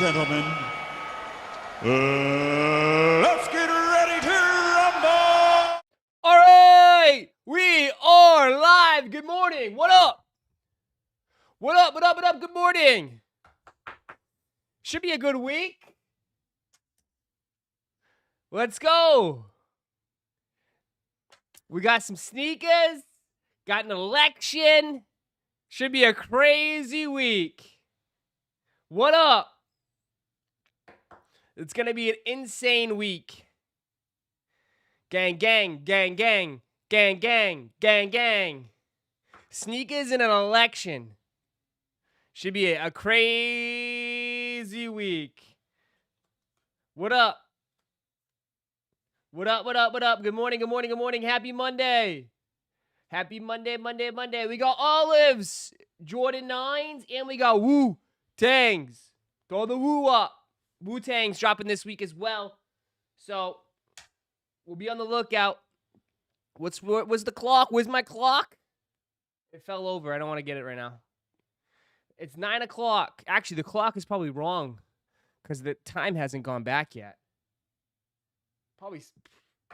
gentlemen, let's get ready to rumble! All right, we are live. Good morning. What up? What up? What up? What up? Good morning. Should be a good week. Let's go. We got some sneakers, got an election. Should be a crazy week. What up? It's going to be an insane week. Gang, gang, gang, gang, gang, gang, gang, gang. Sneakers in an election. Should be a crazy week. What up? What up, what up, what up? Good morning, good morning, good morning. Happy Monday. Happy Monday, Monday, Monday. We got Olives, Jordan 9s, and we got Tangs. Throw the woo up. Tangs dropping this week as well. So, we'll be on the lookout. What's the clock? Where's my clock? It fell over. I don't want to get it right now. It's 9 o'clock. Actually, the clock is probably wrong because the time hasn't gone back yet.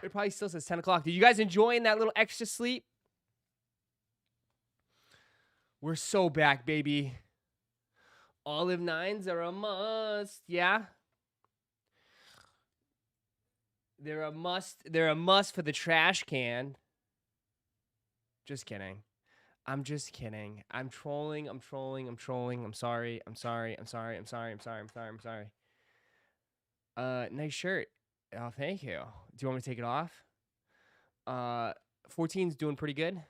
It probably still says 10 o'clock. Did you guys enjoying that little extra sleep? We're so back, baby. Olive 9s are a must. Yeah. They're a must. They're a must for the trash can. Just kidding. I'm just kidding. I'm trolling. I'm trolling. I'm trolling. I'm sorry. I'm sorry. I'm sorry. I'm sorry. I'm sorry. I'm sorry. I'm sorry. Nice shirt. Oh, thank you. Do you want me to take it off? 14's doing pretty good.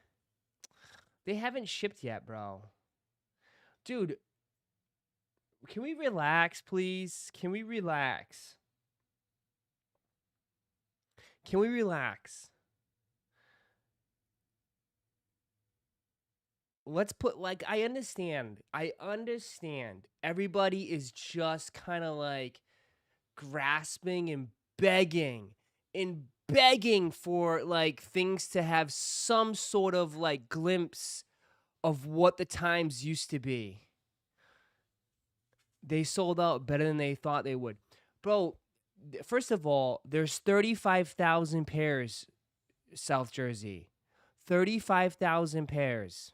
They haven't shipped yet, bro. Dude, can we relax, please? Can we relax? Can we relax? Let's put, like, I understand. Everybody is just kind of like grasping and begging for like things to have some sort of like glimpse of what the times used to be. They sold out better than they thought they would. Bro, first of all, there's 35,000 pairs, South Jersey. 35,000 pairs.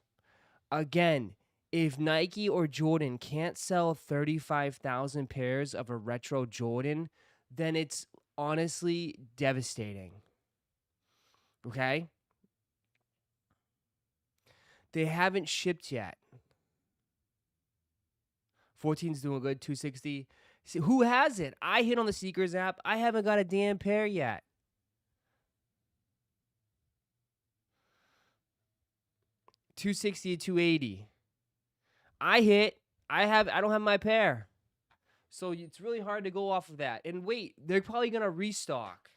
Again, if Nike or Jordan can't sell 35,000 pairs of a retro Jordan, then it's honestly devastating. Okay? They haven't shipped yet. 14's doing good, 260. See, who has it? I hit on the Seekers app. I haven't got a damn pair yet. $260 to $280. I hit. I don't have my pair. So it's really hard to go off of that. And wait, they're probably going to restock.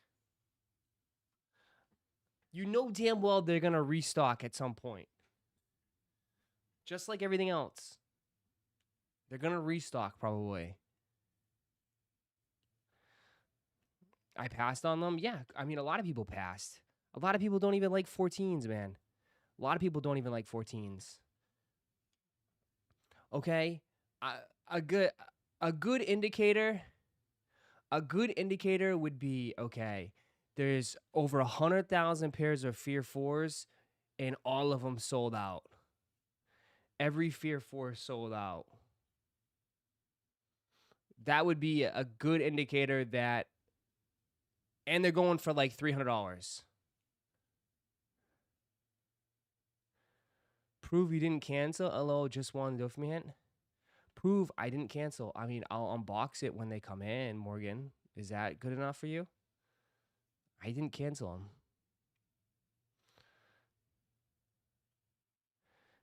You know damn well they're going to restock at some point. Just like everything else. They're going to restock probably. I passed on them? Yeah, I mean, a lot of people passed. A lot of people don't even like 14s, man. A lot of people don't even like 14s. Okay? A good indicator would be, okay, there's over 100,000 pairs of Fear 4s and all of them sold out. Every Fear 4 sold out. That would be a good indicator that, and they're going for like $300. Prove you didn't cancel? Hello, just one man. Prove I didn't cancel. I mean, I'll unbox it when they come in, Morgan. Is that good enough for you? I didn't cancel them.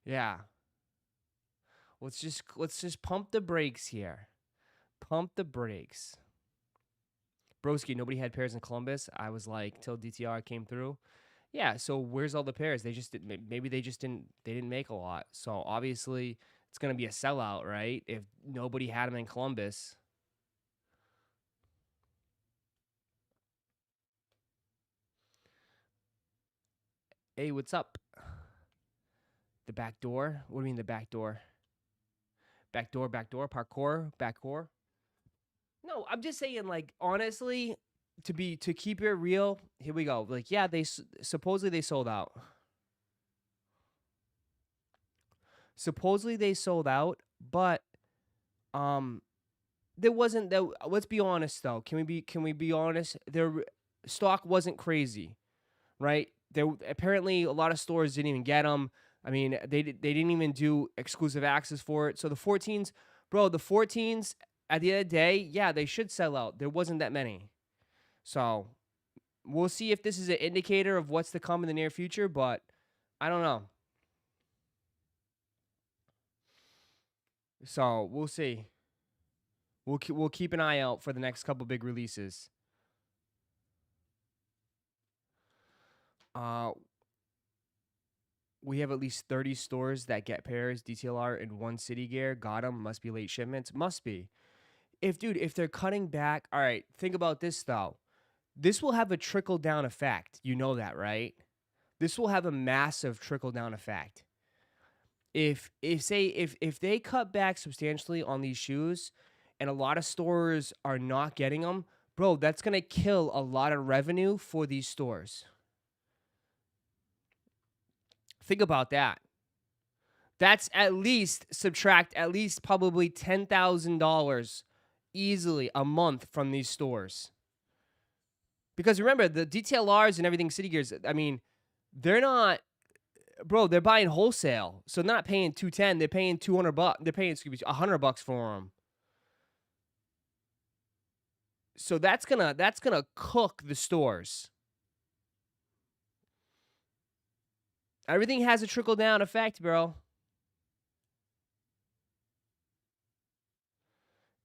Yeah. Let's just pump the brakes here. Pump the brakes. Broski, nobody had pairs in Columbus. I was like, till DTR came through. Yeah, so where's all the pairs? They just didn't, maybe they didn't make a lot. So obviously it's going to be a sellout, right? If nobody had them in Columbus. Hey, what's up? The back door? What do you mean the back door? Back door, parkour, backdoor? No, I'm just saying, like, honestly, to keep it real, here we go. Like, yeah, supposedly they sold out. Supposedly they sold out, but um there wasn't that. Let's be honest though. Can we be honest? Their stock wasn't crazy, right? There apparently a lot of stores didn't even get them. I mean, they didn't even do exclusive access for it. So the 14s, bro, the 14s at the end of the day, yeah, they should sell out. There wasn't that many. So we'll see if this is an indicator of what's to come in the near future, but I don't know. So we'll see. We'll keep an eye out for the next couple big releases. Uh, we have at least 30 stores that get pairs DTLR in one city gear. Got them. Must be late shipments. Must be. If they're cutting back, all right. Think about this though. This will have a trickle down effect. You know that, right? This will have a massive trickle down effect. If they cut back substantially on these shoes, and a lot of stores are not getting them, bro, that's gonna kill a lot of revenue for these stores. Think about that. That's at least subtract at least probably $10,000 easily a month from these stores. Because remember, the DTLRs and everything, City Gears, I mean, they're not, bro, they're buying wholesale. So they're not paying $210, they're paying $200. They're paying, excuse me, $100 for them. So that's gonna cook the stores. Everything has a trickle down effect, bro.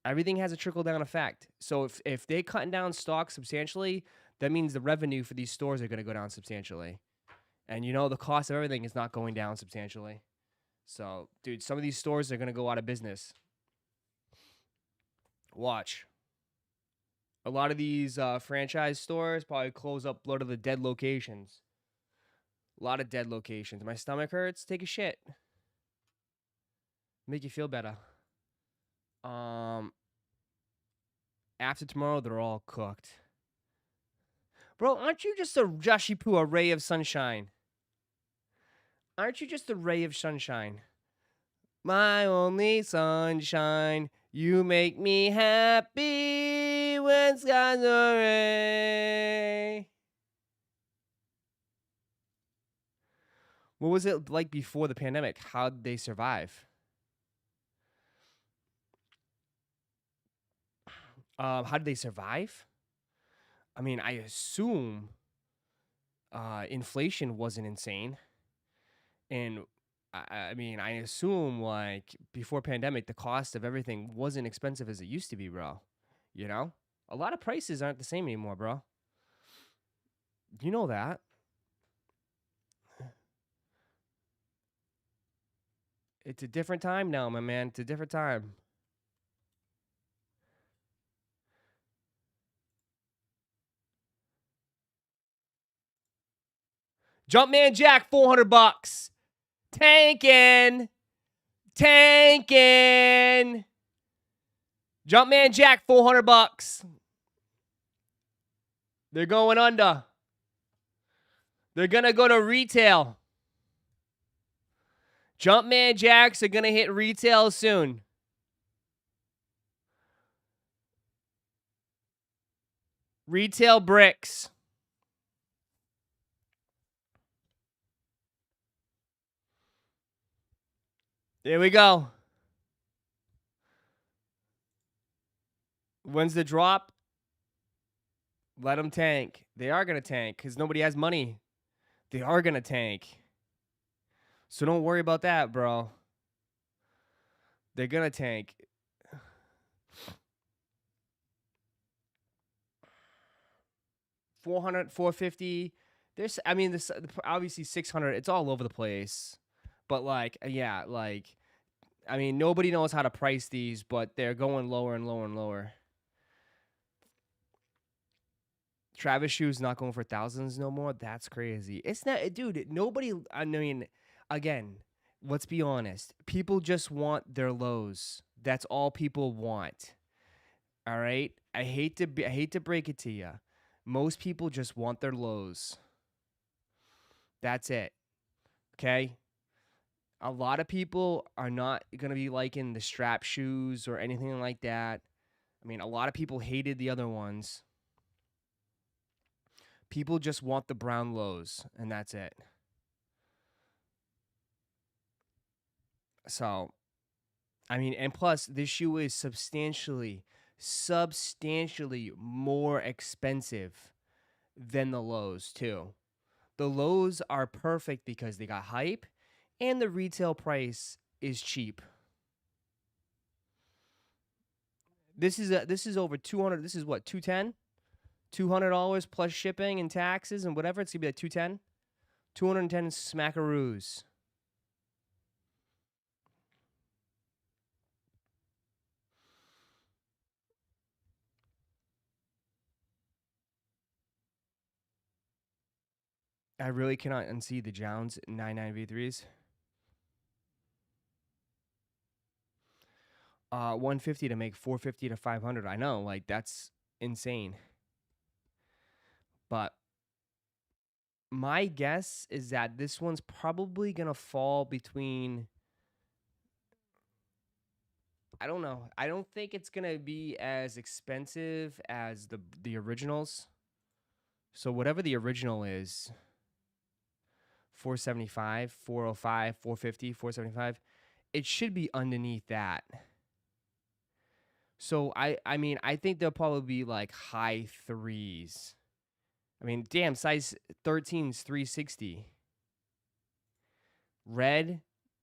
Everything has a trickle down effect. So if they cutting down stock substantially, that means the revenue for these stores are going to go down substantially. And you know the cost of everything is not going down substantially. So, dude, some of these stores are going to go out of business. Watch. A lot of these franchise stores probably close up a lot of the dead locations. A lot of dead locations. My stomach hurts. Take a shit. Make you feel better. After tomorrow, they're all cooked. Bro, aren't you just a Jashipu, a ray of sunshine? Aren't you just a ray of sunshine? My only sunshine, you make me happy when skies are gray. What was it like before the pandemic? How did they survive? How did they survive? I mean, I assume inflation wasn't insane. And I mean, I assume like before pandemic, the cost of everything wasn't expensive as it used to be, bro. You know? A lot of prices aren't the same anymore, bro. You know that. It's a different time now, my man. It's a different time. Jumpman Jack, $400. Tanking. Jumpman Jack, $400. They're going under. They're going to go to retail. Jumpman Jacks are going to hit retail soon. Retail bricks. There we go. When's the drop? Let them tank. They are going to tank because nobody has money. They are going to tank. So don't worry about that, bro. They're going to tank. $400, $450. There's, I mean, this obviously $600. It's all over the place. But like, yeah, like, I mean, nobody knows how to price these, but they're going lower and lower and lower. Travis shoes not going for thousands no more. That's crazy. It's not, dude. Nobody. I mean, again, let's be honest. People just want their lows. That's all people want. All right? I hate to break it to you. Most people just want their lows. That's it. Okay? A lot of people are not going to be liking the strap shoes or anything like that. I mean, a lot of people hated the other ones. People just want the brown lows, and that's it. So, I mean, and plus, this shoe is substantially more expensive than the lows, too. The lows are perfect because they got hype, and the retail price is cheap. This is over 200. This is what, 210? $200 plus shipping and taxes and whatever. It's gonna be like 210. 210 smackaroos. I really cannot unsee the Jounds 99 V3s. 150 to make 450 to 500. I know, like that's insane. But my guess is that this one's probably gonna fall between. I don't know. I don't think it's gonna be as expensive as the originals. So whatever the original is, 475, 405, 450, 475, it should be underneath that. So I mean, I think they'll probably be like high threes. I mean, damn, size 13's 360. Red,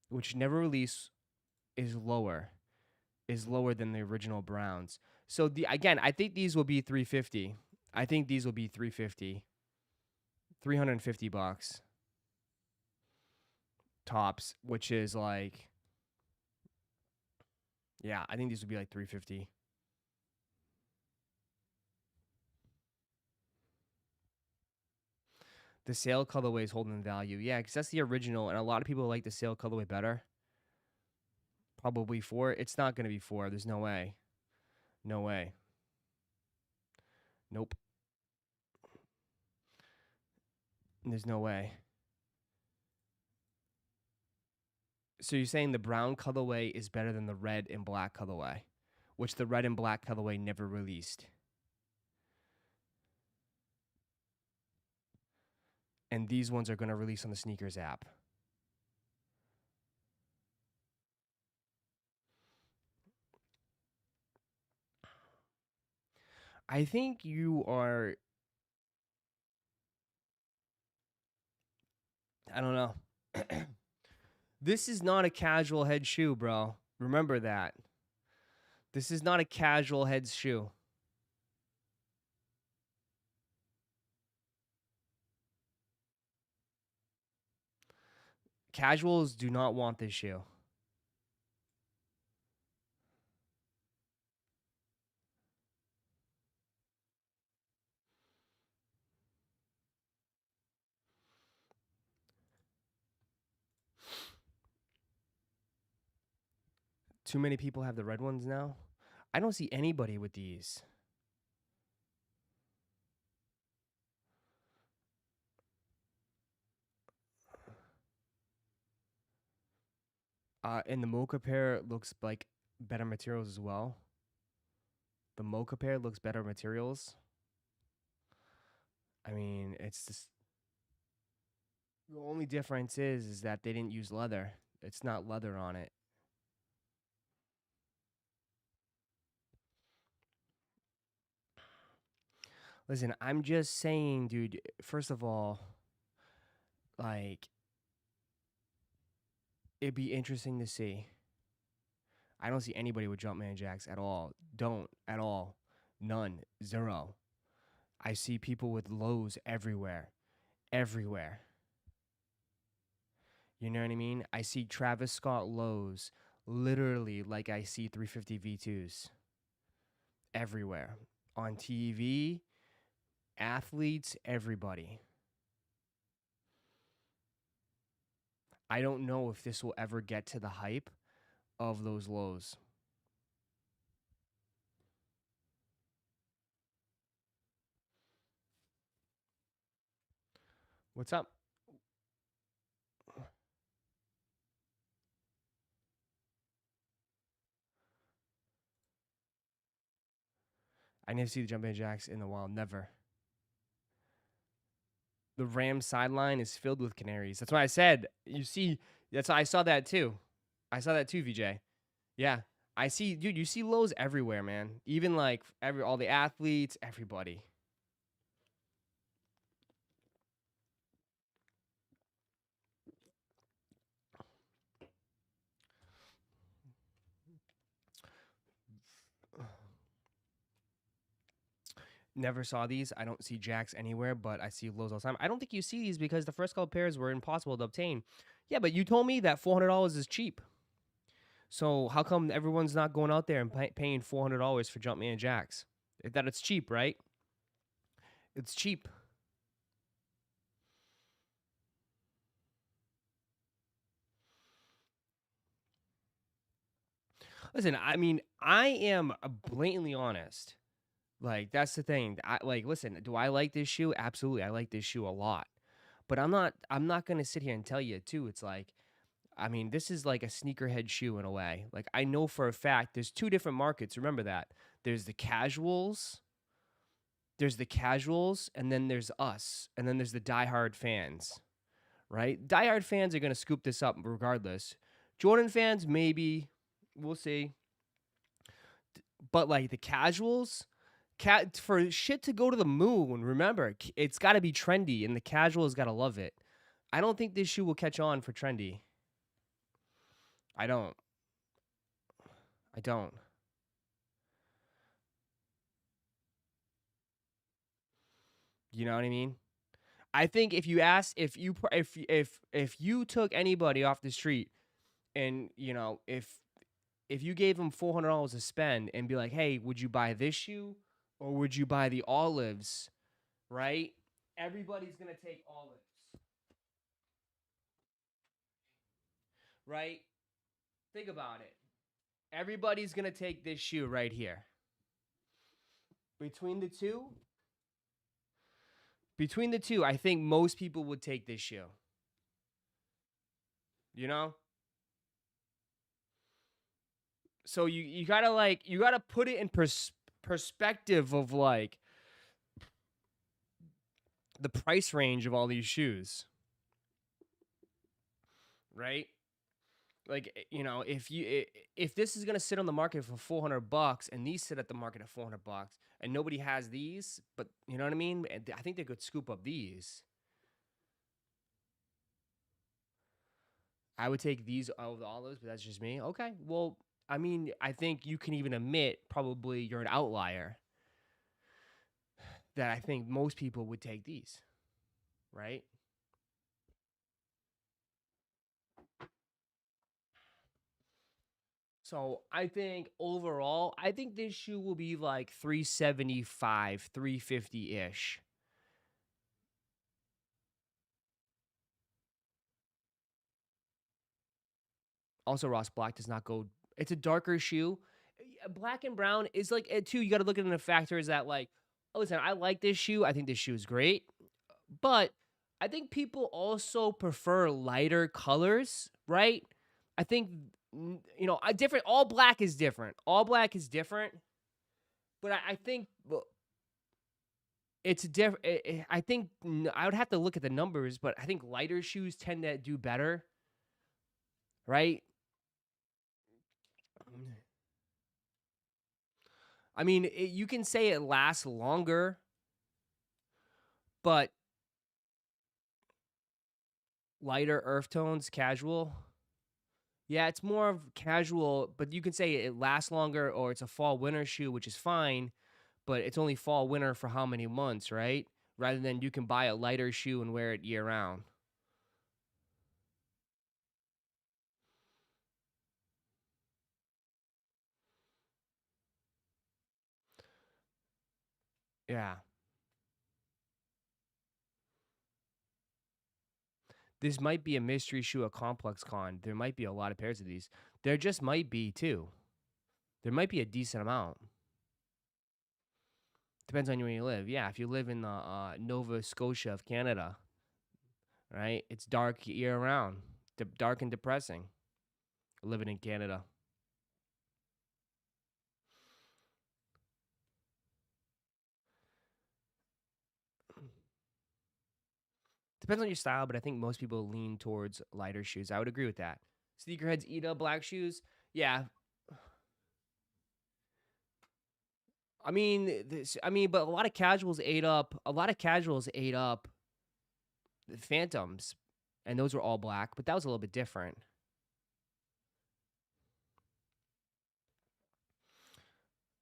which never released, is lower than the original browns. So again, I think these will be 350. I think these will be 350. 350 bucks tops, which is like, yeah, I think these would be like 350. The sale colorway is holding value. Yeah, because that's the original, and a lot of people like the sale colorway better. Probably 4. It's not going to be 4. There's no way. No way. Nope. There's no way. So you're saying the brown colorway is better than the red and black colorway, which the red and black colorway never released. And these ones are going to release on the sneakers app. I think you are. I don't know. This is not a casual head shoe, bro. Remember that. This is not a casual head shoe. Casuals do not want this shoe. Too many people have the red ones now. I don't see anybody with these. And the mocha pair looks like better materials as well. The mocha pair looks better materials. I mean, it's just the only difference is that they didn't use leather. It's not leather on it. Listen, I'm just saying, dude, first of all, like, it'd be interesting to see. I don't see anybody with Jumpman Jacks at all. Don't at all. None. Zero. I see people with lows everywhere. Everywhere. You know what I mean? I see Travis Scott lows literally like I see 350 V2s. Everywhere. On TV, athletes, everybody. I don't know if this will ever get to the hype of those lows. What's up? I never see the jumping jacks in the wild. Never. The Rams sideline is filled with canaries. That's why I said. You see, I saw that too. I saw that too, VJ. Yeah, I see, dude. You see lows everywhere, man. Even like all the athletes, everybody. Never saw these. I don't see jacks anywhere, but I see lows all the time. I don't think you see these because the first couple pairs were impossible to obtain. Yeah, but you told me that $400 is cheap. So how come everyone's not going out there and paying $400 for Jumpman jacks? That it's cheap, right? It's cheap. Listen, I mean, I am blatantly honest. Like that's the thing. Listen, do I like this shoe? Absolutely. I like this shoe a lot. But I'm not going to sit here and tell you too. It's like, I mean, this is like a sneakerhead shoe in a way. Like I know for a fact there's two different markets. Remember that. There's the casuals. There's the casuals and then there's us. And then there's the diehard fans. Right? Diehard fans are going to scoop this up regardless. Jordan fans maybe, we'll see. But like the casuals, for shit to go to the moon, remember, it's got to be trendy and the casuals got to love it. I don't think this shoe will catch on for trendy. I don't. I don't. You know what I mean? I think if you ask, if you took anybody off the street and if you gave them $400 to spend and be like, hey, would you buy this shoe or would you buy the olives? Right? Everybody's gonna take olives. Right? Think about it. Everybody's gonna take this shoe right here. Between the two, I think most people would take this shoe. You know? So you gotta put it in perspective of like the price range of all these shoes. Right? Like if this is gonna sit on the market for $400 and these sit at the market at $400 and nobody has these, but you know what I mean? I think they could scoop up these. I would take these over all those, but that's just me. Okay, well, I mean, I think you can even admit probably you're an outlier. That I think most people would take these, right? So I think overall, I think this shoe will be like 375, 350 ish. Also, Ross Black does not go. It's a darker shoe. Black and brown is like too. You got to look at the factors that like. Oh, listen, I like this shoe. I think this shoe is great, but I think people also prefer lighter colors, right? I think a different. All black is different. All black is different, but I think it's different. I think I would have to look at the numbers, but I think lighter shoes tend to do better, right? I mean, you can say it lasts longer, but lighter earth tones, casual. Yeah, it's more of casual, but you can say it lasts longer or it's a fall winter shoe, which is fine, but it's only fall winter for how many months, right? Rather than you can buy a lighter shoe and wear it year round. Yeah. This might be a mystery shoe at Complex Con. There might be a lot of pairs of these. There just might be too. There might be a decent amount. Depends on where you live. Yeah, if you live in the Nova Scotia of Canada, right? It's dark year round, dark and depressing. Living in Canada. Depends on your style, but I think most people lean towards lighter shoes. I would agree with that. Sneakerheads eat up black shoes. Yeah. But a lot of casuals ate up. The Phantoms, and those were all black. But that was a little bit different.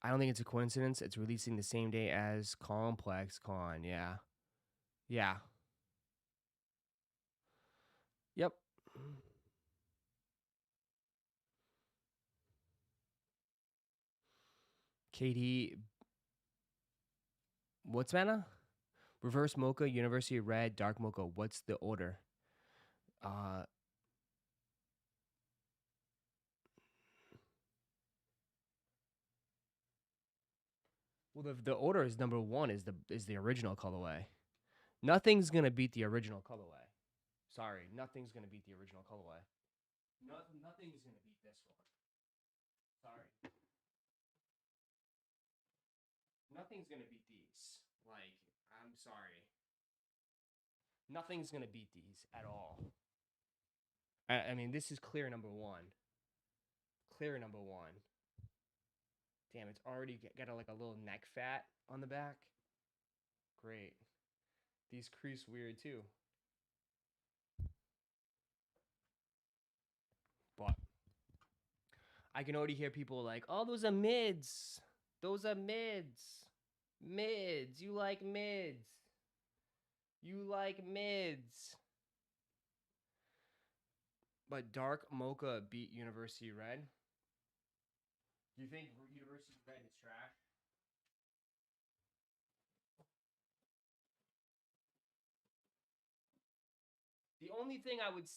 I don't think it's a coincidence. It's releasing the same day as Complex Con. Yeah. Yeah. Yep. KD. What's mana? Reverse mocha, University red, dark mocha. What's the order? Uh, well, the order is number one is the original colorway. Nothing's gonna beat the original colorway. Sorry, nothing's gonna beat the original colorway. Nothing's gonna beat this one. Sorry, nothing's gonna beat these. Like, I'm sorry, nothing's gonna beat these at all. I mean, this is clear number one. Clear number one. Damn, it's already got like a little neck fat on the back. Great. These crease weird too. But I can already hear people like, oh, those are mids. Those are mids. Mids. You like mids. You like mids. But dark mocha beat University red. You think University red is trash? The only thing I would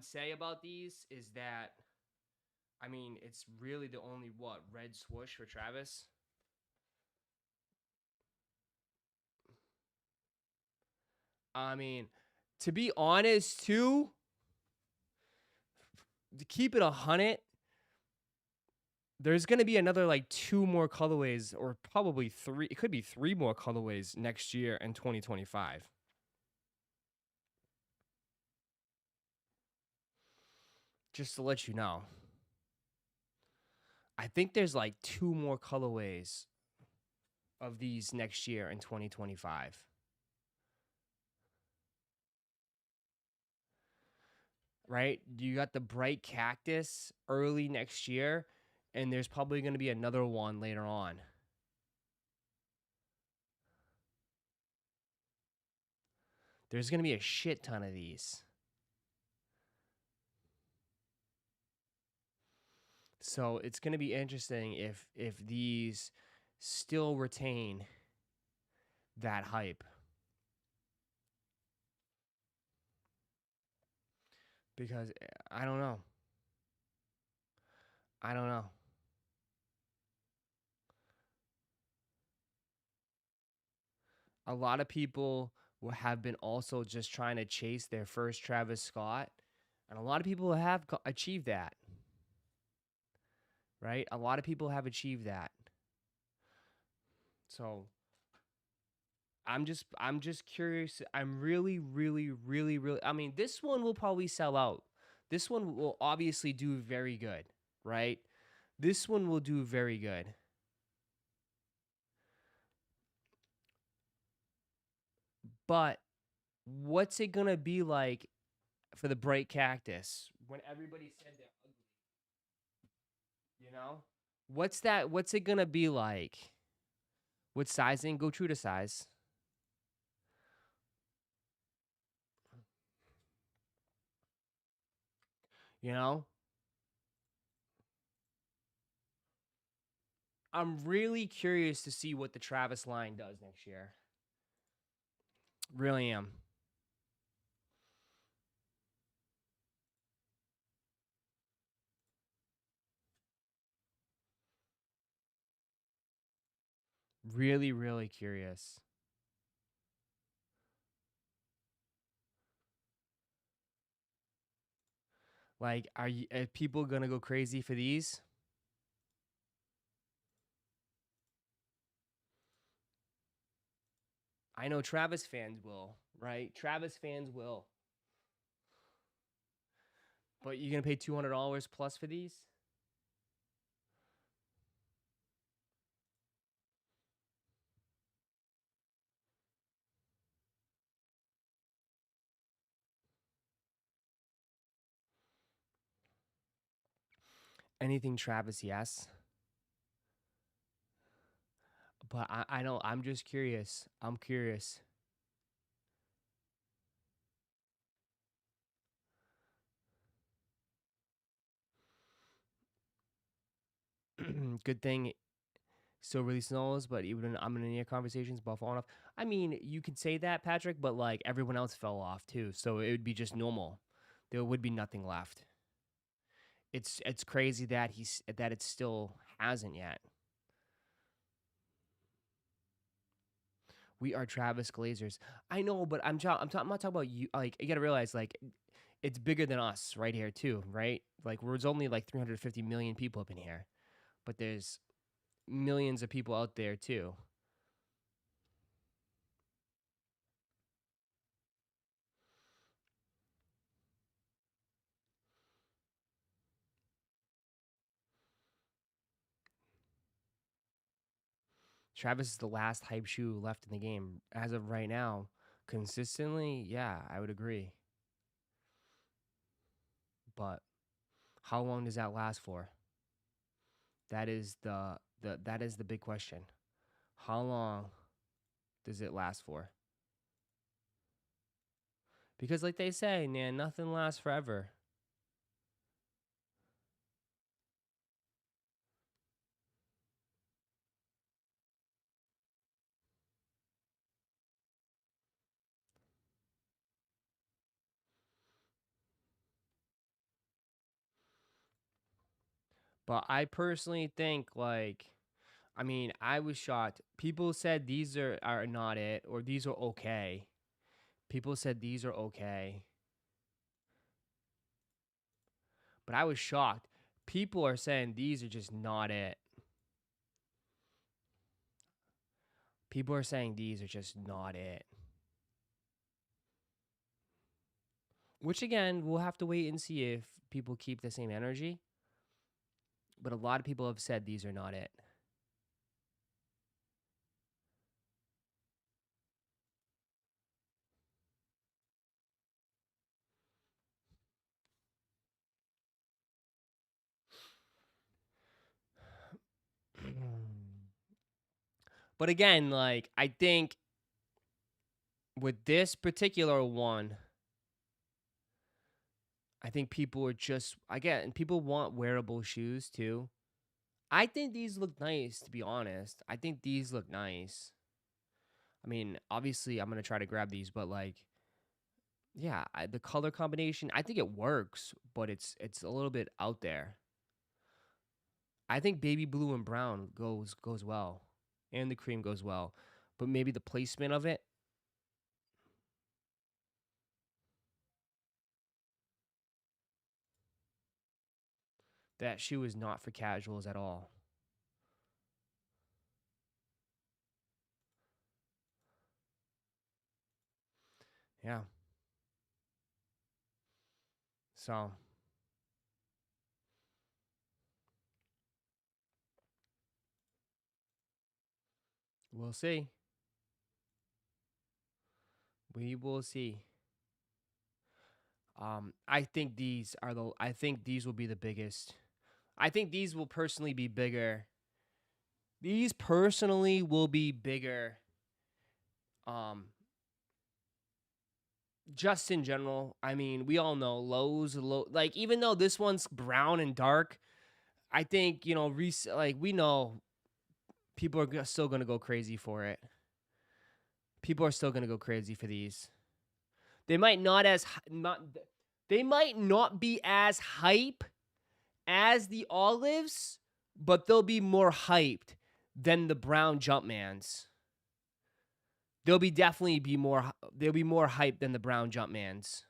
say about these is that, I mean, it's really the only red swoosh for Travis. I mean, to be honest, too, to keep it 100, there's gonna be another like 2 more colorways, or probably 3. It could be 3 more colorways next year in 2025. Just to let you know. I think there's like 2 more colorways of these next year in 2025. Right? You got the bright cactus early next year, and there's probably going to be another one later on. There's going to be a shit ton of these. So it's going to be interesting if these still retain that hype. Because I don't know. A lot of people have been also just trying to chase their first Travis Scott, and a lot of people have achieved that. Right? A lot of people have achieved that. So I'm just curious. I'm really, I mean, this one will probably sell out. This one will obviously do very good, right? This one will do very good. But what's it gonna be like for the bright cactus when everybody said they're ugly? You know? What's it gonna be like? With sizing, go true to size. You know? I'm really curious to see what the Travis line does next year. Really am. Really, really curious. Like, are people gonna go crazy for these? I know Travis fans will, right? Travis fans will. But you're gonna pay $200 plus for these? Anything Travis, yes. But I know I'm just curious. I'm curious. Good thing still releasing those, but even I'm in near conversations about falling off. I mean, you could say that, Patrick, but like everyone else fell off too, so it would be just normal. There would be nothing left. It's crazy that it still hasn't yet. We are Travis Glazers. I know, but I'm not talking about you. Like, you gotta realize, like, it's bigger than us right here too, right? Like, there's only like 350 million people up in here, but there's millions of people out there too. Travis is the last hype shoe left in the game as of right now. Consistently, yeah, I would agree. But how long does that last for? That is the big question. How long does it last for? Because like they say, man, nothing lasts forever. But I personally think, like, I mean, I was shocked. People said these are not it, or these are okay. People said these are okay. But I was shocked. People are saying these are just not it. People are saying these are just not it. Which again, we'll have to wait and see if people keep the same energy. But a lot of people have said these are not it. But again, like, I think with this particular one, I think people are just, again, people want wearable shoes too. I think these look nice, to be honest. I think these look nice. I mean, obviously, I'm going to try to grab these, but like, yeah, the color combination, I think it works, but it's a little bit out there. I think baby blue and brown goes well, and the cream goes well, but maybe the placement of it, that shoe is not for casuals at all. Yeah. So we'll see. We will see. I think these are the. I think these will be the biggest. I think these will personally be bigger. These personally will be bigger. Um, just in general. I mean, we all know like, even though this one's brown and dark, I think, like, we know people are still gonna go crazy for it. People are still gonna go crazy for these. They might not as not. They might not be as hype as the olives, but they'll be more hyped than the brown Jumpmans. They'll be more hype than the brown Jumpmans.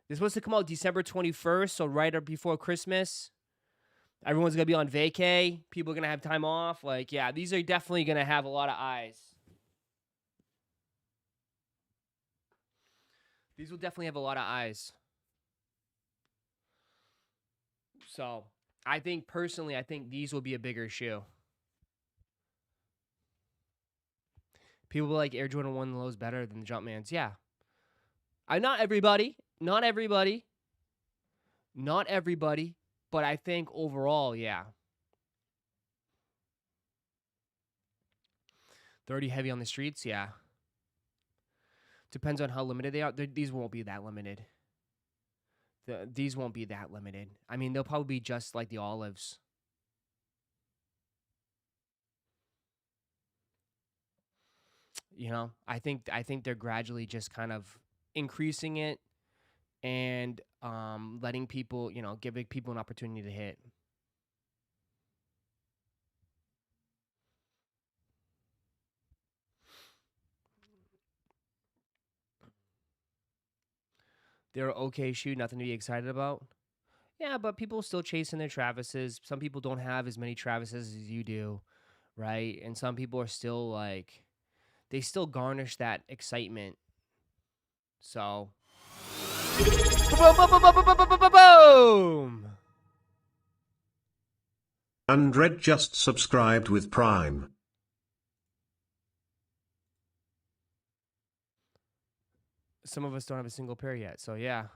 They're supposed to come out December 21st, so right up before Christmas. Everyone's going to be on vacay. People are going to have time off. Like, yeah, these are definitely going to have a lot of eyes. These will definitely have a lot of eyes. So, I think these will be a bigger shoe. People will like Air Jordan 1 lows better than the Jumpmans. Yeah. Not everybody. But I think overall, yeah. 30 heavy on the streets, yeah. Depends on how limited they are. These won't be that limited. These won't be that limited. I mean, they'll probably be just like the olives. You know, I think they're gradually just kind of increasing it and letting people, giving people an opportunity to hit. They're okay shoe, nothing to be excited about. Yeah, but people are still chasing their Travises. Some people don't have as many Travises as you do, right? And some people are still like, they still garnish that excitement. So, boom! And Red just subscribed with Prime. Some of us don't have a single pair yet, so yeah.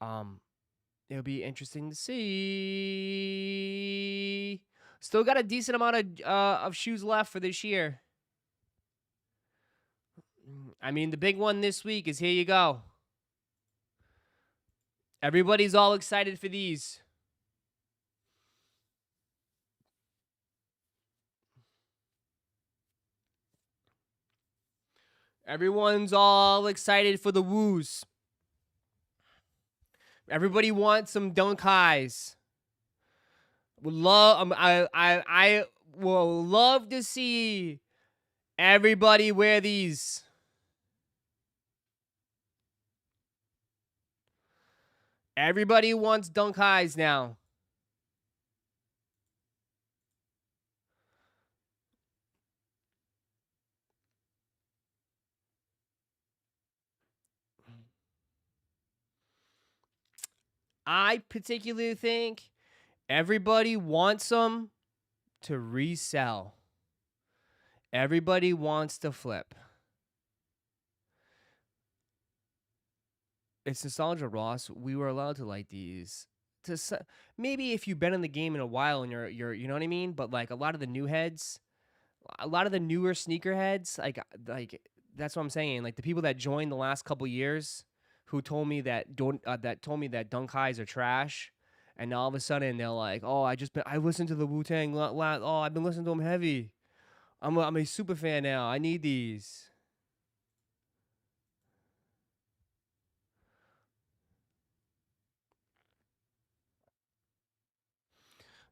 It'll be interesting to see. Still got a decent amount of shoes left for this year. I mean, the big one this week is here you go. Everybody's all excited for these. Everyone's all excited for the woos. Everybody wants some dunk highs. I will love to see everybody wear these. Everybody wants dunk highs now. I particularly think everybody wants them to resell. Everybody wants to flip. It's nostalgia, Ross. We were allowed to like these. Maybe if you've been in the game in a while and you're you know what I mean. But like a lot of the new heads, a lot of the newer sneakerheads, like that's what I'm saying. Like the people that joined the last couple years, who told me that dunk highs are trash, and all of a sudden they're like, oh, I listened to the Wu-Tang. Oh, I've been listening to them heavy. I'm a super fan now. I need these.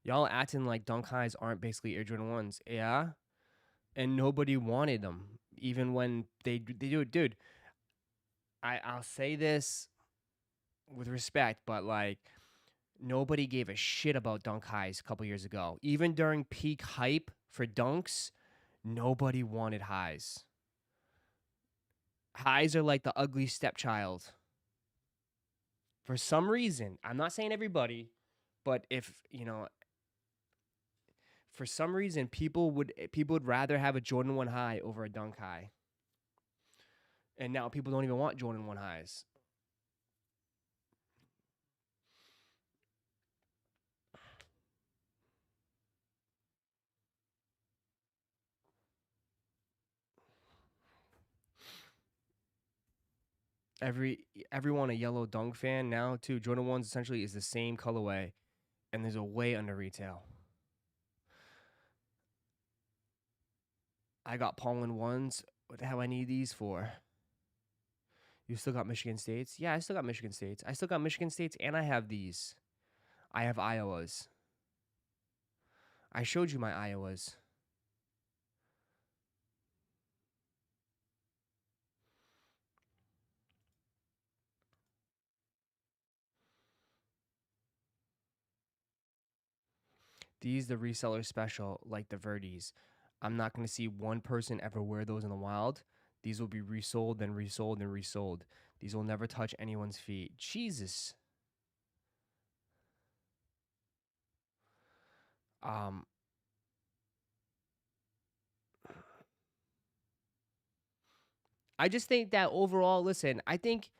Y'all acting like dunk highs aren't basically Air Jordan 1s. Yeah? And nobody wanted them. Even when they do it. Dude, I'll say this with respect, but like, nobody gave a shit about dunk highs a couple years ago. Even during peak hype for dunks, nobody wanted highs. Highs are like the ugly stepchild. For some reason, I'm not saying everybody, but if, for some reason, people would rather have a Jordan 1 high over a dunk high. And now people don't even want Jordan 1 highs. Everyone a yellow dunk fan now too. Jordan 1s essentially is the same colorway, and there's a way under retail. I got Pollen 1s. What the hell I need these for? You still got Michigan States? Yeah, I still got Michigan States. I still got Michigan States, and I have these. I have Iowas. I showed you my Iowas. These the reseller special, like the Verdes. I'm not going to see one person ever wear those in the wild. These will be resold, then resold, and resold. These will never touch anyone's feet. Jesus. I just think that overall, listen, I think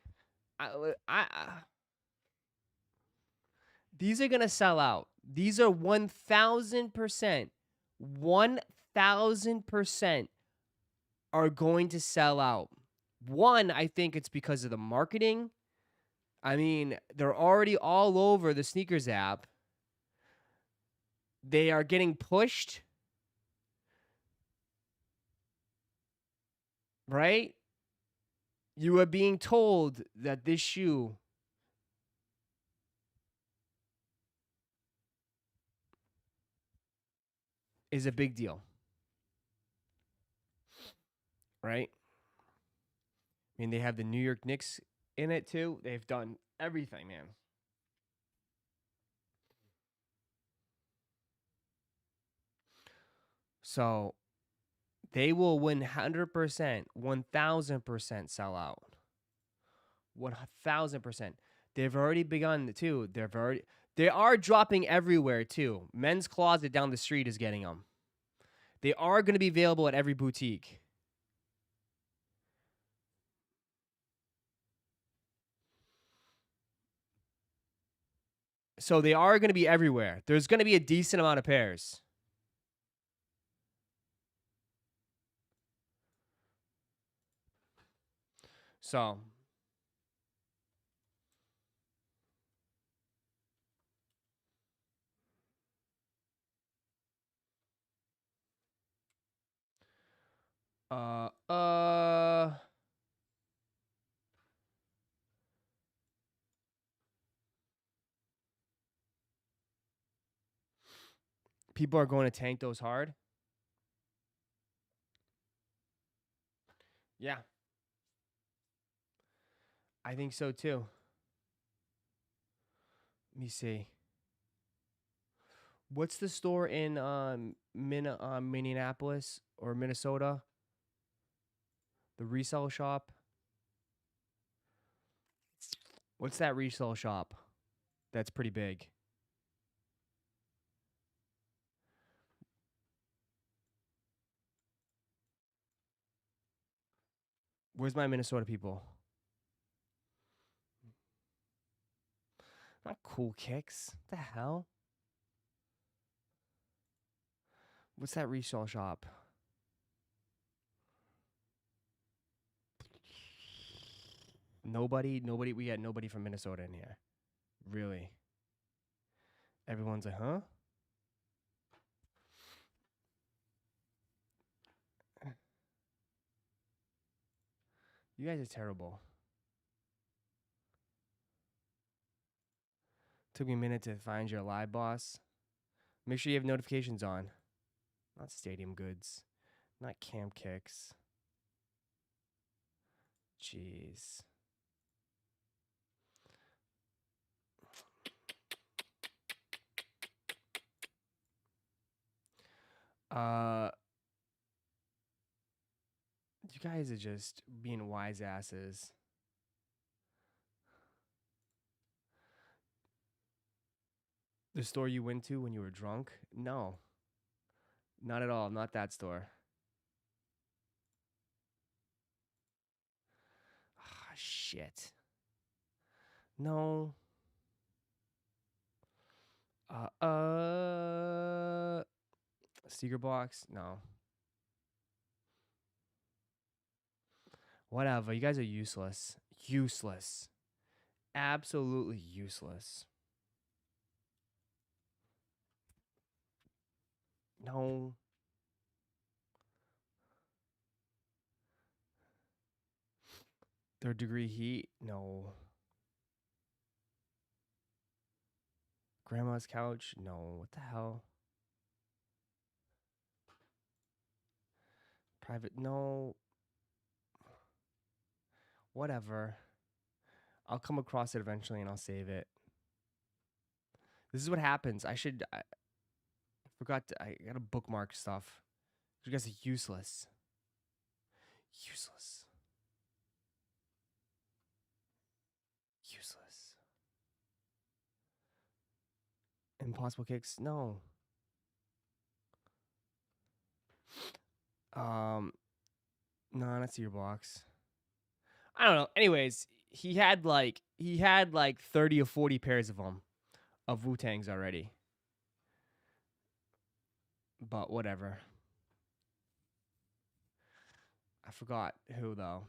these are gonna sell out. These are 1,000%, 1,000% are going to sell out. One, I think it's because of the marketing. I mean, they're already all over the sneakers app. They are getting pushed, right? You are being told that this shoe is a big deal, right? I mean, they have the New York Knicks in it too. They've done everything, man. So they will 100%, 1,000% sell out. 1,000%. They've already begun too. They are dropping everywhere too. Men's Closet down the street is getting them. They are going to be available at every boutique. So they are going to be everywhere. There's going to be a decent amount of pairs. So uh uh people are going to tank those hard. Yeah. I think so too. Let me see. What's the store in Minneapolis or Minnesota? The resale shop? What's that resale shop? That's pretty big. Where's my Minnesota people? Not Cool Kicks. What the hell? What's that resale shop? Nobody. We got nobody from Minnesota in here. Really? Everyone's like, huh? You guys are terrible. Took me a minute to find your live boss. Make sure you have notifications on. Not Stadium Goods. Not Camp Kicks. Jeez. You guys are just being wise asses. The store you went to when you were drunk? No. Not at all. Not that store. Ah, shit. No. Secret box? No. Whatever. You guys are useless. Useless. Absolutely useless. No. Third degree heat? No. Grandma's couch? No. What the hell? Private, no. Whatever. I'll come across it eventually and I'll save it. This is what happens. I forgot I gotta bookmark stuff. You guys are useless. Useless. Useless. Impossible kicks? No. No, not your box. I don't know. Anyways, he had like 30 or 40 pairs of them of Wu-Tangs already. But whatever. I forgot who though.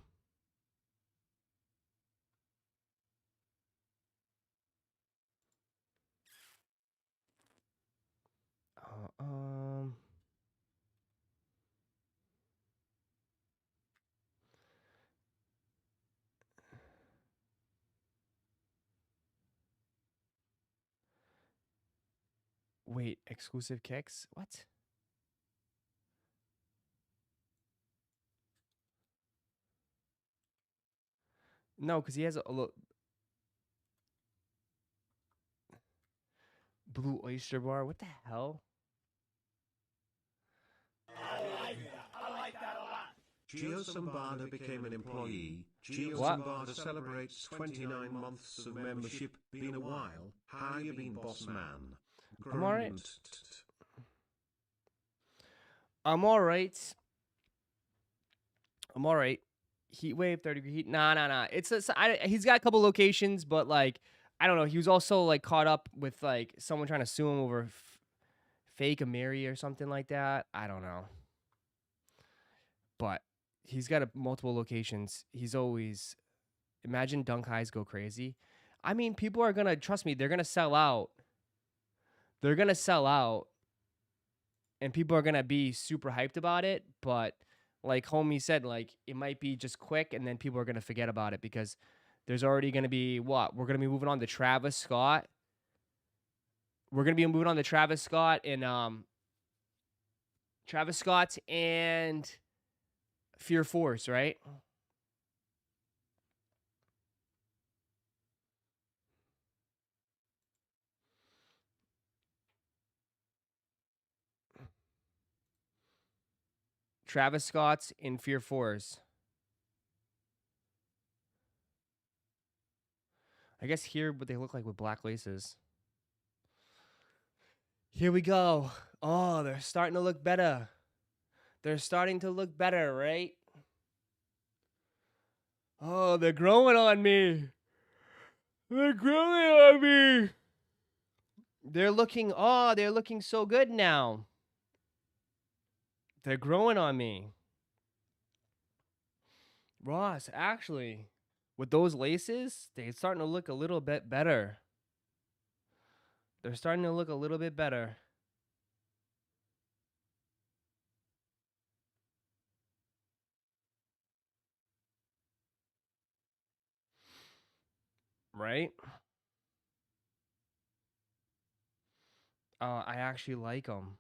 Uh, Wait, exclusive kicks? What? No, because he has a look. Blue Oyster Bar? What the hell? Gio Zambada became an employee. Gio What? Zambada celebrates 29 months of membership. Been a while. How you been, boss man? I'm alright. Grunt. I'm alright. I'm alright. Heat wave, 30-degree heat. Nah. He's got a couple locations, but like, I don't know. He was also like caught up with like someone trying to sue him over fake Amiri or something like that. I don't know. But he's got multiple locations. He's always, imagine dunk highs go crazy. I mean, people are gonna, trust me, they're gonna sell out. They're gonna sell out. And people are gonna be super hyped about it, but like homie said, like it might be just quick and then people are gonna forget about it because there's already gonna be what? We're gonna be moving on to Travis Scott. We're gonna be moving on to Travis Scott and Fear Force, right? Travis Scott's in Fear Force. I guess here what they look like with black laces. Here we go. Oh, they're starting to look better. They're starting to look better, right? Oh, they're growing on me. They're growing on me. They're looking so good now. They're growing on me. Ross, actually, with those laces, they're starting to look a little bit better. They're starting to look a little bit better. Right? I actually like them.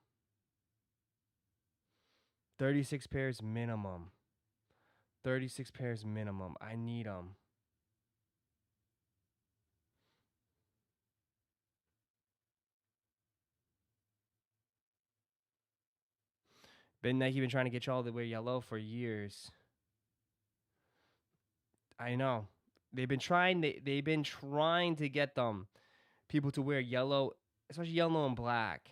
36 pairs minimum. 36 pairs minimum. I need them. Been Nike been trying to get y'all to wear yellow for years. I know. They've been trying to get them people to wear yellow, especially yellow and black.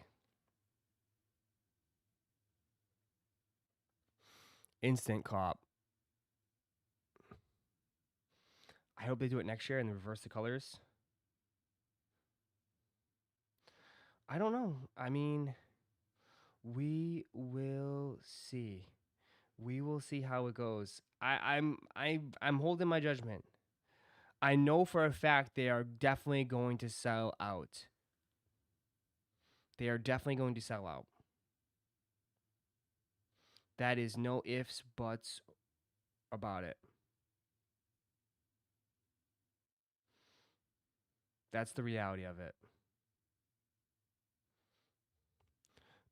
Instant cop. I hope they do it next year and reverse the colors. I don't know. I mean, we will see. We will see how it goes. I'm holding my judgment. I know for a fact they are definitely going to sell out. They are definitely going to sell out. That is no ifs, buts about it. That's the reality of it.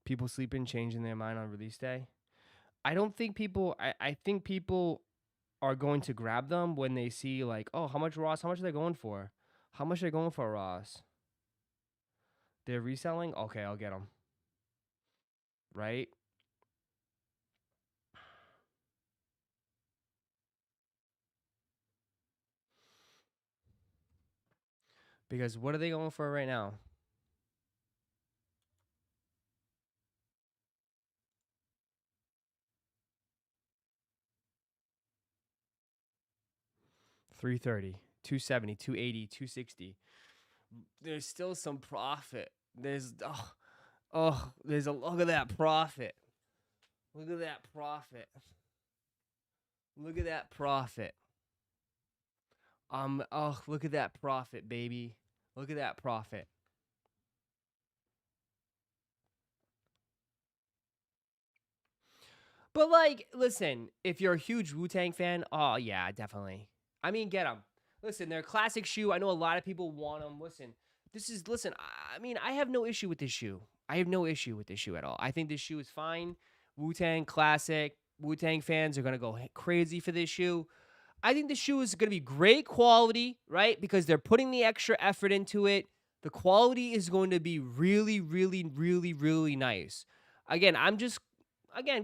People sleeping, changing their mind on release day. I don't think people. I think people are going to grab them when they see like, oh, how much Ross? How much are they going for? How much are they going for Ross? They're reselling. Okay, I'll get them. Right? Because what are they going for right now? $330, $270, $280, $260. There's still some profit. There's there's a look at that profit. Look at that profit. Look at that profit. Look at that profit, baby. Look at that profit. But like, listen, if you're a huge Wu-Tang fan, oh yeah, definitely. I mean, get them. Listen, they're a classic shoe. I know a lot of people want them. Listen. I mean, I have no issue with this shoe. I have no issue with this shoe at all. I think this shoe is fine. Wu-Tang classic. Wu-Tang fans are gonna go crazy for this shoe. I think the shoe is gonna be great quality, right? Because they're putting the extra effort into it. The quality is going to be really, really, really, really nice. Again,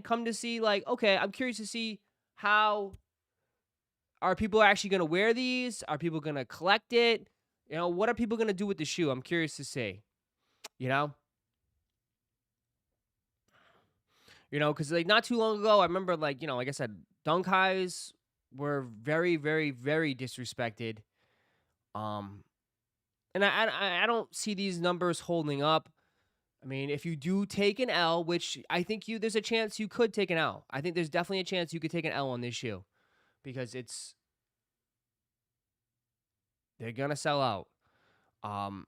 come to see like, okay, I'm curious to see how are people actually going to wear these? Are people going to collect it? You know, what are people going to do with the shoe? I'm curious to see. You know? Because like not too long ago, I remember like, like I said, dunk highs were very, very, very disrespected. Um, and I don't see these numbers holding up. I mean, if you do take an L, which I think there's a chance you could take an L. I think there's definitely a chance you could take an L on this shoe because they're gonna sell out. Um,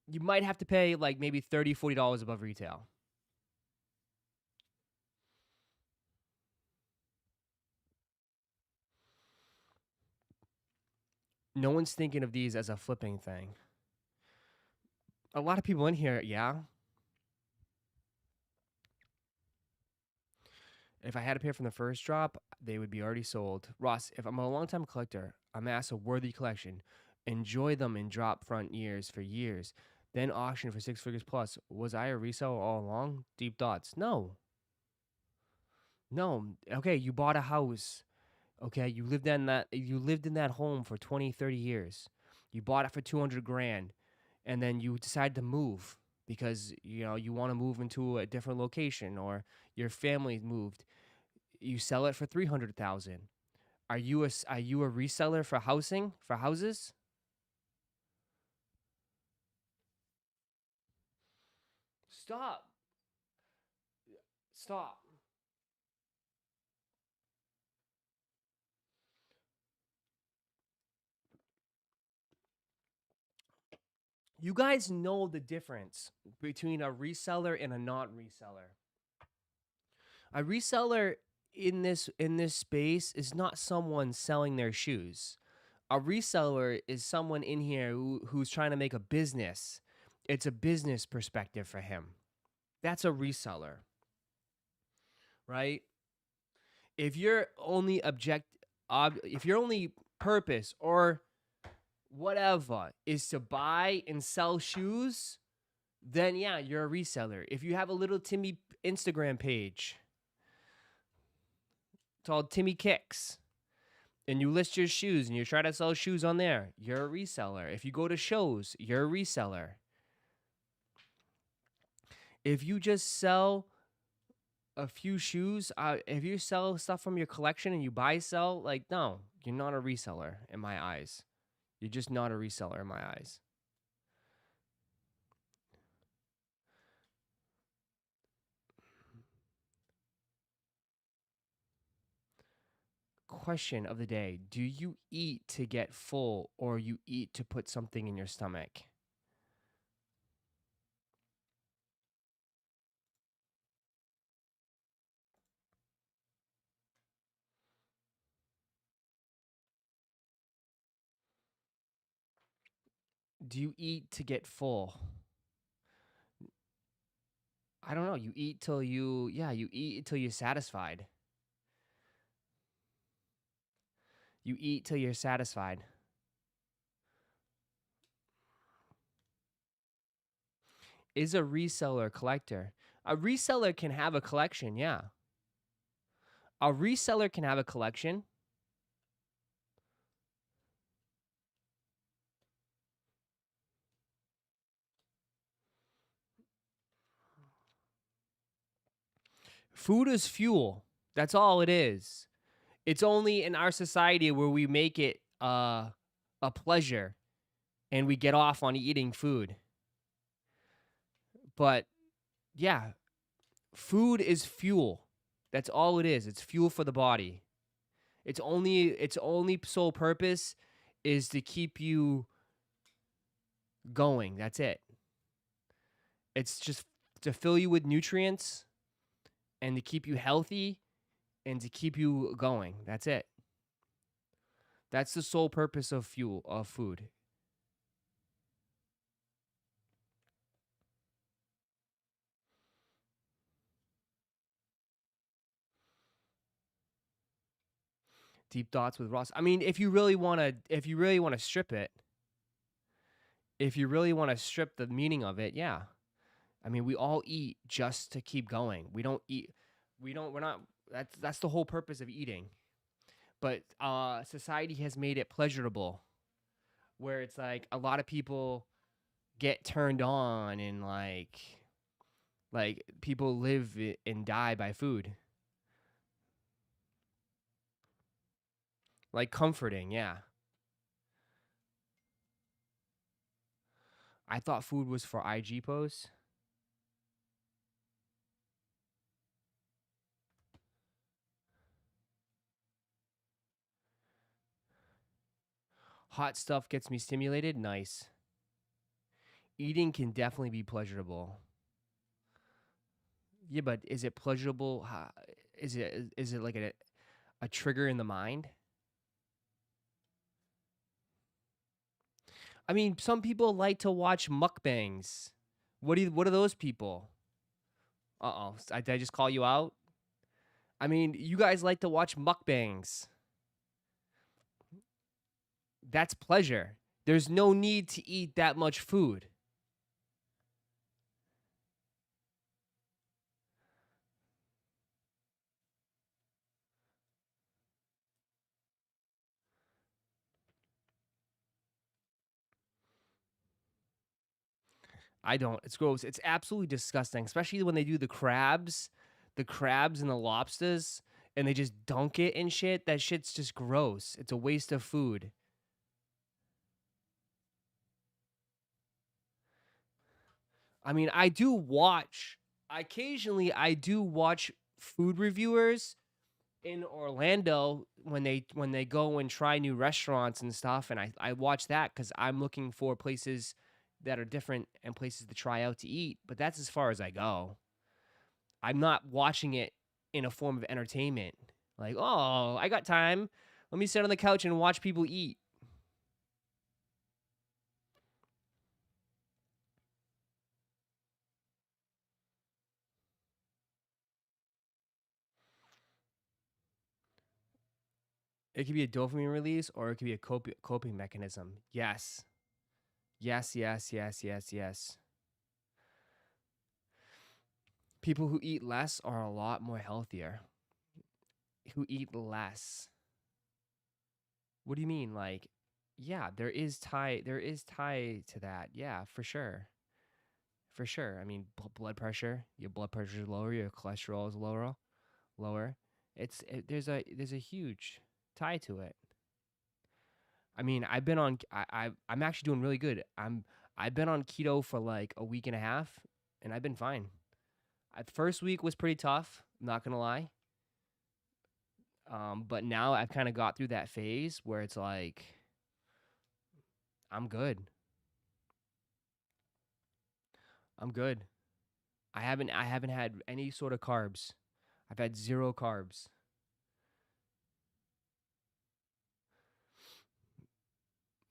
you might have to pay like maybe $30, $40 above retail. No one's thinking of these as a flipping thing. A lot of people in here, yeah. If I had to pay from the first drop, they would be already sold. Ross, if I'm a long-time collector, amass a worthy collection, enjoy them in drop front years for years, then auction for 6 figures plus. Was I a reseller all along? Deep thoughts. No. No. Okay, you bought a house. Okay, you lived in that home for 20, 30 years. You bought it for 200 grand and then you decide to move because you want to move into a different location or your family moved. You sell it for 300,000. Are you a reseller for houses? Stop. Stop. You guys know the difference between a reseller and a not reseller. A reseller in this space is not someone selling their shoes. A reseller is someone in here who's trying to make a business. It's a business perspective for him. That's a reseller, right? If your only if your only purpose or whatever is to buy and sell shoes, then yeah, you're a reseller. If you have a little Timmy Instagram page called Timmy Kicks and you list your shoes and you try to sell shoes on there, you're a reseller. If you go to shows, you're a reseller. If you just sell a few shoes, if you sell stuff from your collection and you buy sell, like no, you're not a reseller in my eyes. You're just not a reseller in my eyes. Question of the day: do you eat to get full or you eat to put something in your stomach? Do you eat to get full? I don't know. You eat till you eat till you're satisfied. You eat till you're satisfied. Is a reseller a collector? A reseller can have a collection, yeah. A reseller can have a collection. Food is fuel. That's all it is. It's only in our society where we make it a pleasure and we get off on eating food. But yeah, food is fuel. That's all it is. It's fuel for the body. Its only sole purpose is to keep you going. That's it. It's just to fill you with nutrients and to keep you healthy and to keep you going. That's it. That's the sole purpose of food. Deep thoughts with Ross. I mean, if you really want to strip it, if you really want to strip the meaning of it, yeah. I mean, we all eat just to keep going. We don't eat we're not that's the whole purpose of eating. But society has made it pleasurable where it's like a lot of people get turned on and like people live and die by food. Like comforting, yeah. I thought food was for IG posts. Hot stuff gets me stimulated. Nice. Eating can definitely be pleasurable. Yeah, but is it pleasurable? Is it like a trigger in the mind? I mean, some people like to watch mukbangs. What are those people? Uh-oh. Did I just call you out? I mean, you guys like to watch mukbangs. That's pleasure. There's no need to eat that much food. I don't. It's gross. It's absolutely disgusting, especially when they do the crabs and the lobsters, and they just dunk it in shit. That shit's just gross. It's a waste of food. I mean, I do watch food reviewers in Orlando when they go and try new restaurants and stuff, and I watch that cuz I'm looking for places that are different and places to try out to eat, but that's as far as I go. I'm not watching it in a form of entertainment. Like, "Oh, I got time. Let me sit on the couch and watch people eat." It could be a dopamine release or it could be a coping mechanism. Yes. Yes, yes, yes, yes, yes. People who eat less are a lot more healthier. Who eat less. What do you mean? Like, yeah, there is tie to that. Yeah, for sure. For sure. I mean, blood pressure, your blood pressure is lower, your cholesterol is lower. There's a huge tie to it. I mean, I'm actually doing really good. I've been on keto for like a week and a half and I've been fine. The first week was pretty tough, not gonna lie. But now I've kind of got through that phase where it's like I'm good. I'm good. I haven't had any sort of carbs. I've had zero carbs.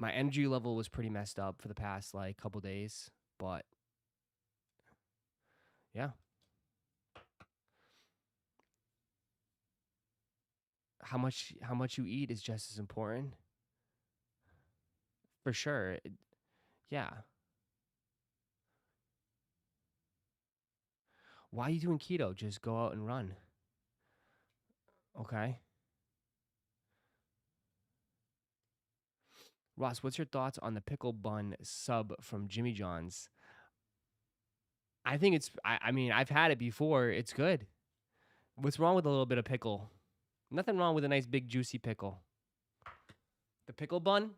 My energy level was pretty messed up for the past like couple days, but yeah. how much you eat is just as important. For sure. Yeah. Why are you doing keto? Just go out and run. Okay. Ross, what's your thoughts on the pickle bun sub from Jimmy John's? I think I mean, I've had it before. It's good. What's wrong with a little bit of pickle? Nothing wrong with a nice big juicy pickle. The pickle bun?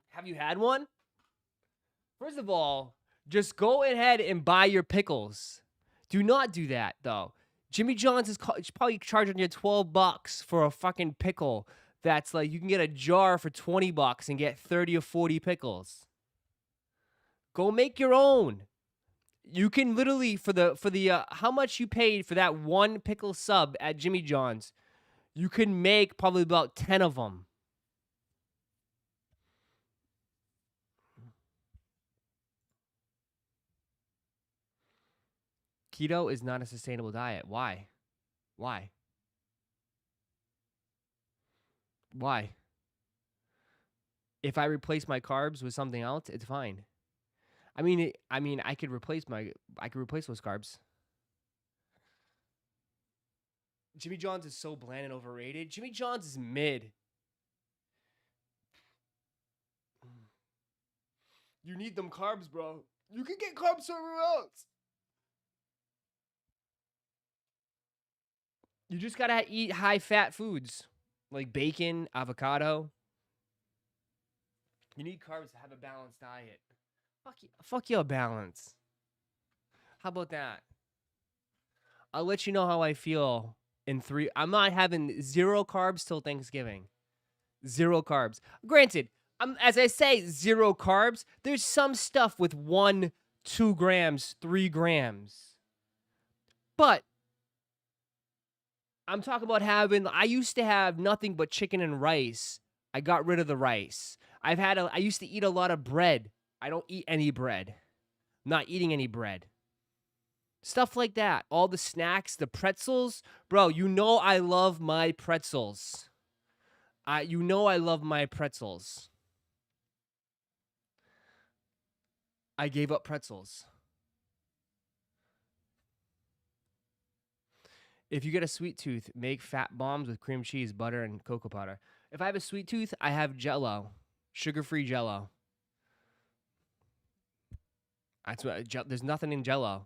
Have you had one? First of all, just go ahead and buy your pickles. Do not do that though. Jimmy John's is probably charging you $12 for a fucking pickle. That's like you can get a jar for $20 and get 30 or 40 pickles. Go make your own. You can literally for the how much you paid for that one pickle sub at Jimmy John's, you can make probably about 10 of them. Keto is not a sustainable diet. Why? Why? Why? If I replace my carbs with something else, it's fine. I mean, I could replace those carbs. Jimmy John's is so bland and overrated. Jimmy John's is mid. You need them carbs, bro. You can get carbs somewhere else. You just gotta eat high-fat foods like bacon, avocado. You need carbs to have a balanced diet. Fuck your balance. How about that? I'll let you know how I feel in 3. I'm not having 0 carbs till Thanksgiving. 0 carbs. Granted, as I say, 0 carbs. There's some stuff with 1, 2 grams, 3 grams. But I'm talking about I used to have nothing but chicken and rice. I got rid of the rice. I used to eat a lot of bread. I don't eat any bread. I'm not eating any bread. Stuff like that. All the snacks, the pretzels. Bro, you know I love my pretzels. You know I love my pretzels. I gave up pretzels. If you get a sweet tooth, make fat bombs with cream cheese, butter, and cocoa powder. If I have a sweet tooth, I have Jell-O. Sugar-free Jell-O. That's what. There's nothing in Jell-O.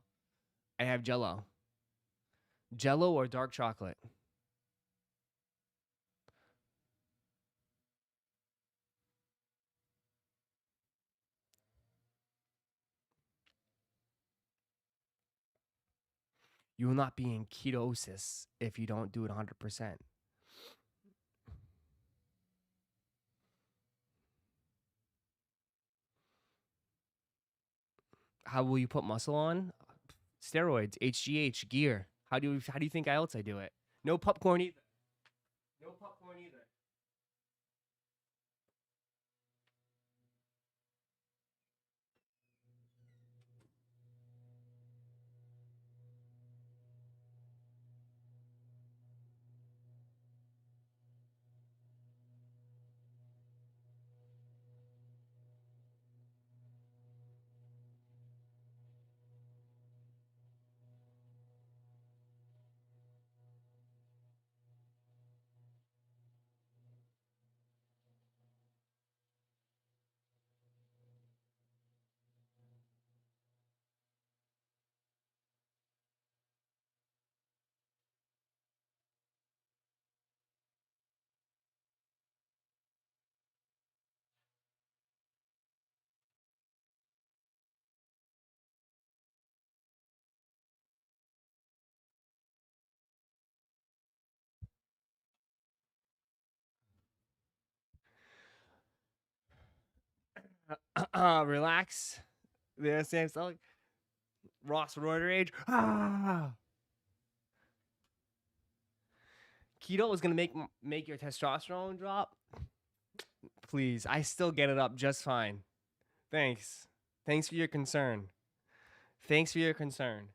I have Jell-O. Jell-O or dark chocolate. You will not be in ketosis if you don't do it 100%. How will you put muscle on? Steroids, HGH, gear. How do you think else I do it? No popcorn either. No popcorn either. Relax. The same stuff. Ross Reuter age. Keto is gonna make your testosterone drop. Please, I still get it up just fine. Thanks. Thanks for your concern. Thanks for your concern.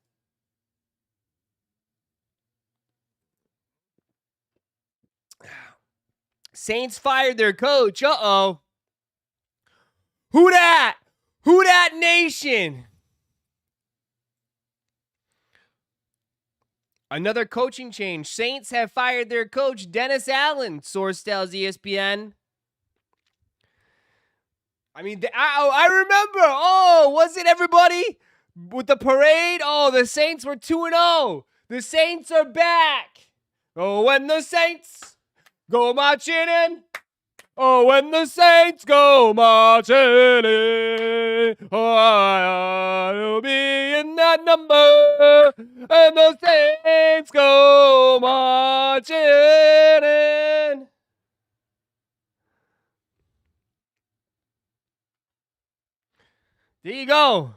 Saints fired their coach. Uh-oh. Who dat? Who dat nation? Another coaching change. Saints have fired their coach, Dennis Allen, source tells ESPN. I mean, I remember. Oh, was it everybody with the parade? Oh, the Saints were 2-0. The Saints are back. Oh, when the Saints go marching in. Oh, when the Saints go marching in. Oh, I'll be in that number. And the Saints go marching in. There you go.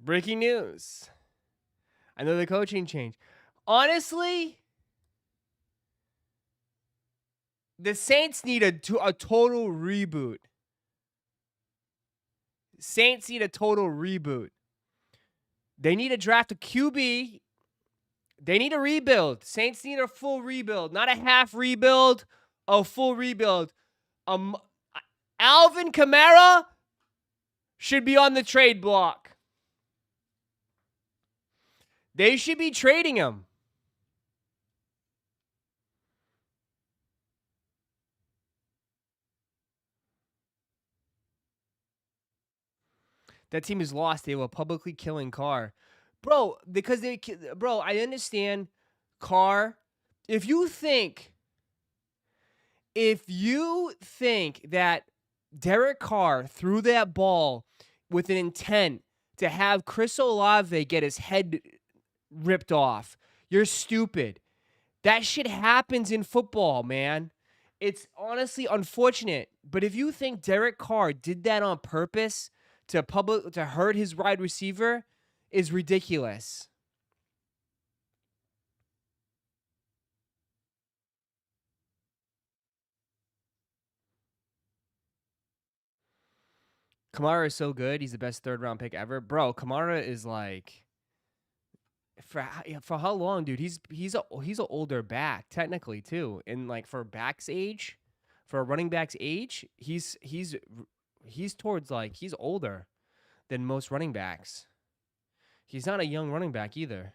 Breaking news. Another coaching change. Honestly, the Saints need a total reboot. Saints need a total reboot. They need to draft a QB. They need a rebuild. Saints need a full rebuild, not a half rebuild, a full rebuild. Alvin Kamara should be on the trade block. They should be trading him. That team is lost. They were publicly killing Carr. Bro, I understand Carr. If you think that Derek Carr threw that ball with an intent to have Chris Olave get his head ripped off, you're stupid. That shit happens in football, man. It's honestly unfortunate. But if you think Derek Carr did that on purpose to hurt his wide receiver, is ridiculous. Kamara is so good. He's the best third-round pick ever. Bro, Kamara is like, for how long, dude? He's an older back technically too, and like for a running back's age, he's towards like he's older than most running backs. He's not a young running back either.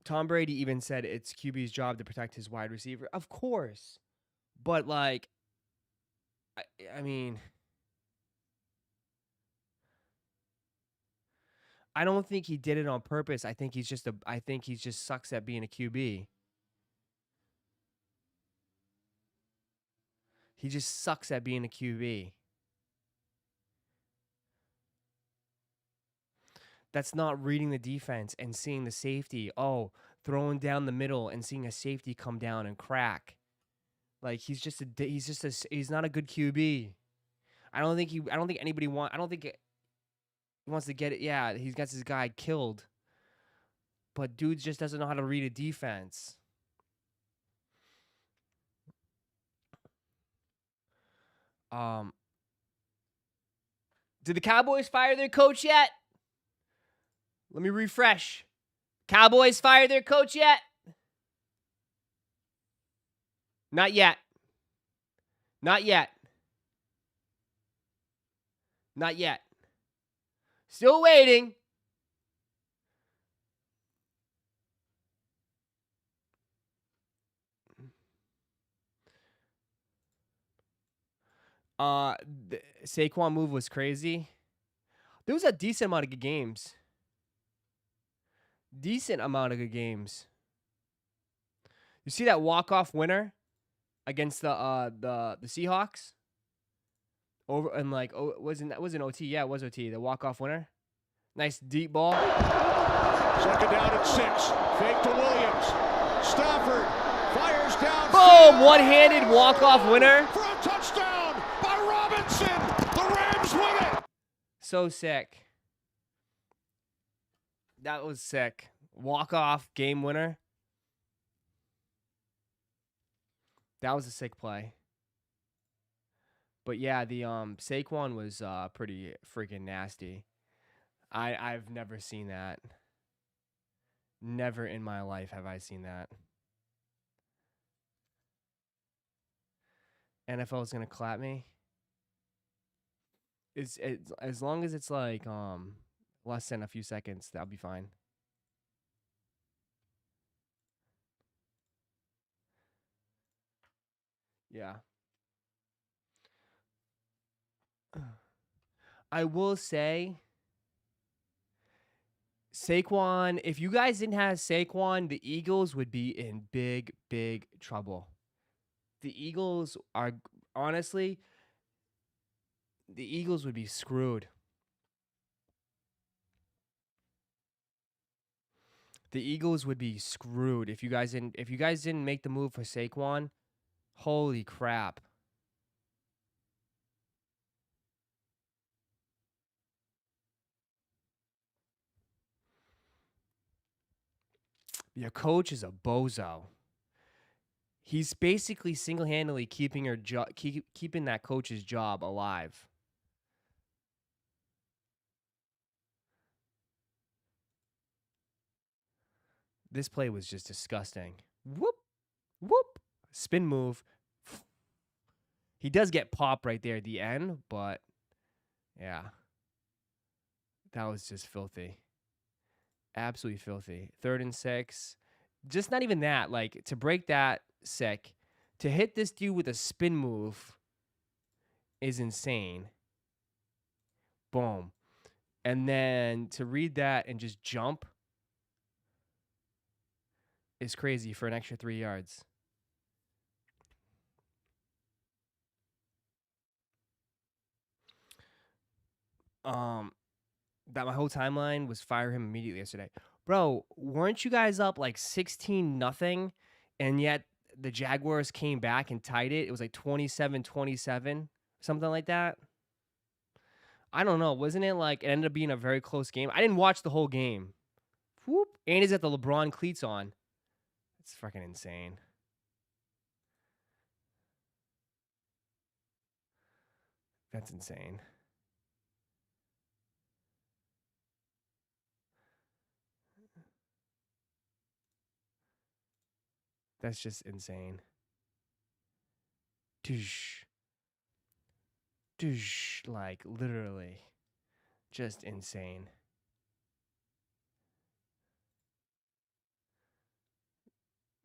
Tom Brady even said it's QB's job to protect his wide receiver. Of course. But like, I mean, I don't think he did it on purpose. I think he just sucks at being a QB. He just sucks at being a QB. That's not reading the defense and seeing the safety. Oh, throwing down the middle and seeing a safety come down and crack. Like he's not a good QB. I don't think he wants to get it. Yeah, he gets his guy killed. But dude just doesn't know how to read a defense. Did the Cowboys fire their coach yet? Let me refresh. Cowboys fired their coach yet? Not yet. Not yet. Not yet. Still waiting. The Saquon move was crazy. There was a decent amount of good games. You see that walk-off winner against the Seahawks? Over and like wasn't OT? Yeah, it was OT. The walk-off winner. Nice deep ball. Second down and 6. Fake to Williams. Stafford fires down. Boom! One-handed walk-off winner. For a touchdown by Robinson. The Rams win it. So sick. That was sick. Walk-off game winner. That was a sick play. But yeah, the Saquon was pretty freaking nasty. I've never seen that. Never in my life have I seen that. NFL is gonna clap me. It's as long as it's like less than a few seconds, that'll be fine. Yeah. I will say Saquon, if you guys didn't have Saquon, the Eagles would be in big, big trouble. The Eagles are honestly, the Eagles would be screwed. The Eagles would be screwed if you guys didn't make the move for Saquon. Holy crap. Your coach is a bozo. He's basically single-handedly keeping keeping that coach's job alive. This play was just disgusting. Whoop, whoop, spin move. He does get pop right there at the end, but yeah, that was just filthy. Absolutely filthy. 3rd and 6. Just not even that. Like, to break that sick, to hit this dude with a spin move is insane. Boom. And then to read that and just jump is crazy for an extra 3 yards. That my whole timeline was fire him immediately yesterday. Bro, weren't you guys up like 16-0 and yet the Jaguars came back and tied it? It was like 27-27, something like that. I don't know. Wasn't it like it ended up being a very close game? I didn't watch the whole game. Whoop. And he's got the LeBron cleats on. It's fucking insane. That's insane. That's just insane. Doosh. Doosh. Like, literally. Just insane.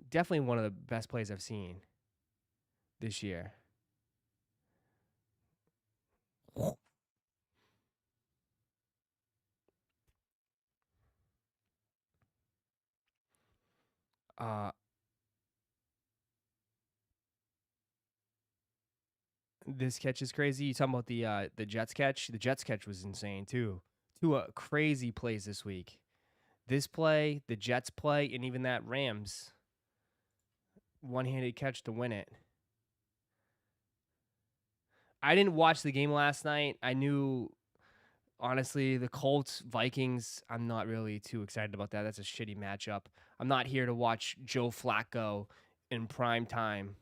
Definitely one of the best plays I've seen this year. This catch is crazy. You talking about the Jets catch? The Jets catch was insane too. Two crazy plays this week. This play, the Jets play, and even that Rams one-handed catch to win it. I didn't watch the game last night. I knew, honestly, the Colts, Vikings, I'm not really too excited about that. That's a shitty matchup. I'm not here to watch Joe Flacco in prime time.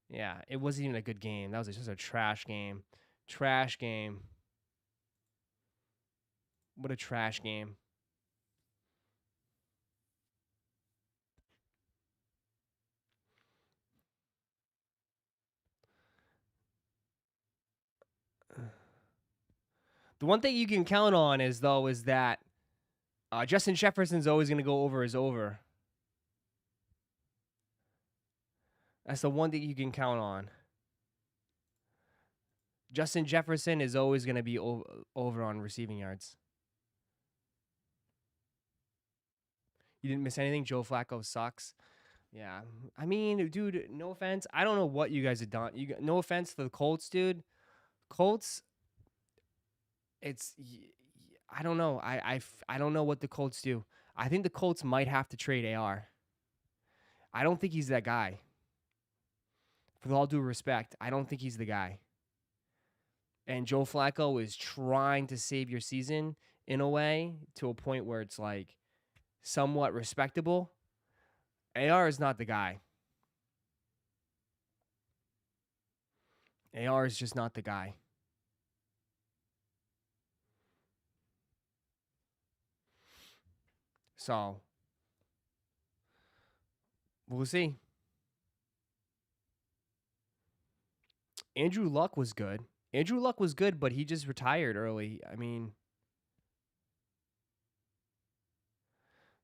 Yeah, it wasn't even a good game. That was just a trash game. Trash game. What a trash game. The one thing you can count on is that Justin Jefferson's always going to go over his over. That's the one thing you can count on. Justin Jefferson is always going to be over on receiving yards. You didn't miss anything. Joe Flacco sucks. Yeah. I mean, dude, no offense. I don't know what you guys have done. No offense to the Colts, dude. Colts, I don't know. I don't know what the Colts do. I think the Colts might have to trade AR. I don't think he's that guy. With all due respect, I don't think he's the guy. And Joe Flacco is trying to save your season in a way to a point where it's like somewhat respectable. AR is not the guy. AR is just not the guy. So, we'll see. Andrew Luck was good. Andrew Luck was good, but he just retired early. I mean,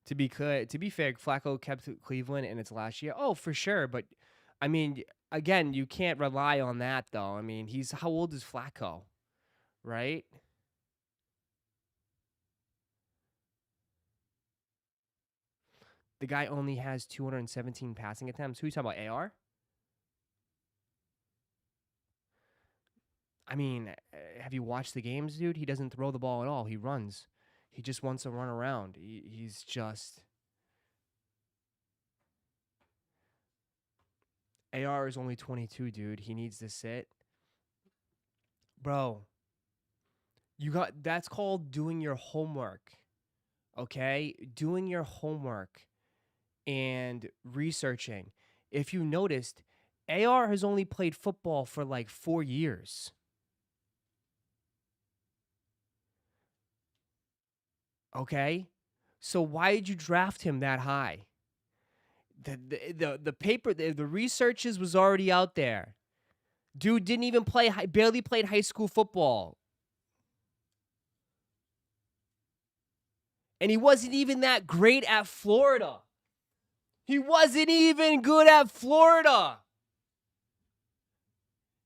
to be fair, Flacco kept Cleveland in its last year. Oh, for sure. But, I mean, again, you can't rely on that, though. I mean, how old is Flacco, right? The guy only has 217 passing attempts. Who are you talking about, AR? I mean, have you watched the games, dude? He doesn't throw the ball at all. He runs. He just wants to run around. He's just... AR is only 22, dude. He needs to sit. Bro, that's called doing your homework. Okay? Doing your homework and researching. If you noticed, AR has only played football for like 4 years. Okay? So why did you draft him that high? The paper, the researches was already out there. Dude didn't even barely played high school football. And he wasn't even that great at Florida. He wasn't even good at Florida.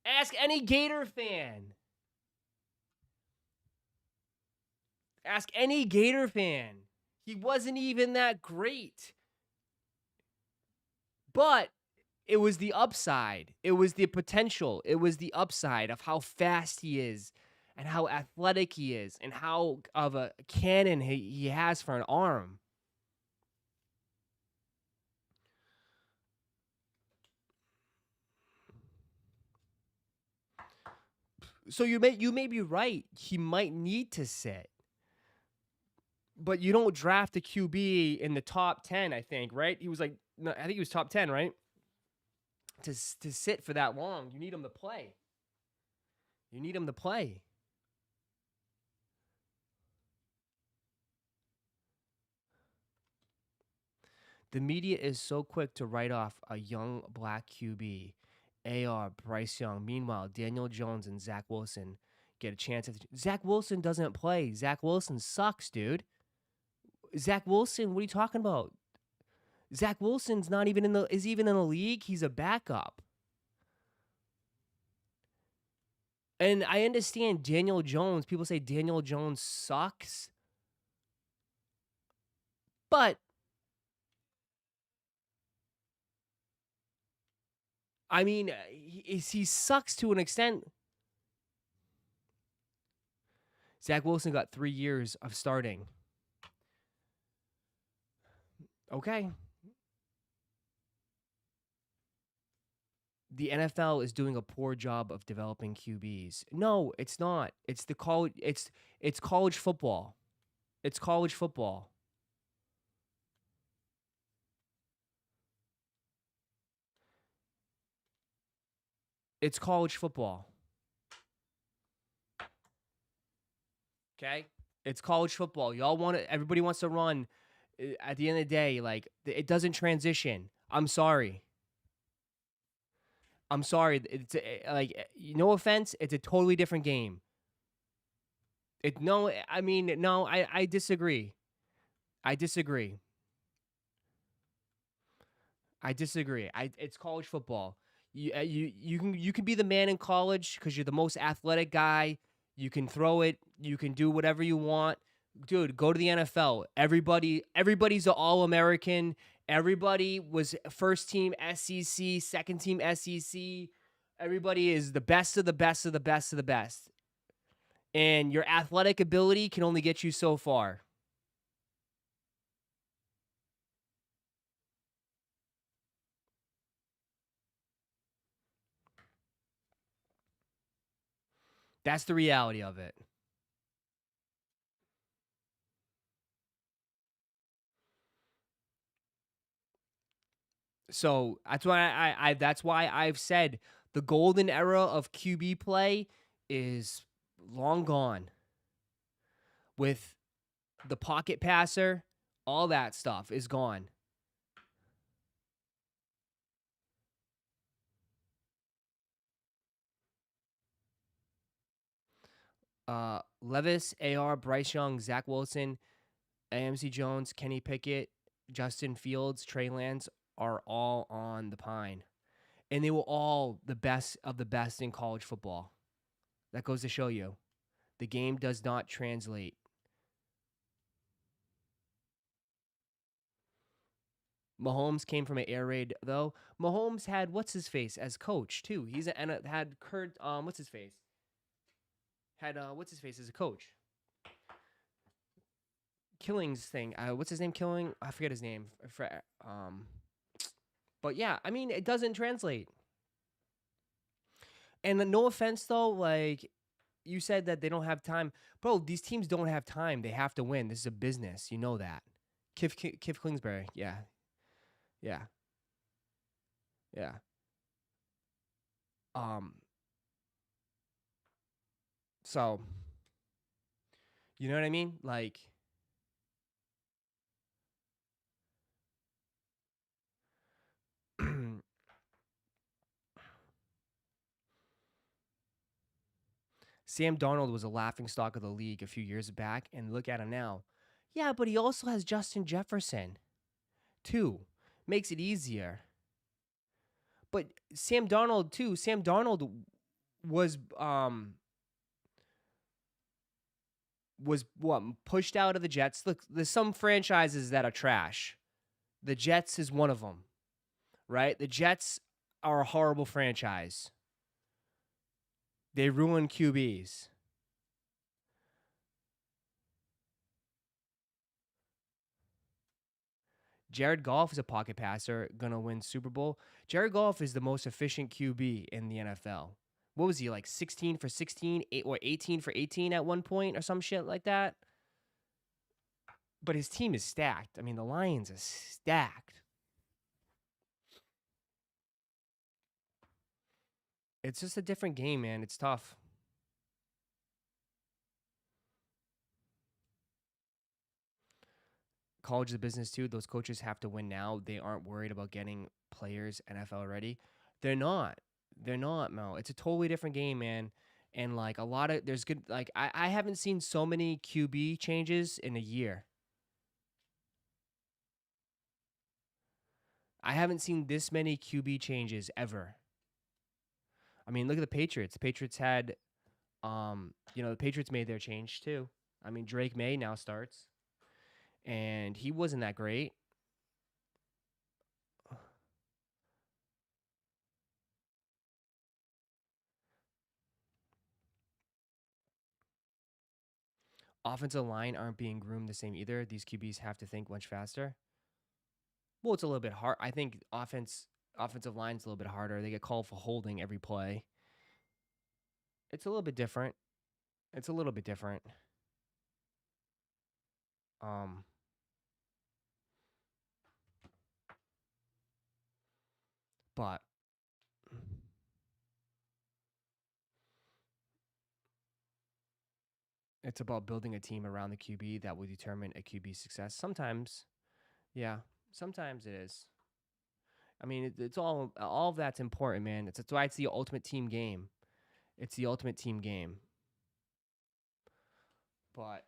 Ask any Gator fan. Ask any Gator fan. He wasn't even that great. But it was the upside. It was the potential. It was the upside of how fast he is and how athletic he is and how of a cannon he has for an arm. So you may be right. He might need to sit. But you don't draft a QB in the top 10, I think, right? He was like, no, I think he was top 10, right? To sit for that long. You need him to play. You need him to play. The media is so quick to write off a young black QB, AR, Bryce Young. Meanwhile, Daniel Jones and Zach Wilson get a chance. Zach Wilson doesn't play. Zach Wilson sucks, dude. Zach Wilson, what are you talking about? Zach Wilson's not even is even in the league. He's a backup. And I understand Daniel Jones. People say Daniel Jones sucks. But I mean, he sucks to an extent. Zach Wilson got 3 years of starting. Okay. The NFL is doing a poor job of developing QBs. No, it's not. It's the college. It's college football. It's college football. It's college football. Okay? It's college football. Everybody wants to run. At the end of the day, like, it doesn't transition. I'm sorry. It's no offense, it's a totally different game. I disagree. It's college football. You can be the man in college because you're the most athletic guy. You can throw it. You can do whatever you want. Dude, go to the NFL. Everybody's an All-American. Everybody was first team SEC, second team SEC. Everybody is the best of the best of the best of the best. And your athletic ability can only get you so far. That's the reality of it. So that's why I've said the golden era of QB play is long gone. With the pocket passer, All that stuff is gone. Levis, AR, Bryce Young, Zach Wilson, AMC Jones, Kenny Pickett, Justin Fields, Trey Lance are all on the pine. And they were all the best of the best in college football. That goes to show you. The game does not translate. Mahomes came from an air raid, though. Mahomes had what's-his-face as coach, too. Had Kurt, what's-his-face? Had, what's-his-face as a coach. Killing's thing. What's his name? Killing? I forget his name. But yeah, I mean, it doesn't translate. And no offense, though, like, you said that they don't have time. Bro, these teams don't have time. They have to win. This is a business. You know that. Kiff Kingsbury. Yeah. Yeah. Yeah. So, you know what I mean? Like, Sam Darnold was a laughingstock of the league a few years back, and look at him now. Yeah, but he also has Justin Jefferson, too. Makes it easier. But Sam Darnold, too. Sam Darnold was what, pushed out of the Jets. Look, there's some franchises that are trash. The Jets is one of them, right? The Jets are a horrible franchise. They ruin QBs. Jared Goff is a pocket passer, gonna win Super Bowl. Jared Goff is the most efficient QB in the NFL. What was he, like 16 for 16, 18 for 18 at one point or some shit like that? But his team is stacked. I mean, the Lions are stacked. It's just a different game, man. It's tough. College is a business too. Those coaches have to win now. They aren't worried about getting players NFL ready. They're not. They're not, Mo. It's a totally different game, man. And like a lot of there's good like I haven't seen so many QB changes in a year. I haven't seen this many QB changes ever. I mean, look at the Patriots. The Patriots had the Patriots made their change too. I mean, Drake May now starts. And he wasn't that great. Offensive line aren't being groomed the same either. These QBs have to think much faster. Well, it's a little bit hard. I think offensive line's a little bit harder. They get called for holding every play. It's a little bit different. It's a little bit different. But it's about building a team around the QB that will determine a QB success. Sometimes, yeah, sometimes it is. I mean, it's all of that's important, man. That's why it's the ultimate team game. It's the ultimate team game. But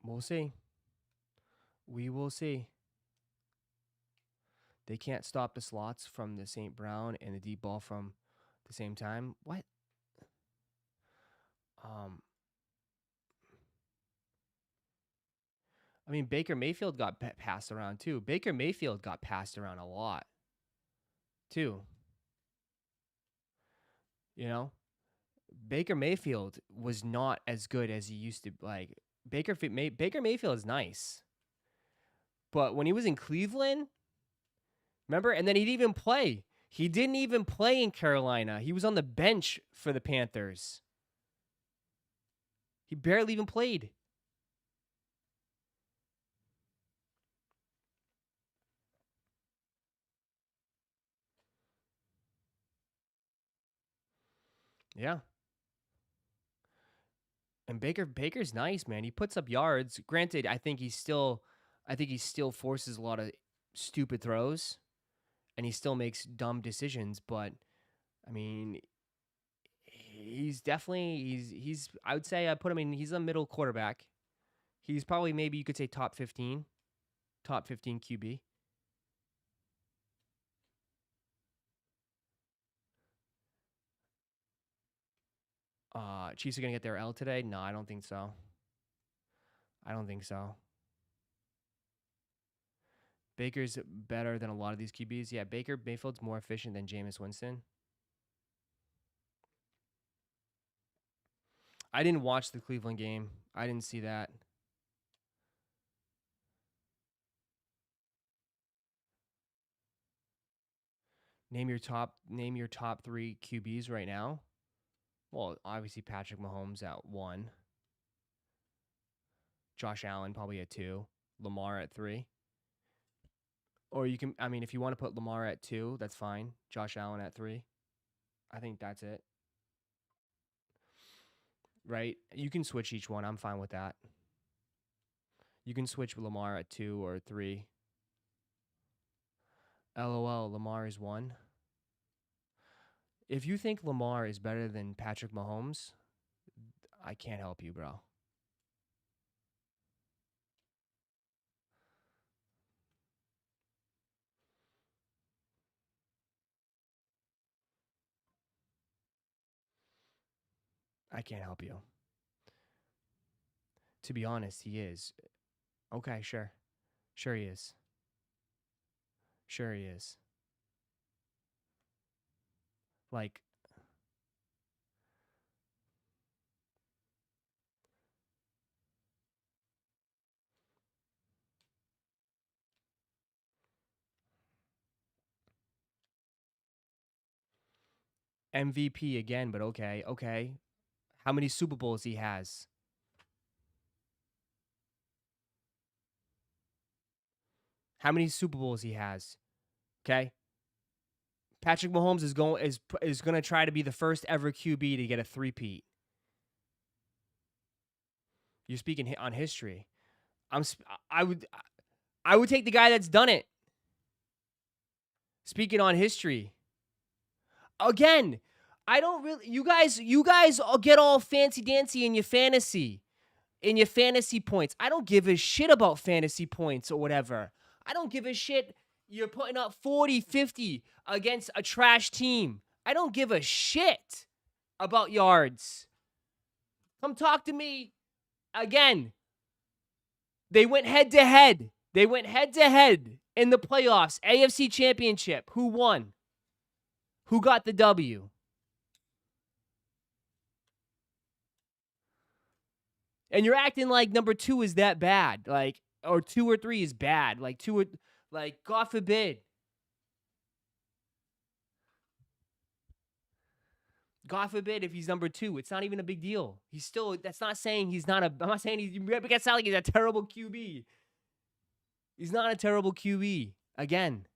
we'll see. We will see. They can't stop the slots from the St. Brown and the deep ball from the same time. What? I mean, Baker Mayfield got passed around too. Baker Mayfield got passed around a lot too. You know, Baker Mayfield was not as good as he used to. Like Baker Mayfield is nice, but when he was in Cleveland, remember, and then he didn't even play. He didn't even play in Carolina. He was on the bench for the Panthers. He barely even played. Yeah. And Baker's nice, man. He puts up yards. Granted, I think he still forces a lot of stupid throws and he still makes dumb decisions, but I mean, he's definitely he's I would say I put him in he's a middle quarterback. He's probably maybe you could say top 15 QB. Chiefs are going to get their L today? No, I don't think so. I don't think so. Baker's better than a lot of these QBs. Yeah, Baker Mayfield's more efficient than Jameis Winston. I didn't watch the Cleveland game. I didn't see that. Name your top 3 QBs right now. Well, obviously Patrick Mahomes at 1. Josh Allen probably at 2. Lamar at 3. Or you can, I mean, if you want to put Lamar at 2, that's fine. Josh Allen at 3. I think that's it. Right? You can switch each one. I'm fine with that. You can switch Lamar at 2 or 3. LOL, Lamar is 1. If you think Lamar is better than Patrick Mahomes, I can't help you, bro. I can't help you. To be honest, he is. Okay, sure. Sure he is. Sure he is. Like, MVP again, but okay, okay. How many Super Bowls he has? How many Super Bowls he has? Okay. Patrick Mahomes is going to try to be the first ever QB to get a three-peat. You're speaking on history. I would take the guy that's done it. Speaking on history. Again, I don't really you guys all get all fancy dancy in your fantasy points. I don't give a shit about fantasy points or whatever. I don't give a shit you're putting up 40, 50 against a trash team. I don't give a shit about yards. Come talk to me again. They went head to head. They went head to head in the playoffs, AFC Championship. Who won? Who got the W? And you're acting like number 2 is that bad. Like, or 2 or 3 is bad. Like, 2 or, like, God forbid. God forbid if he's number 2. It's not even a big deal. He's still, that's not saying he's not a, I'm not saying you make it sound like he's a terrible QB. He's not a terrible QB. Again.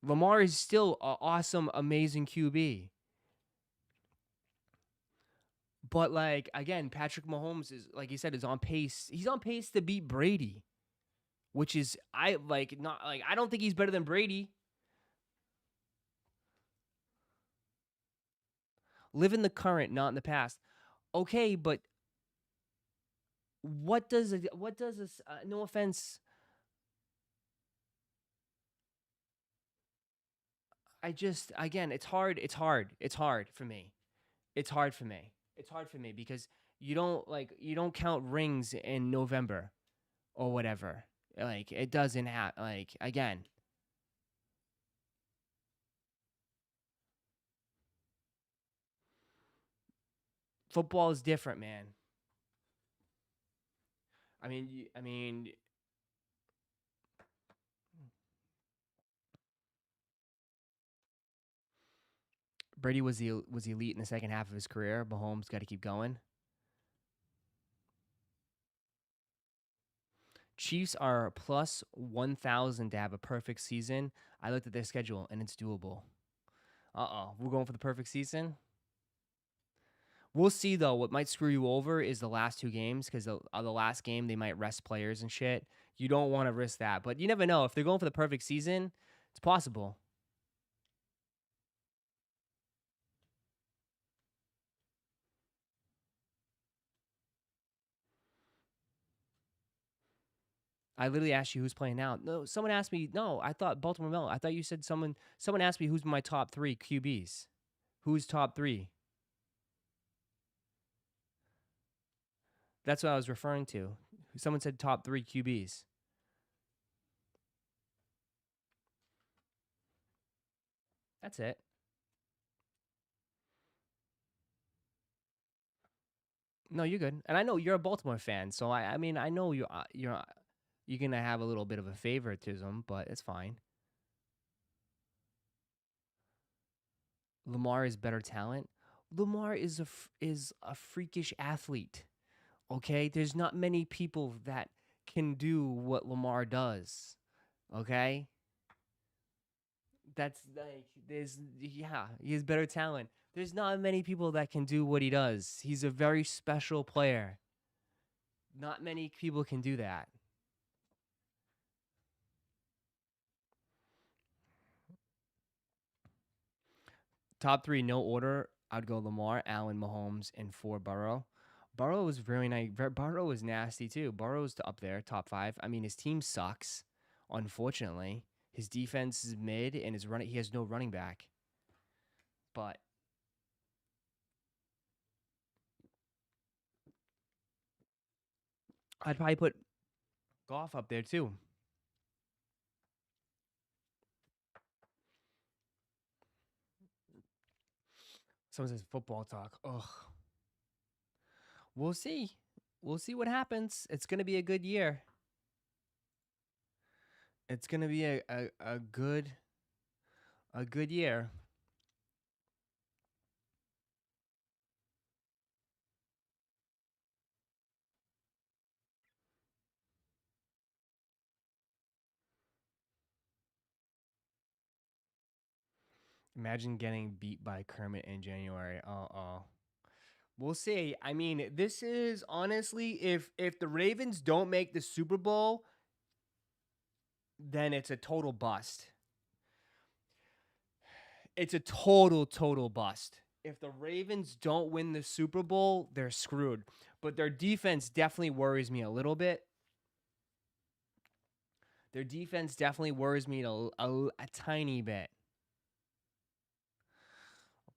Lamar is still an awesome, amazing QB. But, like, again, Patrick Mahomes is, like you said, is on pace. He's on pace to beat Brady, which is, I don't think he's better than Brady. Live in the current, not in the past. Okay, but what does this, no offense, again, it's hard for me. It's hard for me because you don't count rings in November or whatever. Like, it doesn't have, like, again. Football is different, man. I mean, Brady was elite in the second half of his career. Mahomes got to keep going. Chiefs are plus 1,000 to have a perfect season. I looked at their schedule and it's doable. We're going for the perfect season. We'll see, though. What might screw you over is the last 2 games, because the last game, they might rest players and shit. You don't want to risk that. But you never know. If they're going for the perfect season, it's possible. I literally asked you who's playing now. No, someone asked me. No, I thought Baltimore Mel. I thought you said someone asked me who's my top 3 QBs. Who's top 3? That's what I was referring to. Someone said top 3 QBs. That's it. No, you're good. And I know you're a Baltimore fan, so I mean, I know you're gonna have a little bit of a favoritism, but it's fine. Lamar is better talent. Lamar is a freakish athlete. Okay, there's not many people that can do what Lamar does. Okay, that's like he has better talent. There's not many people that can do what he does. He's a very special player. Not many people can do that. Top 3, no order. I'd go Lamar, Allen, Mahomes, and 4 Burrow. Burrow was very nice. Burrow was nasty too. Burrow's up there, top 5. I mean, his team sucks, unfortunately. His defense is mid, and he has no running back. But I'd probably put Goff up there too. Someone says football talk. Ugh. We'll see. We'll see what happens. It's gonna be a good year. It's gonna be a good year. Imagine getting beat by Kermit in January. We'll see. I mean, this is honestly, if the Ravens don't make the Super Bowl, then it's a total bust. It's a total bust. If the Ravens don't win the Super Bowl, they're screwed. But their defense definitely worries me a little bit. Their defense definitely worries me a tiny bit.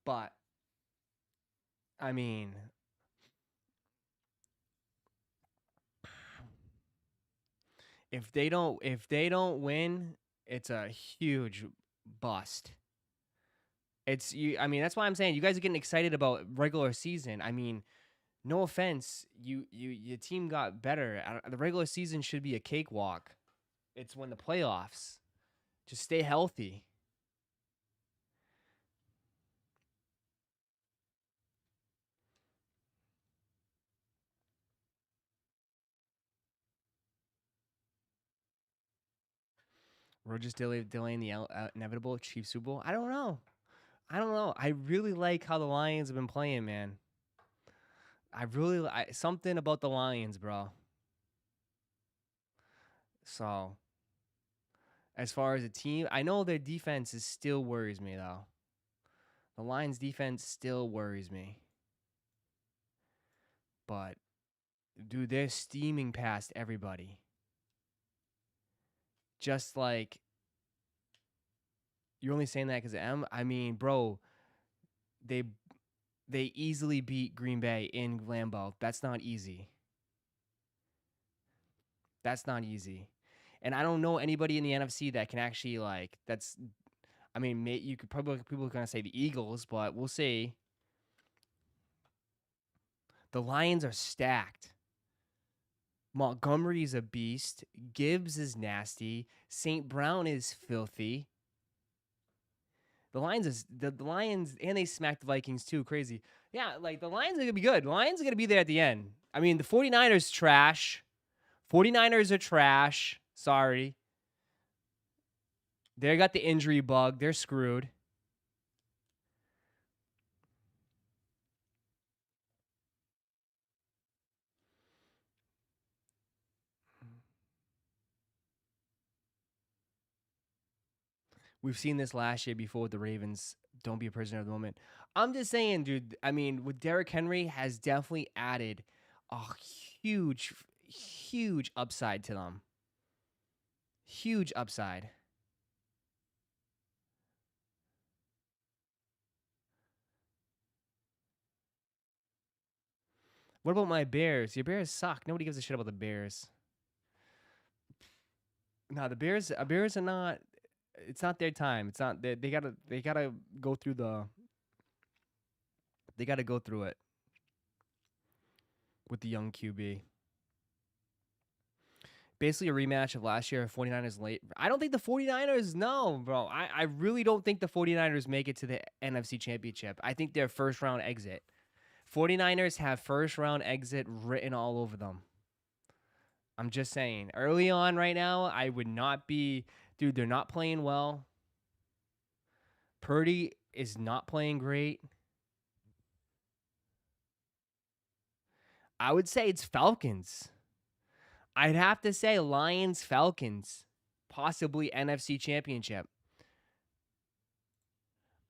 But I mean, if they don't win, it's a huge bust. I mean, that's why I'm saying you guys are getting excited about regular season. I mean, no offense, your team got better. The regular season should be a cakewalk. It's when the playoffs. Just stay healthy. We're just delaying the inevitable Chiefs Super Bowl. I don't know. I really like how the Lions have been playing, man. Something about the Lions, bro. So, as far as a team, I know their defense still worries me, though. The Lions' defense still worries me. But, dude, they're steaming past everybody. Just like, you're only saying that because of M? I mean, bro, they easily beat Green Bay in Lambeau. That's not easy. That's not easy. And I don't know anybody in the NFC that can actually, like, that's, I mean, you could probably, people are going to say the Eagles, but we'll see. The Lions are stacked. Montgomery's a beast. Gibbs is nasty. St. Brown is filthy. The Lions, and they smacked the Vikings too. Crazy. Yeah, like, the Lions are going to be good. The Lions are going to be there at the end. I mean, the 49ers trash. 49ers are trash. Sorry. They got the injury bug. They're screwed. We've seen this last year before with the Ravens. Don't be a prisoner of the moment. I'm just saying, dude. I mean, with Derrick Henry has definitely added a huge, huge upside to them. Huge upside. What about my Bears? Your Bears suck. Nobody gives a shit about the Bears. No, the Bears are not. It's not their time. It's not. They gotta go through the. They gotta go through it with the young QB. Basically a rematch of last year, 49ers late. I don't think the 49ers, no, bro. I really don't think the 49ers make it to the NFC Championship. I think they're first round exit. 49ers have first round exit written all over them. I'm just saying. Early on right now, I would not be. Dude, they're not playing well. Purdy is not playing great. I would say it's Falcons. I'd have to say Lions, Falcons, possibly NFC Championship.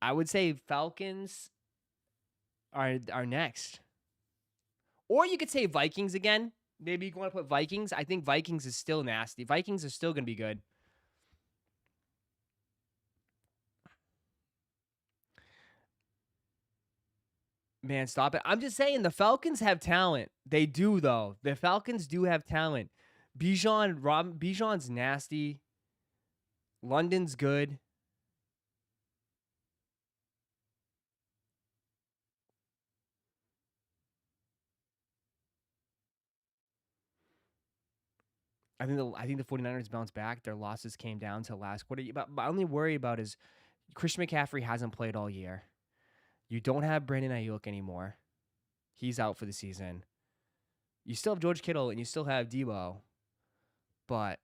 I would say Falcons are next. Or you could say Vikings again. Maybe you want to put Vikings. I think Vikings is still nasty. Vikings are still going to be good. Man, stop it. I'm just saying the Falcons have talent. They do, though. The Falcons do have talent. Bijan's nasty. London's good. I think the 49ers bounced back. Their losses came down to last quarter. But my only worry about is Christian McCaffrey hasn't played all year. You don't have Brandon Ayuk anymore. He's out for the season. You still have George Kittle and you still have Debo. But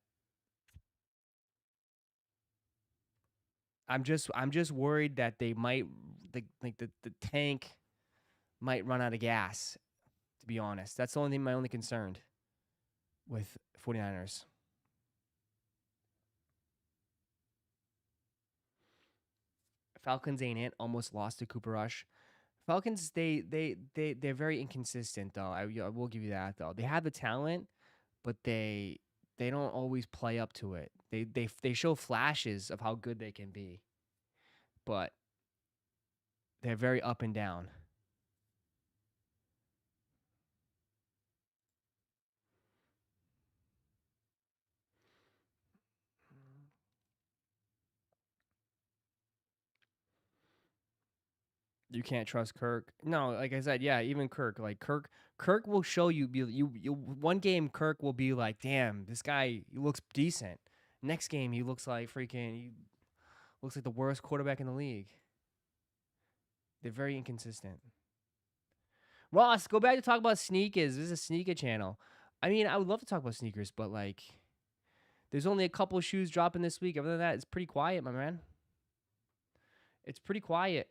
I'm just worried that they might the tank might run out of gas, to be honest. That's the only thing, my only concern with 49ers. Falcons ain't it. Almost lost to Cooper Rush. Falcons, they're very inconsistent though. I will give you that though. They have the talent, but they don't always play up to it. They show flashes of how good they can be, but they're very up and down. You can't trust Kirk. No, like I said, yeah, even Kirk. Like Kirk will show you. You one game Kirk will be like, damn, this guy he looks decent. Next game he looks like freaking. He looks like the worst quarterback in the league. They're very inconsistent. Ross, go back to talk about sneakers. This is a sneaker channel. I mean, I would love to talk about sneakers, but like, there's only a couple of shoes dropping this week. Other than that, it's pretty quiet, my man. It's pretty quiet.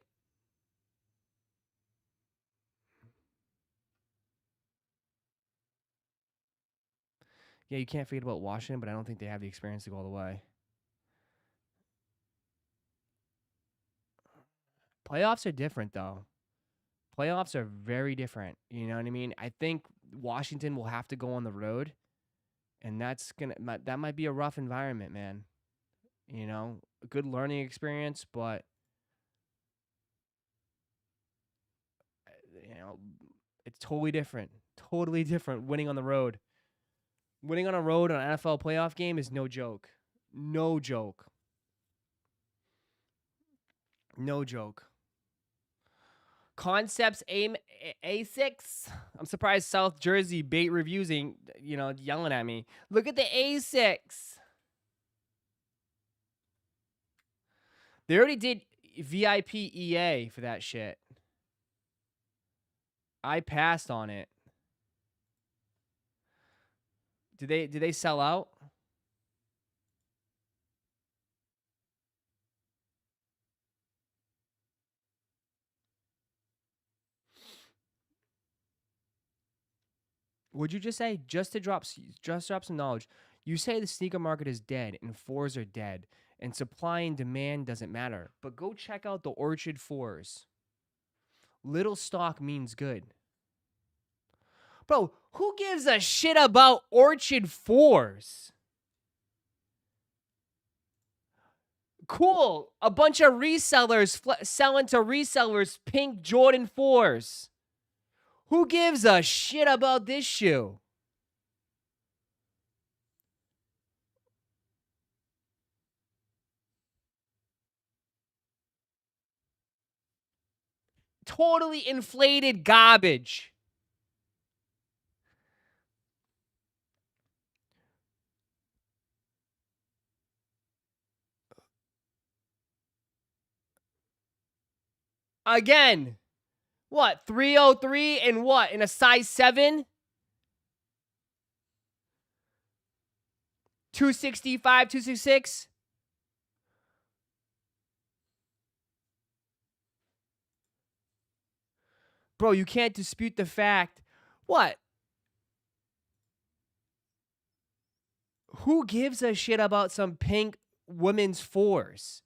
Yeah, you can't forget about Washington, but I don't think they have the experience to go all the way. Playoffs are different, though. Playoffs are very different. You know what I mean? I think Washington will have to go on the road, and that might be a rough environment, man. You know, a good learning experience, but you know, it's totally different. Totally different winning on the road. Winning on a road on an NFL playoff game is no joke. No joke. No joke. Concepts A6. I'm surprised South Jersey bait reviews ain't, yelling at me. Look at the A6. They already did VIP EA for that shit. I passed on it. Did they sell out? Would you just say just drop some knowledge? You say the sneaker market is dead and fours are dead, And supply and demand doesn't matter. But go check out the Orchard 4s. Little stock means good. Bro, who gives a shit about Orchard 4s? Cool. A bunch of resellers selling to resellers pink Jordan 4s. Who gives a shit about this shoe? Totally inflated garbage. Again, what? 303 and what? In a size 7? 265, 266? Bro, you can't dispute the fact. What? Who gives a shit about some pink women's 4s?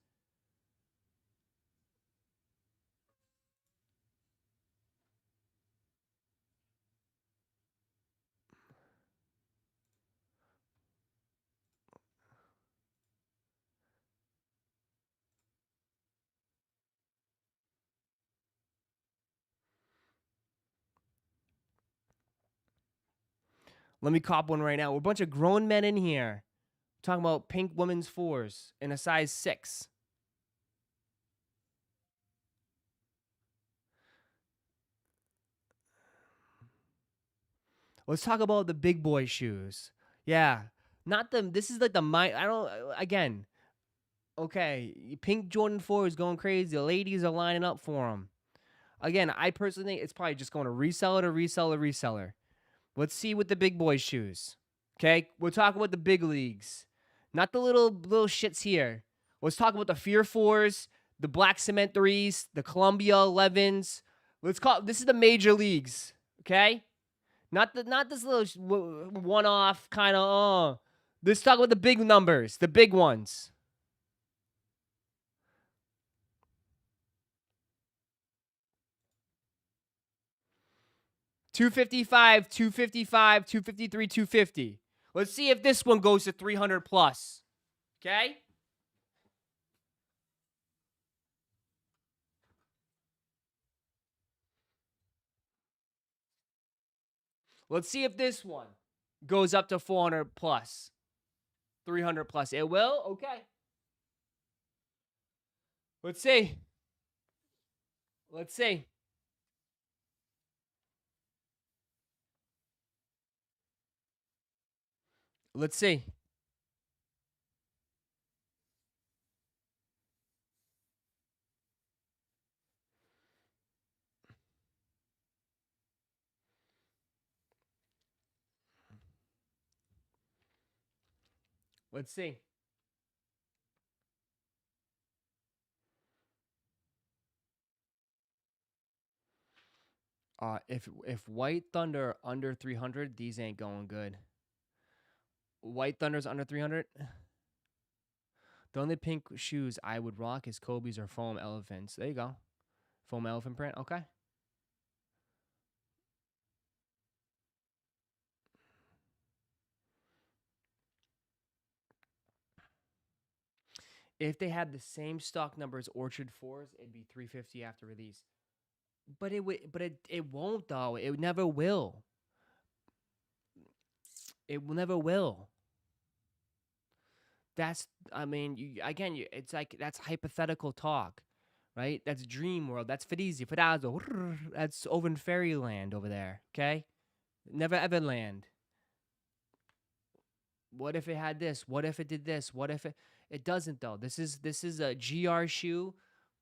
Let me cop one right now. We're a bunch of grown men in here talking about pink women's 4s in a size 6. Let's talk about the big boy shoes. Yeah. Not the, this is like the, I don't, again, okay, pink Jordan 4 is going crazy. The ladies are lining up for them. Again, I personally think it's probably just going to reseller to reseller, reseller. Let's see what the big boy shoes. Okay, we'll talk about the big leagues, not the little shits here. Let's talk about the Fear 4s, the Black Cement 3s, the Columbia 11s. This is the major leagues. Okay, not this little one-off kind of. Let's talk about the big numbers, the big ones. $255, $255, $253, $250. Let's see if this one goes to $300 plus. Okay? Let's see if this one goes up to $400 plus. $300 plus. It will? Okay. Let's see. Let's see. Let's see. Let's see. If White Thunder under 300, these ain't going good. White Thunder's under 300. The only pink shoes I would rock is Kobe's or Foam Elephants. There you go. Foam Elephant print. Okay. If they had the same stock numbers Orchard 4s, it'd be $350 after release. But it won't though. It never will. It never will. It's like that's hypothetical talk, right? That's dream world. That's Fedizi, Fedazzo. That's over in fairyland over there. Okay, never ever land. What if it had this? What if it did this? What if it doesn't though? This is a GR shoe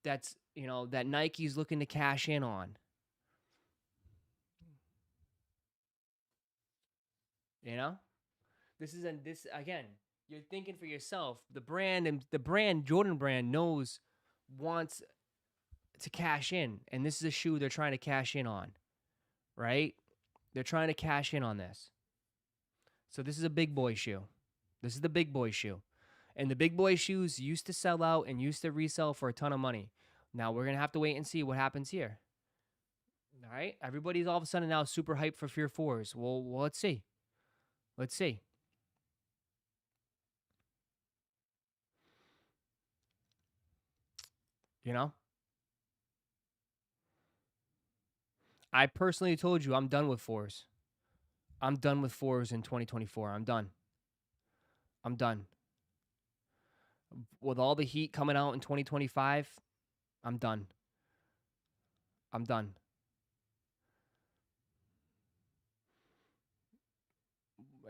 that's, that Nike's looking to cash in on. This again, you're thinking for yourself. The brand Jordan brand wants to cash in, and this is a shoe they're trying to cash in on, right? They're trying to cash in on this. So this is a big boy shoe. This is the big boy shoe. And the big boy shoes used to sell out and used to resell for a ton of money. Now we're going to have to wait and see what happens here. All right? Everybody's all of a sudden now super hyped for Fear 4s. Well, let's see. Let's see. You know? I personally told you I'm done with 4s. I'm done with 4s in 2024. I'm done. I'm done. With all the heat coming out in 2025, I'm done. I'm done.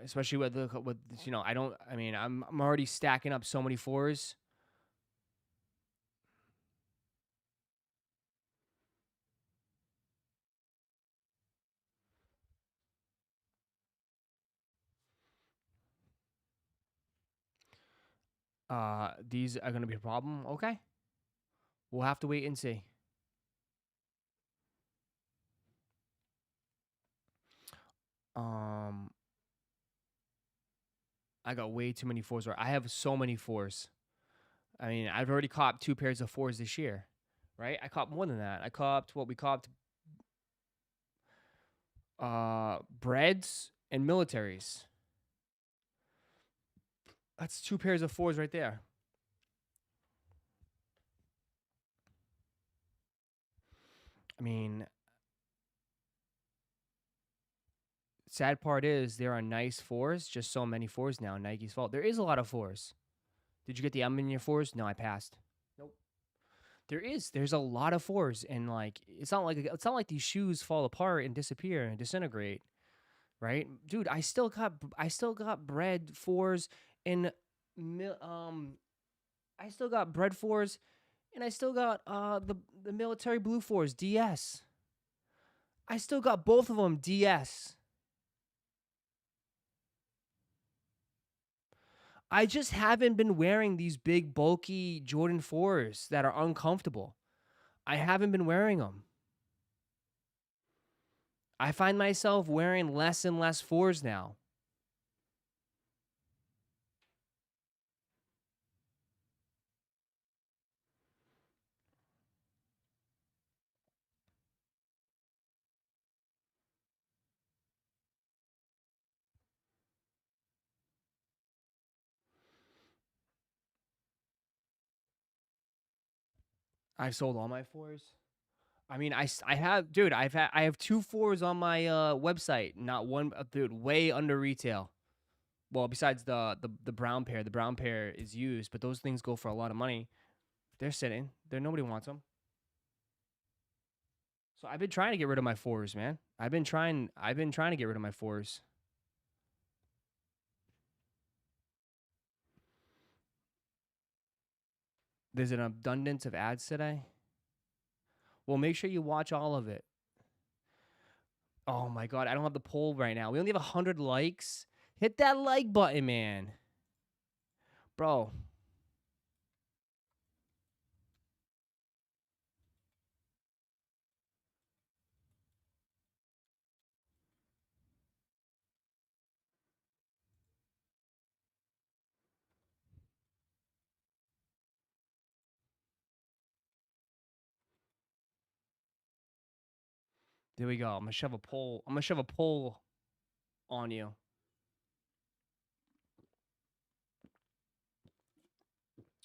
Especially with you know, I'm already stacking up so many 4s. These are going to be a problem. Okay. We'll have to wait and see. I got way too many 4s. I have so many 4s. I mean, I've already copped 2 pairs of 4s this year, right? I copped more than that. I copped what we copped breads and militaries. That's 2 pairs of 4s right there. I mean, sad part is there are nice 4s, just so many 4s now. Nike's fault. There is a lot of 4s. Did you get the M in your 4s? No, I passed. Nope. There's a lot of 4s, and like it's not like these shoes fall apart and disappear and disintegrate, right? Dude, I still got bread 4s and I still got bread 4s, and I still got the military blue 4s DS. I still got both of them DS. I just haven't been wearing these big, bulky Jordan 4s that are uncomfortable. I haven't been wearing them. I find myself wearing less and less 4s now. I've sold all my 4s. I mean, I have, dude. I have 2 4s on my website. Not one, dude. Way under retail. Well, besides the brown pair. The brown pair is used, but those things go for a lot of money. They're sitting. Nobody wants them. So I've been trying to get rid of my 4s, man. I've been trying to get rid of my 4s. There's an abundance of ads today. Well, make sure you watch all of it. Oh my god, I don't have the poll right now. We only have 100 likes. Hit that like button, man. Bro. There we go. I'm gonna shove a poll on you.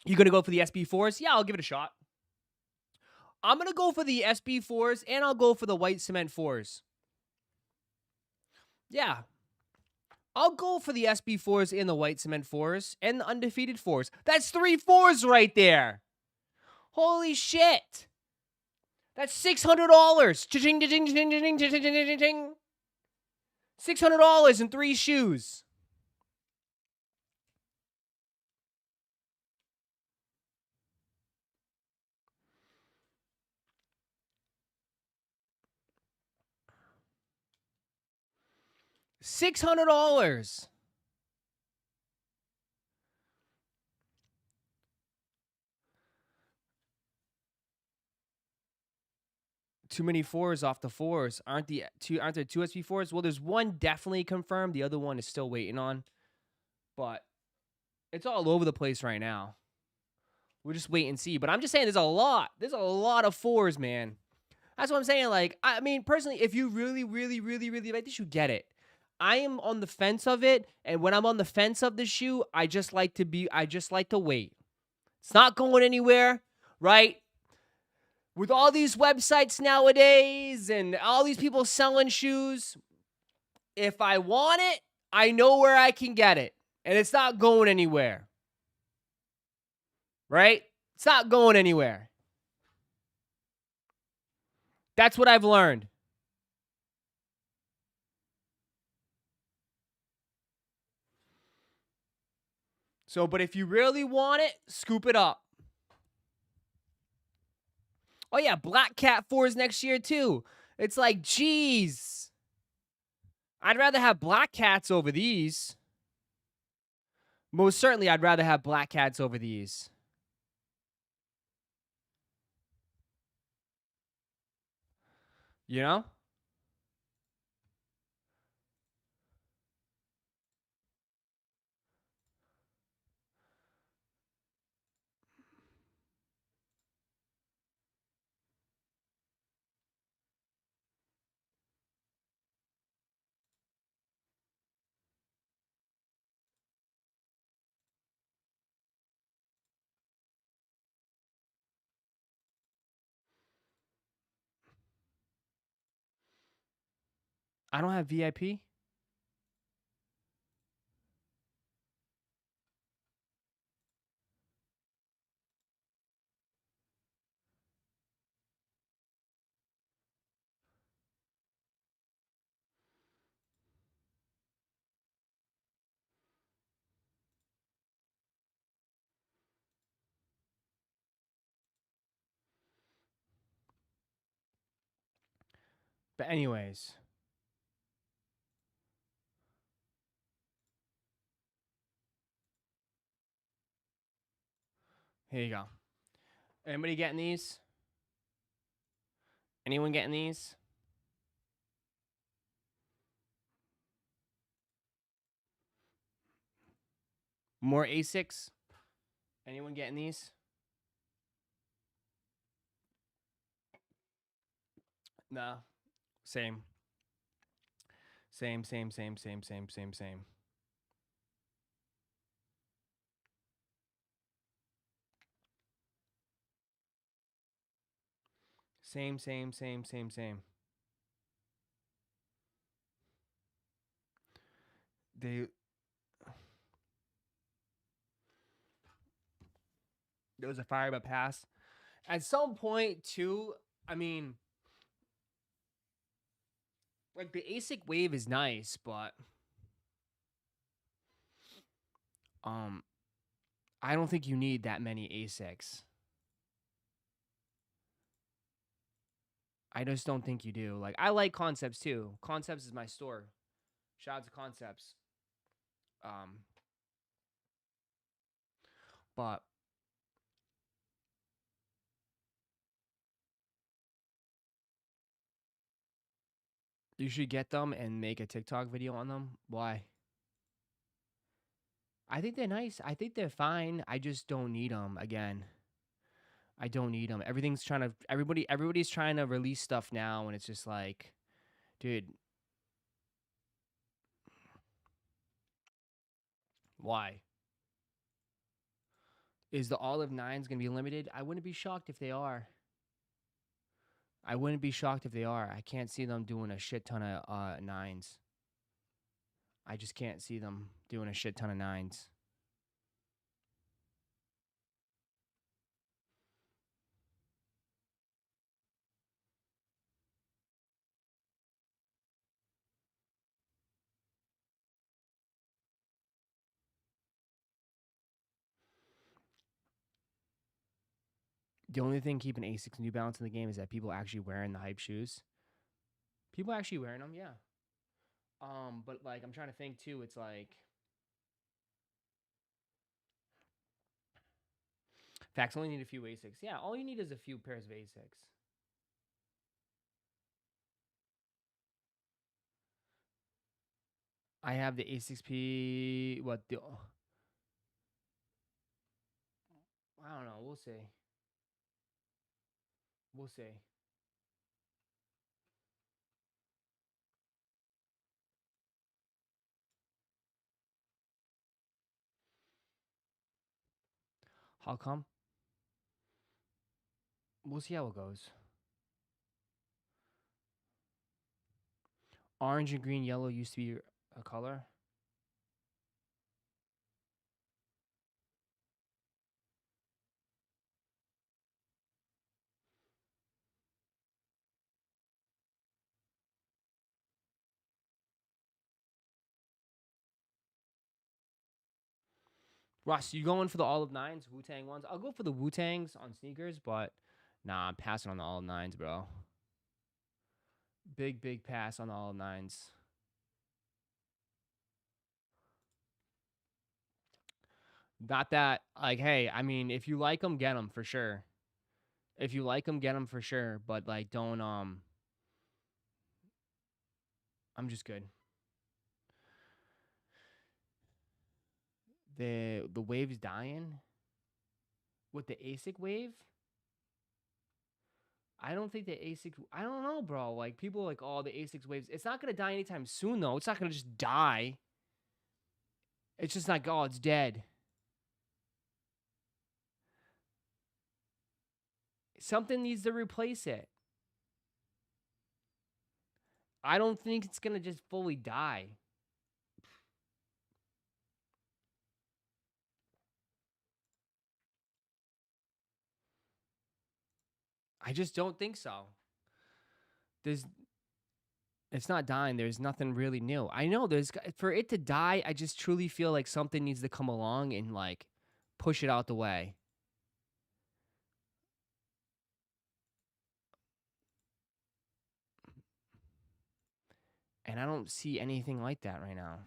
You gonna go for the SB4s? Yeah, I'll give it a shot. I'm gonna go for the SB4s, and I'll go for the white cement 4s. Yeah. I'll go for the SB4s and the white cement 4s and the undefeated 4s. That's 3 4s right there. Holy shit. That's $600. Cha-ching, cha-ching, cha-ching, cha-ching, cha-ching, cha-ching, cha-ching. $600 in 3 shoes. $600. Too many 4s off the 4s. Aren't there two SB4s? Well, there's one definitely confirmed. The other one is still waiting on. But It's all over the place right now. We'll just wait and see. But I'm just saying there's a lot. There's a lot of 4s, man. That's what I'm saying. Like, I mean, personally, if you really, really, really, really like this, you get it. I am on the fence of it, and when I'm on the fence of the shoe, I just like to wait. It's not going anywhere, right? With all these websites nowadays and all these people selling shoes, if I want it, I know where I can get it, and it's not going anywhere. Right? It's not going anywhere. That's what I've learned. So, but if you really want it, scoop it up. Oh yeah, Black Cat 4s next year too. It's like, geez. I'd rather have Black Cats over these. Most certainly, I'd rather have Black Cats over these. You know? I don't have VIP. But anyways. Here you go. Anybody getting these? Anyone getting these? More Asics? Anyone getting these? No. Same. Same. Same. Same. Same. Same. Same. Same. Same. Same. Same. Same. Same. They. There was a fire but pass. At some point, too, I mean, like the ASIC wave is nice, but I don't think you need that many ASICs. I just don't think you do. Like, I like Concepts too. Concepts is my store. Shout out to Concepts. But you should get them and make a TikTok video on them. Why? I think they're nice. I think they're fine. I just don't need them again. I don't need them. Everybody's trying to release stuff now, and it's just like, dude, why? Is the Olive 9s going to be limited? I wouldn't be shocked if they are. I wouldn't be shocked if they are. I can't see them doing a shit ton of 9s. I just can't see them doing a shit ton of 9s. The only thing keeping Asics and New Balance in the game is that people actually wearing the hype shoes. People actually wearing them, yeah. But like I'm trying to think too. It's like facts only need a few Asics. Yeah, all you need is a few pairs of Asics. I have the A6P. What the? I don't know. We'll see. We'll see. How come? We'll see how it goes. Orange and green, yellow used to be a color. Ross, you going for the olive nines, Wu Tang ones? I'll go for the Wu Tangs on sneakers, but nah, I'm passing on the olive nines, bro. Big pass on the olive nines. Not that, like, hey, I mean, if you like them, get them for sure. If you like them, get them for sure. But like, don't I'm just good. The wave's dying. With the ASIC wave? I don't think the ASIC. I don't know, bro. Like people are like, oh, the ASIC waves. It's not gonna die anytime soon, though. It's not gonna just die. It's just not. Oh, it's dead. Something needs to replace it. I don't think it's gonna just fully die. I just don't think so. It's not dying. There's nothing really new. I know for it to die, I just truly feel like something needs to come along and like push it out the way. And I don't see anything like that right now.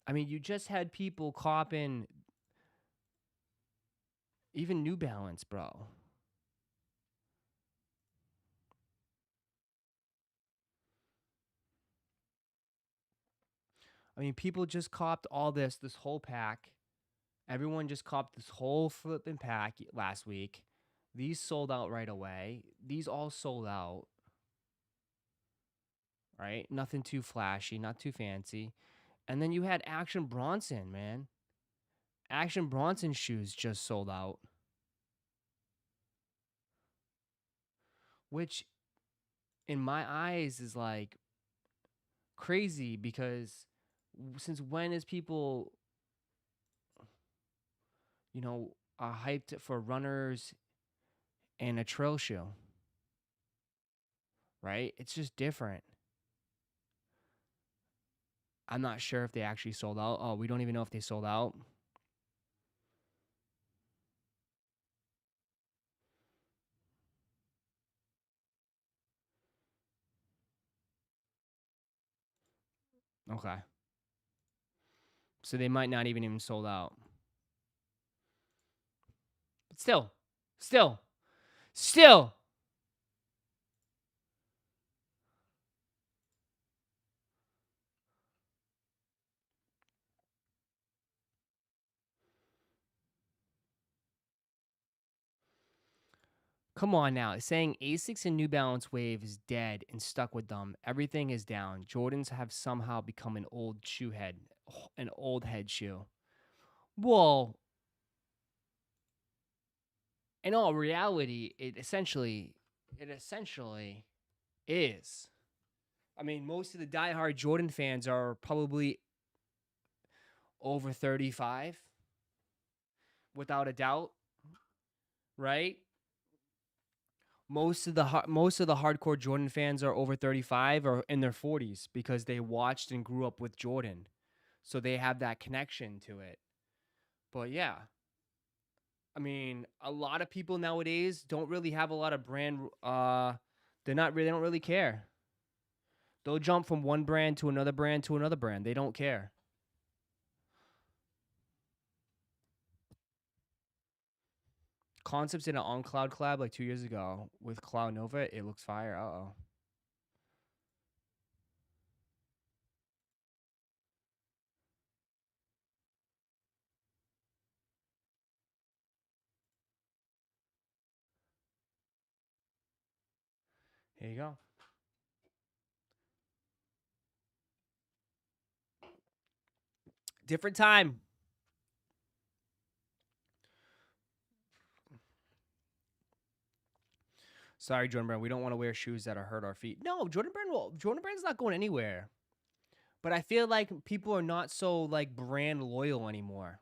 I mean, you just had people copping even New Balance, bro. I mean, people just copped all this whole pack. Everyone just copped this whole flipping pack last week. These sold out right away. These all sold out. Right? Nothing too flashy, not too fancy. And then you had Action Bronson, man. Action Bronson shoes just sold out. Which, in my eyes, is like crazy because since when is people, are hyped for runners and a trail shoe? Right? It's just different. I'm not sure if they actually sold out. Oh, we don't even know if they sold out. Okay. So they might not even sold out. But still. Come on now. Saying Asics and New Balance Wave is dead and stuck with them. Everything is down. Jordans have somehow become an old shoe head, an old head shoe. Well, in all reality, it essentially is. I mean, most of the diehard Jordan fans are probably over 35, without a doubt, right? Most of the hardcore Jordan fans are over 35 or in their 40s because they watched and grew up with Jordan. So they have that connection to it. But yeah. I mean, a lot of people nowadays don't really have a lot of brand they don't really care. They'll jump from one brand to another brand to another brand. They don't care. Concepts in an On Cloud collab like 2 years ago with Cloud Nova. It looks fire. Uh-oh. Here you go. Different time. Sorry, Jordan Brand. We don't want to wear shoes that hurt our feet. No, Jordan Brand's not going anywhere. But I feel like people are not so like brand loyal anymore.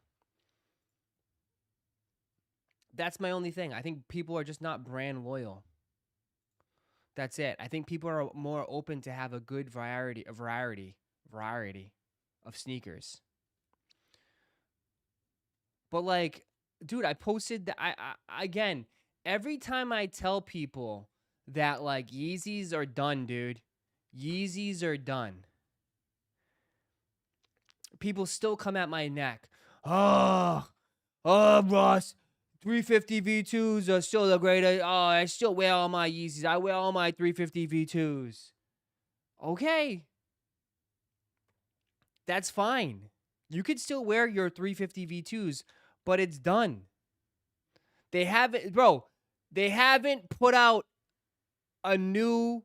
That's my only thing. I think people are just not brand loyal. That's it. I think people are more open to have a good variety of sneakers. But like, dude, I posted that I again, every time I tell people that like Yeezys are done, dude. Yeezys are done. People still come at my neck. Oh, Ross, 350 V2s are still the greatest. Oh, I still wear all my Yeezys. I wear all my 350 V2s. Okay. That's fine. You could still wear your 350 V2s, but it's done. They haven't put out a new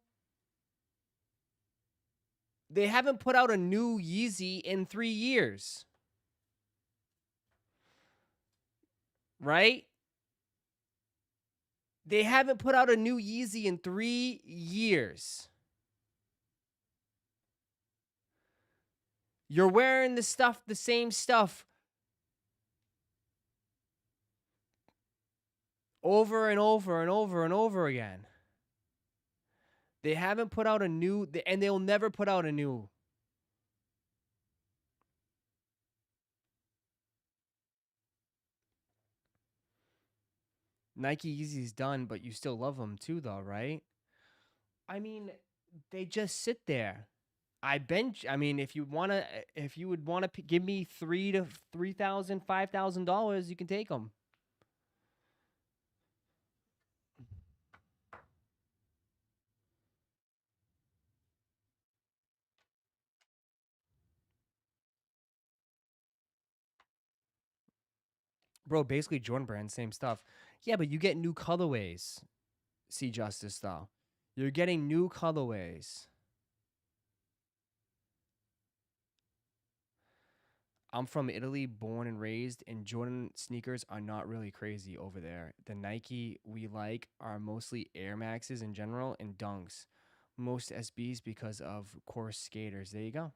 Yeezy in 3 years. Right? They haven't put out a new Yeezy in 3 years. You're wearing the same stuff over and over and over and over again. They haven't put out a new, and they'll never put out a new. Nike Yeezy's done, but you still love them too, though, right? I mean, they just sit there. If you would want to give me $3,000 to $5,000, you can take them. Bro, basically Jordan Brand, same stuff. Yeah, but you get new colorways. See Justice, though. You're getting new colorways. I'm from Italy, born and raised, and Jordan sneakers are not really crazy over there. The Nike we like are mostly Air Maxes in general and Dunks. Most SBs because of course skaters. There you go.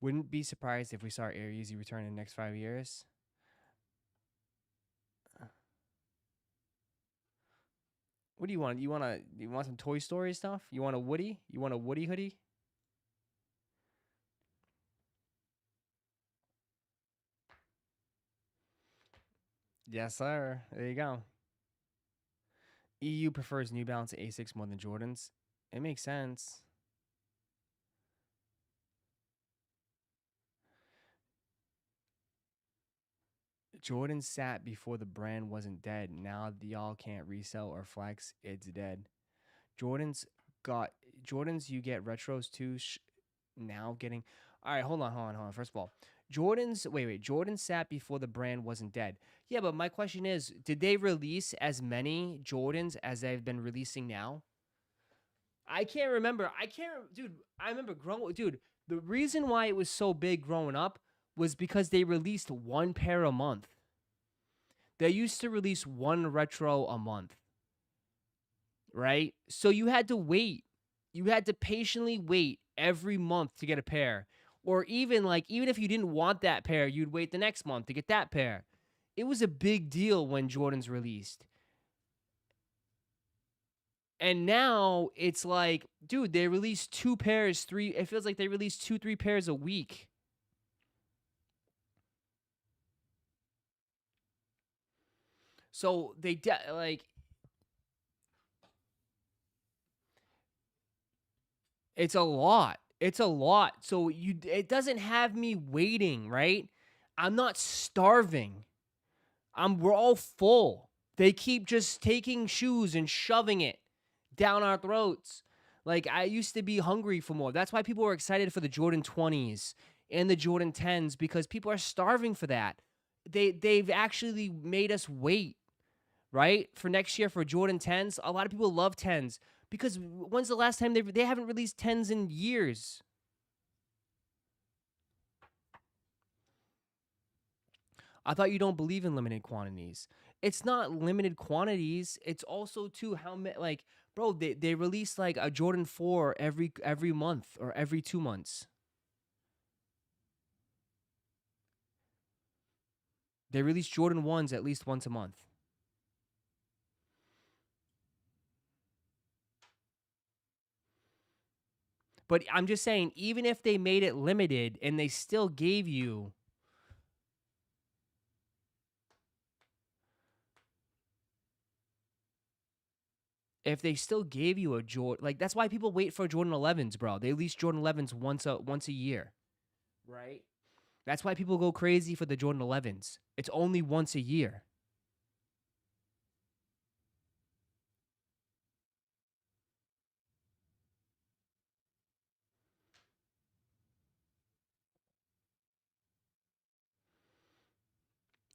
Wouldn't be surprised if we saw Air Yeezy return in the next 5 years. What do you want? You want some Toy Story stuff? You want a Woody? You want a Woody hoodie? Yes, sir. There you go. EU prefers New Balance and Asics more than Jordans. It makes sense. Jordan sat before the brand wasn't dead. Now y'all can't resell or flex. It's dead. Jordans you get retros too. Now getting. All right, hold on. First of all, Jordan sat before the brand wasn't dead. Yeah, but my question is, did they release as many Jordans as they've been releasing now? I can't remember. Dude, I remember the reason why it was so big growing up was because they released one pair a month. They used to release one retro a month. Right? So you had to wait. You had to patiently wait every month to get a pair. Or even if you didn't want that pair, you'd wait the next month to get that pair. It was a big deal when Jordans released. And now it's like, dude, they release 2 pairs, 3. It feels like they release 2-3 pairs a week. So they it's a lot. It's a lot. So it doesn't have me waiting, right? I'm not starving. We're all full. They keep just taking shoes and shoving it down our throats. Like, I used to be hungry for more. That's why people are excited for the Jordan 20s and the Jordan 10s, because people are starving for that. they've actually made us wait, right? For next year for Jordan 10s. A lot of people love 10s because when's the last time they haven't released 10s in years? I thought you don't believe in limited quantities. It's not limited quantities. It's also too how many like bro, they release like a Jordan 4 every month or every 2 months. They release Jordan 1s at least once a month. But I'm just saying, even if they made it limited and they still gave you if they still gave you a Jordan, like that's why people wait for Jordan 11s, bro. They release Jordan 11s once a year, right? That's why people go crazy for the Jordan 11s. It's only once a year.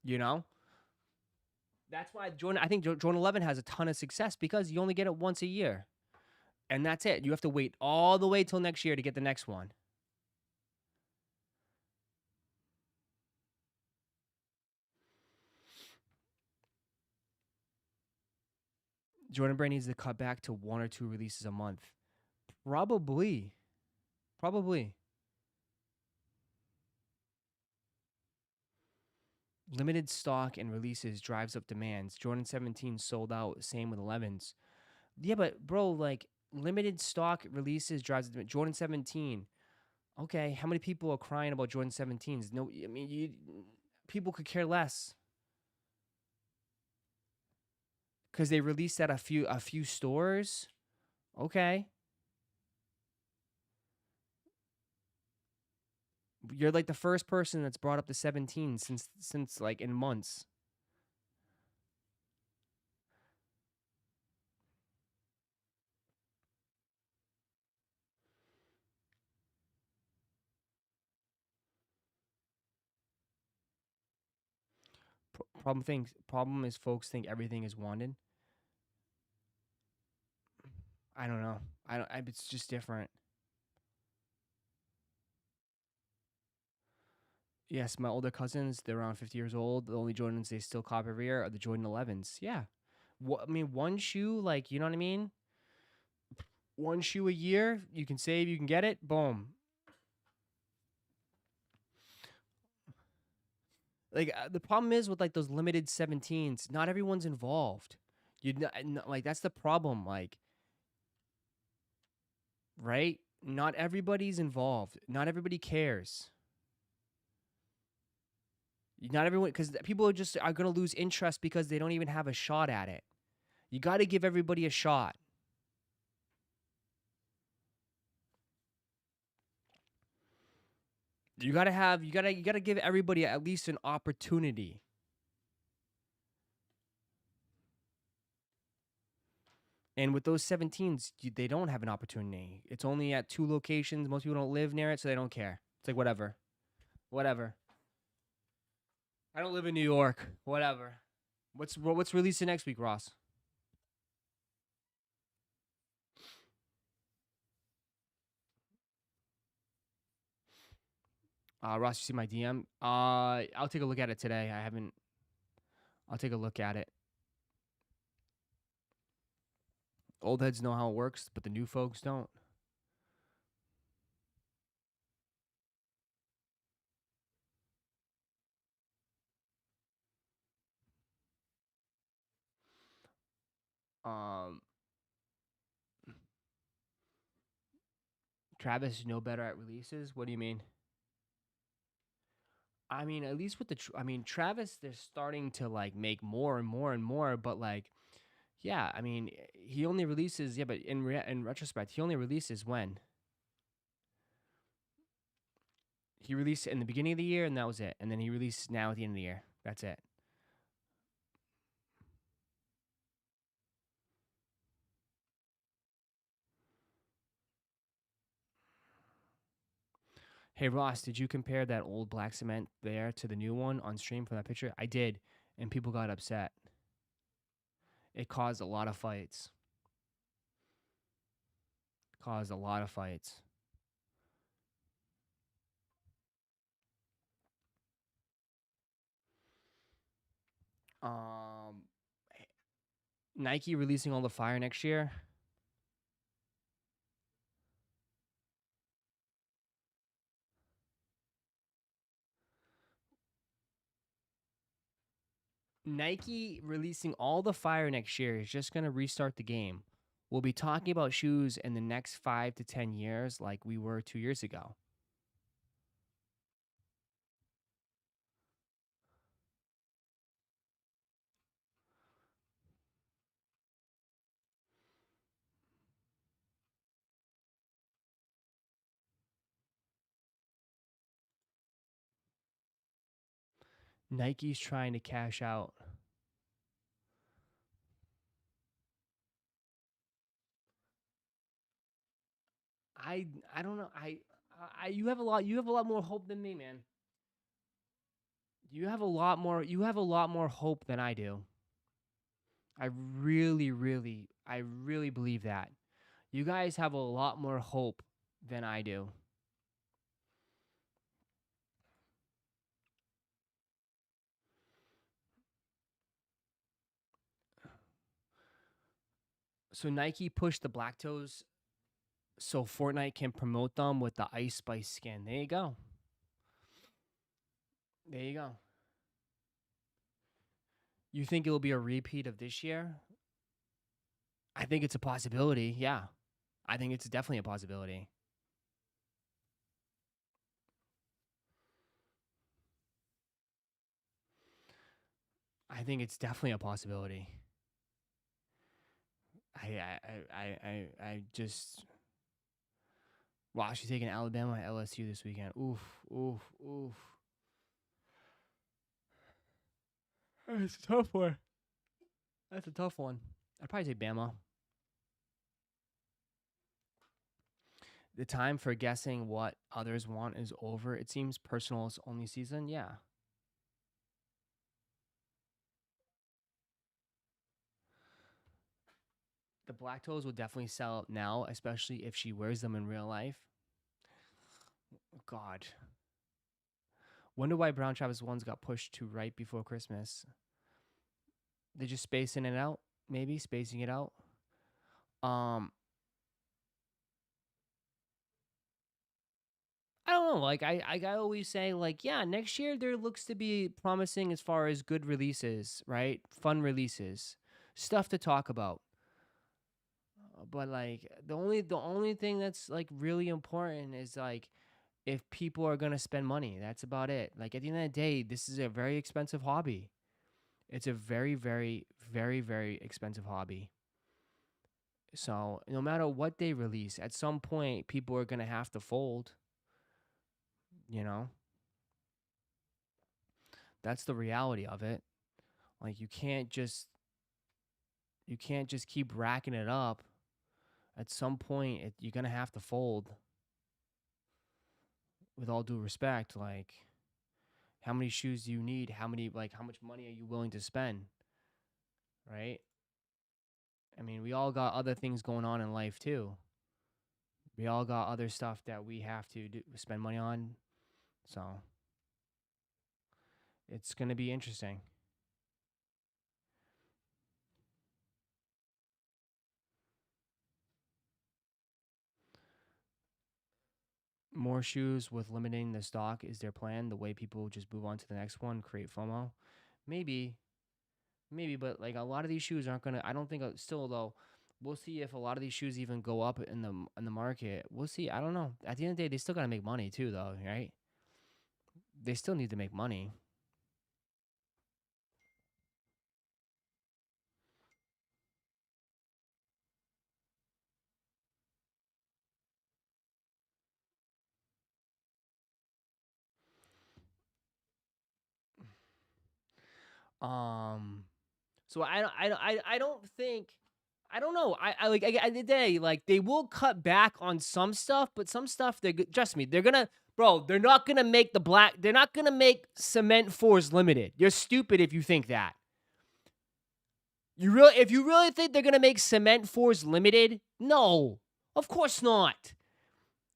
You know? That's why I think Jordan 11 has a ton of success because you only get it once a year. And that's it. You have to wait all the way till next year to get the next one. Jordan Brand needs to cut back to 1 or 2 releases a month. Probably. Limited stock and releases drives up demands. Jordan 17 sold out. Same with 11s. Yeah, but bro, like limited stock releases drives up Jordan 17. Okay, how many people are crying about Jordan 17s? No, I mean, people could care less because they released at a few stores. Okay, you're like the first person that's brought up the 17 since like in months. Problem is folks think everything is wanted. I don't know. It's just different. Yes, my older cousins, they're around 50 years old. The only Jordans they still cop every year are the Jordan 11s. Yeah. I mean, one shoe, like, you know what I mean? One shoe a year, you can save, you can get it, boom. Like, the problem is with, like, those limited 17s, not everyone's involved. Like, that's the problem, like, right? Not everybody's involved. Not everybody cares. Not everyone, because people are going to lose interest because they don't even have a shot at it. You got to give everybody a shot. You gotta give everybody at least an opportunity. And with those 17s, they don't have an opportunity. It's only at 2 locations. Most people don't live near it, so they don't care. It's like whatever. I don't live in New York. Whatever. What's releasing next week, Ross? Ross, you see my DM? I'll take a look at it today. I'll take a look at it. Old heads know how it works, but the new folks don't. Travis is no better at releases. What do you mean? I mean, at least with Travis, they're starting to like make more and more and more. But like, yeah, I mean, he only releases. Yeah, but in retrospect, he only releases when he released in the beginning of the year, and that was it. And then he released now at the end of the year. That's it. Hey Ross, did you compare that old black cement there to the new one on stream from that picture? I did, and people got upset. It caused a lot of fights. Caused a lot of fights. Nike releasing all the fire next year. Nike releasing all the fire next year is just going to restart the game. We'll be talking about shoes in the next 5 to 10 years like we were 2 years ago. Nike's trying to cash out. I don't know. You have a lot more hope than me, man. You have a lot more hope than I do. I really believe that. You guys have a lot more hope than I do. So Nike pushed the black toes so Fortnite can promote them with the Ice Spice skin. There you go. There you go. You think it'll be a repeat of this year? I think it's a possibility. Yeah. I think it's definitely a possibility. I think it's definitely a possibility. I just wow, she's taking Alabama LSU this weekend. Oof. That's a tough one. That's a tough one. I'd probably take Bama. The time for guessing what others want is over. It seems personal is only season. Yeah. The black toes will definitely sell out now, especially if she wears them in real life. God. Wonder why Brown Travis ones got pushed to right before Christmas. They're just spacing it out, maybe spacing it out. I don't know. Like I always say, like, yeah, next year there looks to be promising as far as good releases, right? Fun releases, stuff to talk about. But like the only thing that's like really important is like if people are gonna spend money. That's about it. Like at the end of the day, this is a very expensive hobby. It's a very expensive hobby. So no matter what they release, at some point people are gonna have to fold. You know, that's the reality of it. Like you can't just keep racking it up. At some point, you're gonna have to fold. With all due respect, like, how many shoes do you need? How much money are you willing to spend? Right? I mean, we all got other things going on in life too. We all got other stuff that we have to spend money on. So it's gonna be interesting. More shoes with limiting the stock is their plan. The way people just move on to the next one, create FOMO. Maybe, but like a lot of these shoes aren't gonna. I don't think still though. We'll see if a lot of these shoes even go up in the market. We'll see. I don't know. At the end of the day, they still gotta make money too, though, right? They still need to make money. So I don't think. I don't know. I like at the end of the day, like they will cut back on some stuff, but some stuff trust me, they're gonna Bro, they're not going to make they're not going to make Cement 4s limited. You're stupid if you think that. If you really think they're going to make Cement 4s limited? No, of course not.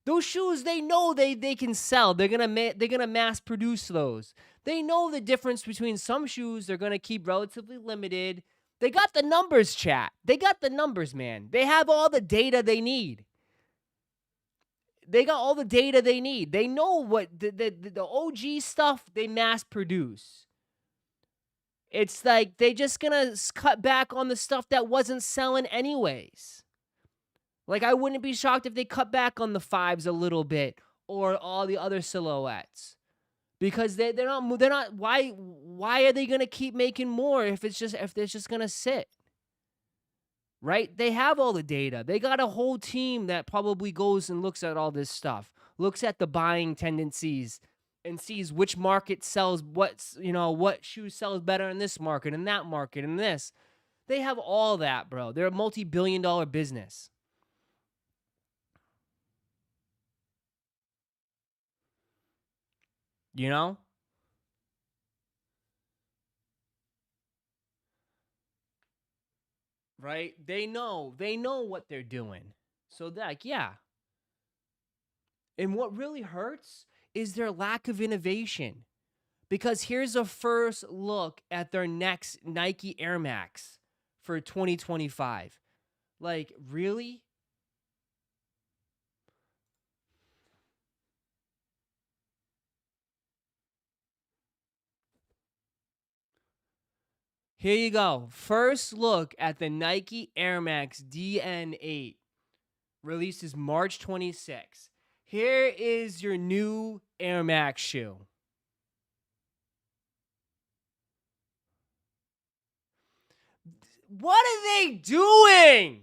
Those shoes, they know they can sell. They're going to mass produce those. They know the difference between some shoes they're going to keep relatively limited. They got the numbers, chat. They got the numbers, man. They have all the data they need. They got all the data they need. They know what the OG stuff they mass produce. It's like they just gonna cut back on the stuff that wasn't selling anyways. Like, I wouldn't be shocked if they cut back on the 5s a little bit or all the other silhouettes. Because they're not why are they gonna keep making more if it's just gonna sit? Right? They have all the data. They got a whole team that probably goes and looks at all this stuff, looks at the buying tendencies, and sees which market sells what shoe sells better in this market and that market and this. They have all that, bro. They're a multi-billion-dollar business. You know? Right? They know what they're doing. So that, yeah. And what really hurts is their lack of innovation. Because here's a first look at their next Nike Air Max for 2025. Like, really? Here you go. First look at the Nike Air Max DN8. Releases March 26. Here is your new Air Max shoe. What are they doing?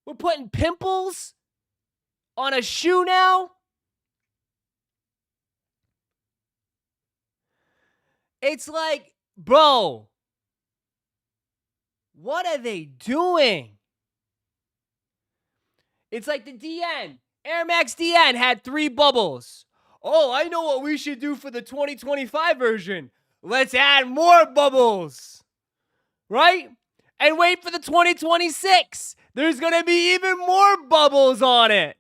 We're putting pimples on a shoe now? It's like, bro, what are they doing? It's like the DN. Air Max DN had 3 bubbles. Oh, I know what we should do for the 2025 version. Let's add more bubbles. Right? And wait for the 2026. There's going to be even more bubbles on it.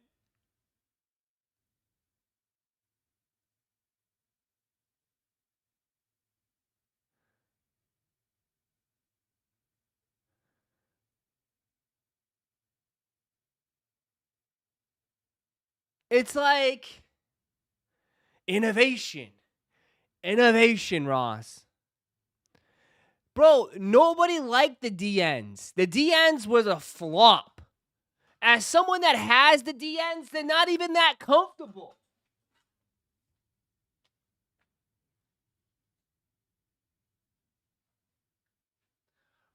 It's like innovation. Innovation, Ross. Bro, nobody liked the DNs. The DNs was a flop. As someone that has the DNs, they're not even that comfortable.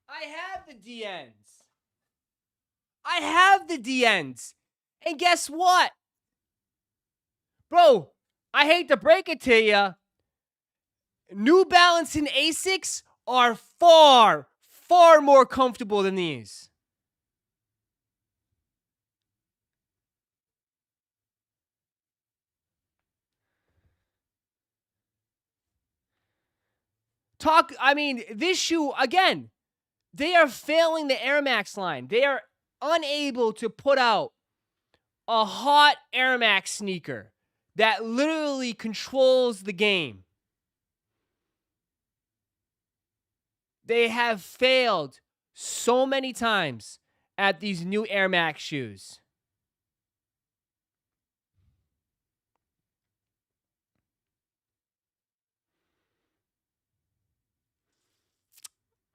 I have the DNs. I have the DNs. And guess what? Bro, I hate to break it to you. New Balance and Asics are far, far more comfortable than these. This shoe, again, they are failing the Air Max line. They are unable to put out a hot Air Max sneaker that literally controls the game. They have failed so many times at these new Air Max shoes.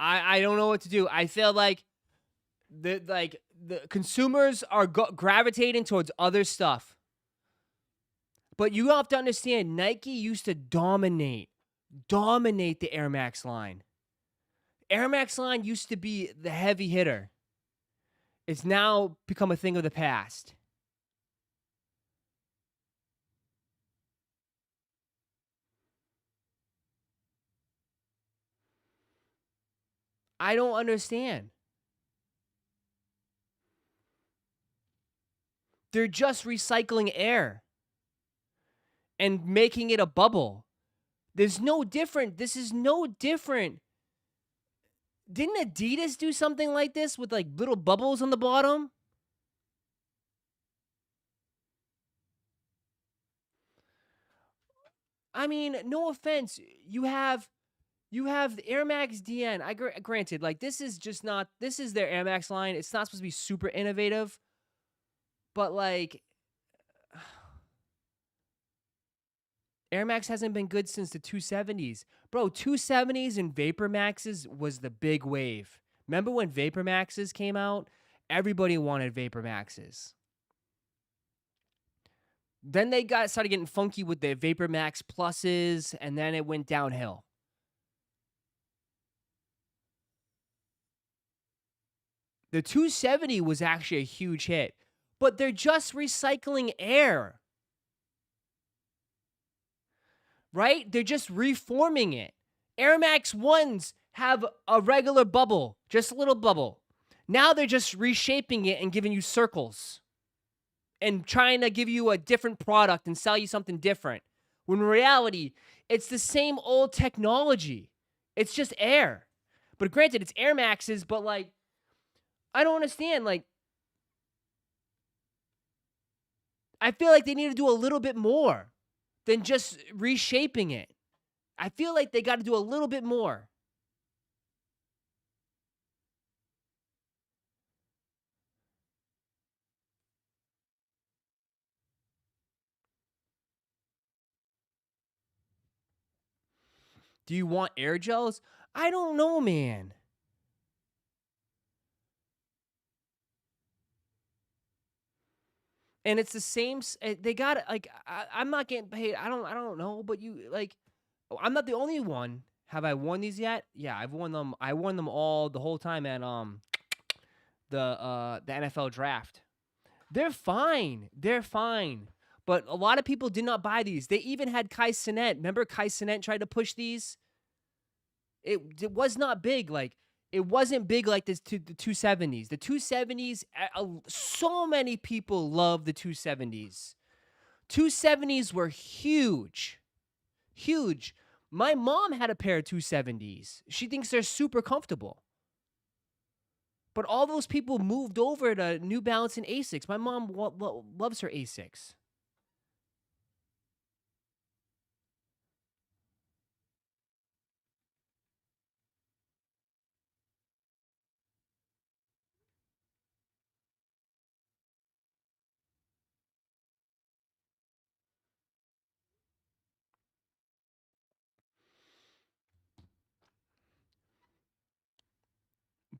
I don't know what to do. I feel like the consumers are gravitating towards other stuff. But you have to understand, Nike used to dominate the Air Max line. Air Max line used to be the heavy hitter. It's now become a thing of the past. I don't understand. They're just recycling air and making it a bubble. There's no different. This is no different. Didn't Adidas do something like this with like little bubbles on the bottom? I mean, no offense. You have the Air Max DN. Granted, like this is their Air Max line. It's not supposed to be super innovative, but like Air Max hasn't been good since the 270s. Bro, 270s and Vapor Maxes was the big wave. Remember when Vapor Maxes came out? Everybody wanted Vapor Maxes. Then they started getting funky with the Vapor Max Pluses, and then it went downhill. The 270 was actually a huge hit, but they're just recycling air. Right? They're just reforming it. Air Max 1s have a regular bubble, just a little bubble. Now they're just reshaping it and giving you circles and trying to give you a different product and sell you something different. When in reality, it's the same old technology. It's just air. But granted, it's Air Maxes, but like, I don't understand. Like, I feel like they need to do a little bit more than just reshaping it. I feel like they got to do a little bit more. Do you want air gels? I don't know, man. And it's the same. They got it. Like I'm not getting paid. I don't know. But you like, I'm not the only one. Have I worn these yet? Yeah, I've worn them. I worn them all the whole time at the NFL draft. They're fine. They're fine. But a lot of people did not buy these. They even had Kai Cenat. Remember Kai Cenat tried to push these? It was not big. Like, it wasn't big like this to the 270s. The 270s, so many people love the 270s. 270s were huge. Huge. My mom had a pair of 270s. She thinks they're super comfortable. But all those people moved over to New Balance and Asics. My mom loves her Asics.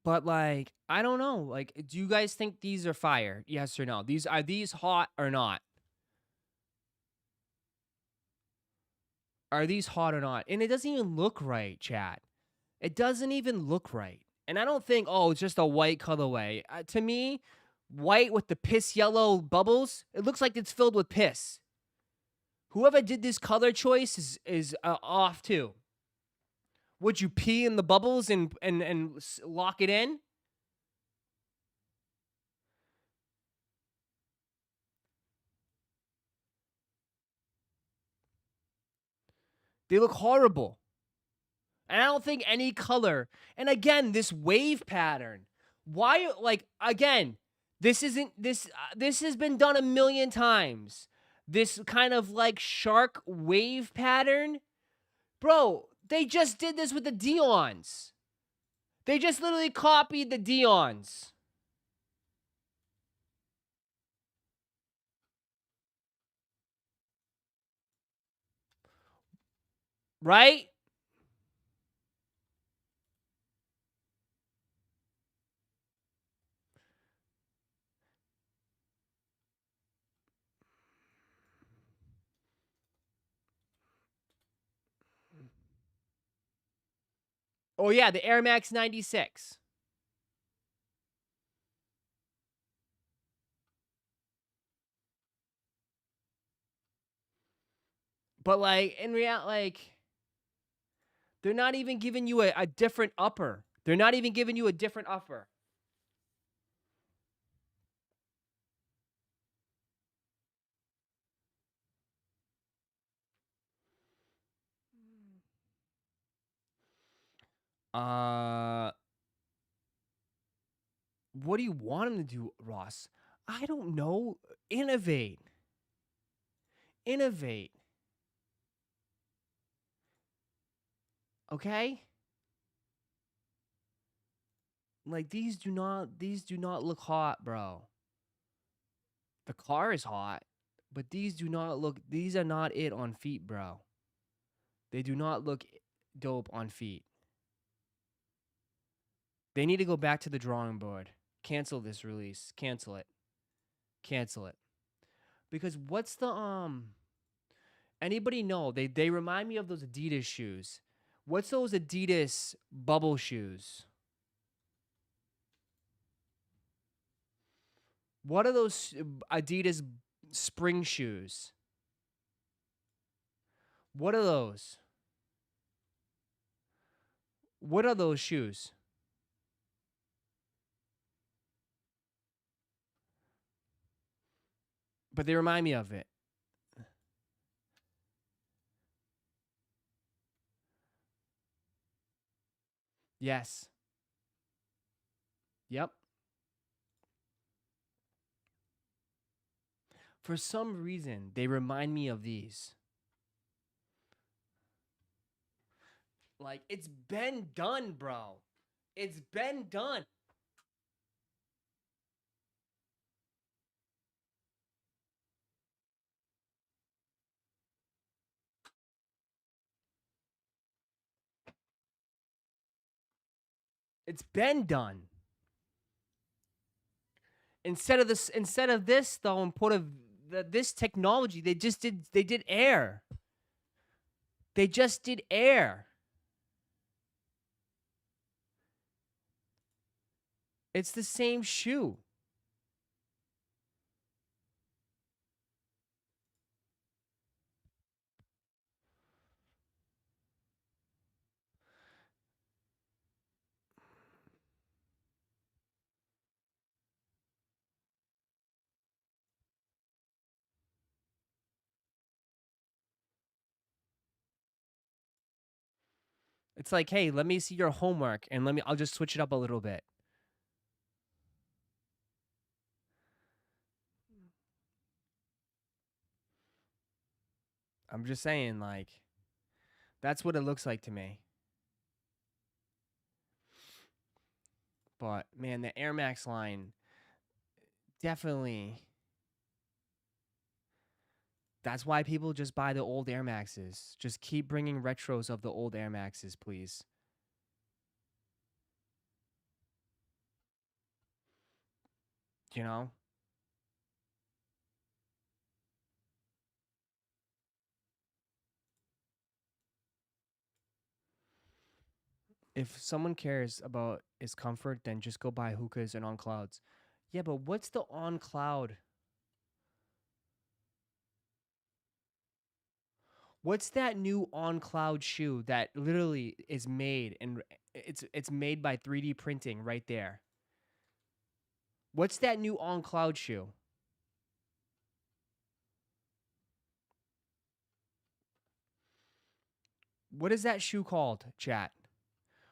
But like, I don't know. Like, do you guys think these are fire? Yes or no? Are these hot or not? Are these hot or not? And it doesn't even look right, chat. It doesn't even look right. And I don't think, oh, it's just a white colorway. To me, white with the piss yellow bubbles, it looks like it's filled with piss. Whoever did this color choice is off too. Would you pee in the bubbles and lock it in? They look horrible. And I don't think any color. And again, this wave pattern. Why, like, again, this has been done a million times. This kind of like shark wave pattern. Bro, they just did this with the Dions. They just literally copied the Dions. Right? Oh yeah, the Air Max 96. But like in reality, like they're not even giving you a different upper. They're not even giving you a different upper. What do you want him to do, Ross? I don't know. Innovate. Innovate. Okay? Like these do not look hot, bro. The car is hot, but these are not it on feet, bro. They do not look dope on feet. They need to go back to the drawing board. Cancel this release. Cancel it. Cancel it. Because what's the anybody know? They remind me of those Adidas shoes. What's those Adidas bubble shoes? What are those Adidas spring shoes? What are those? What are those shoes? But they remind me of it. Yes. Yep. For some reason, they remind me of these. Like, it's been done, bro. It's been done. It's been done. Instead of this though, and put this technology, they did air. They just did air. It's the same shoe. It's like, hey, let me see your homework and I'll just switch it up a little bit. I'm just saying, like, that's what it looks like to me. But man, the Air Max line definitely. That's why people just buy the old Air Maxes. Just keep bringing retros of the old Air Maxes, please. You know? If someone cares about his comfort, then just go buy hookahs and on clouds. Yeah, but what's the on cloud? What's that new on cloud shoe that literally is made and it's made by 3D printing right there? What's that new on cloud shoe? What is that shoe called, chat?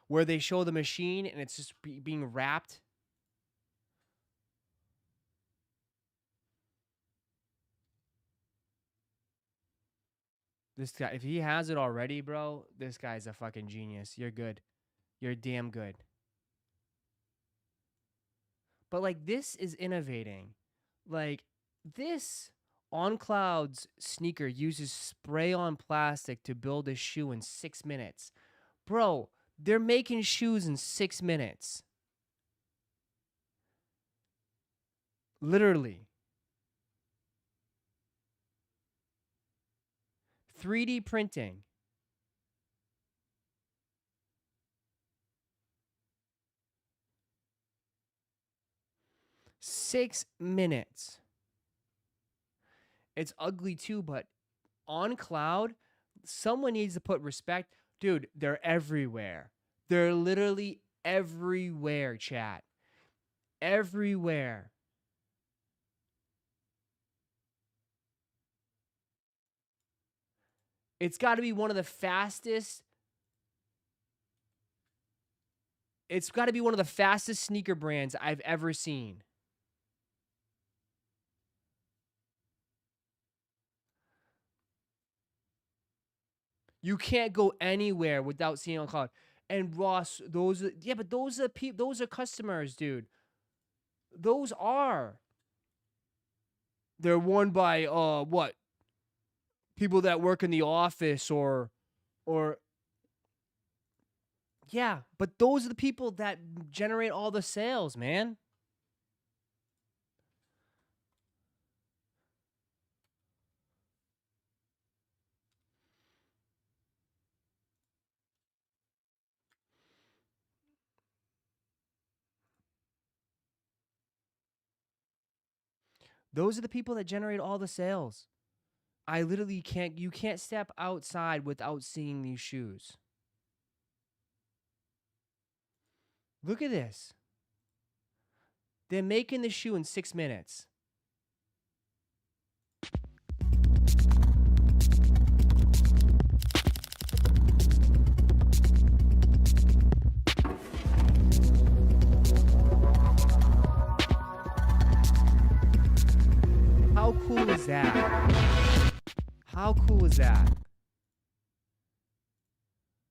Where they show the machine and it's just being wrapped? This guy, if he has it already, bro, this guy's a fucking genius. You're good. You're damn good. But like this is innovating. Like this on clouds sneaker uses spray on plastic to build a shoe in 6 minutes. Bro, they're making shoes in 6 minutes. Literally. 3D printing. Six minutes. It's ugly too, but on cloud, someone needs to put respect. Dude, they're everywhere. They're literally everywhere, chat. Everywhere. It's got to be one of the fastest. It's got to be one of the fastest sneaker brands I've ever seen. You can't go anywhere without seeing on cloud. And Ross, those are, yeah, but those are customers, dude. Those are. They're worn by what? People that work in the office or yeah, but those are the people that generate all the sales, man. Those are the people that generate all the sales. I literally you can't step outside without seeing these shoes. Look at this. They're making the shoe in 6 minutes. How cool is that? How cool is that?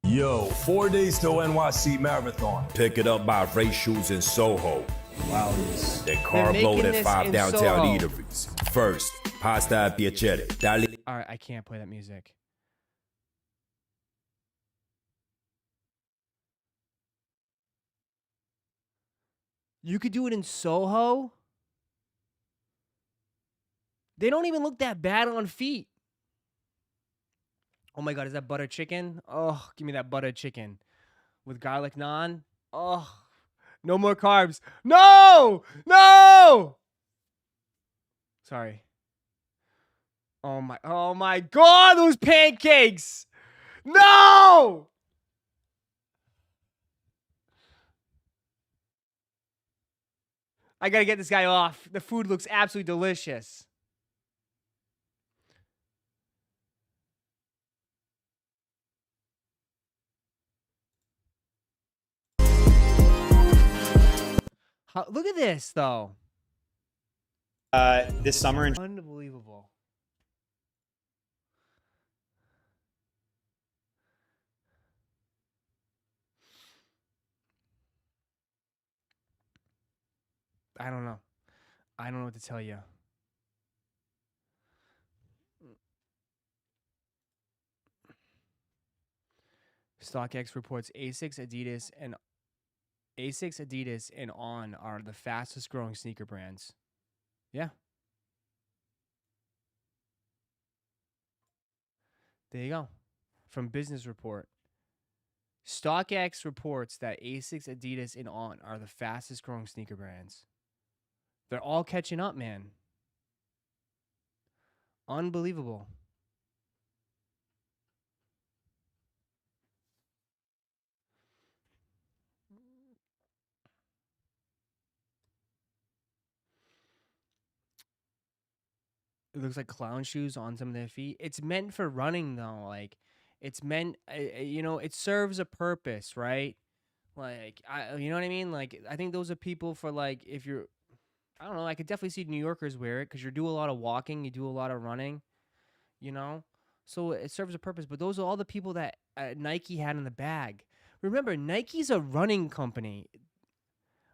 Yo, 4 days till NYC Marathon. Pick it up by Ray Shoes in Soho. Wow, they're carb loaded at 5 downtown Soho. eateries. First, pasta a piacere. All right, I can't play that music. You could do it in Soho. They don't even look that bad on feet. Oh my God, is that butter chicken? Oh, give me that butter chicken with garlic naan. Oh, no more carbs. No, no. Sorry. Oh my God, those pancakes. No. I gotta get this guy off. The food looks absolutely delicious. Look at this, though. This summer in Unbelievable. I don't know. I don't know what to tell you. StockX reports Asics, Adidas, and On are the fastest growing sneaker brands. Yeah. There you go. From Business Report. StockX reports that Asics, Adidas, and On are the fastest growing sneaker brands. They're all catching up, man. Unbelievable. It looks like clown shoes on some of their feet. It's meant for running, though. Like, it's meant, it serves a purpose, right? Like, you know what I mean? Like, I think those are people for, like, if you're, I don't know, I could definitely see New Yorkers wear it because you do a lot of walking, you do a lot of running, you know? So it serves a purpose. But those are all the people that Nike had in the bag. Remember, Nike's a running company,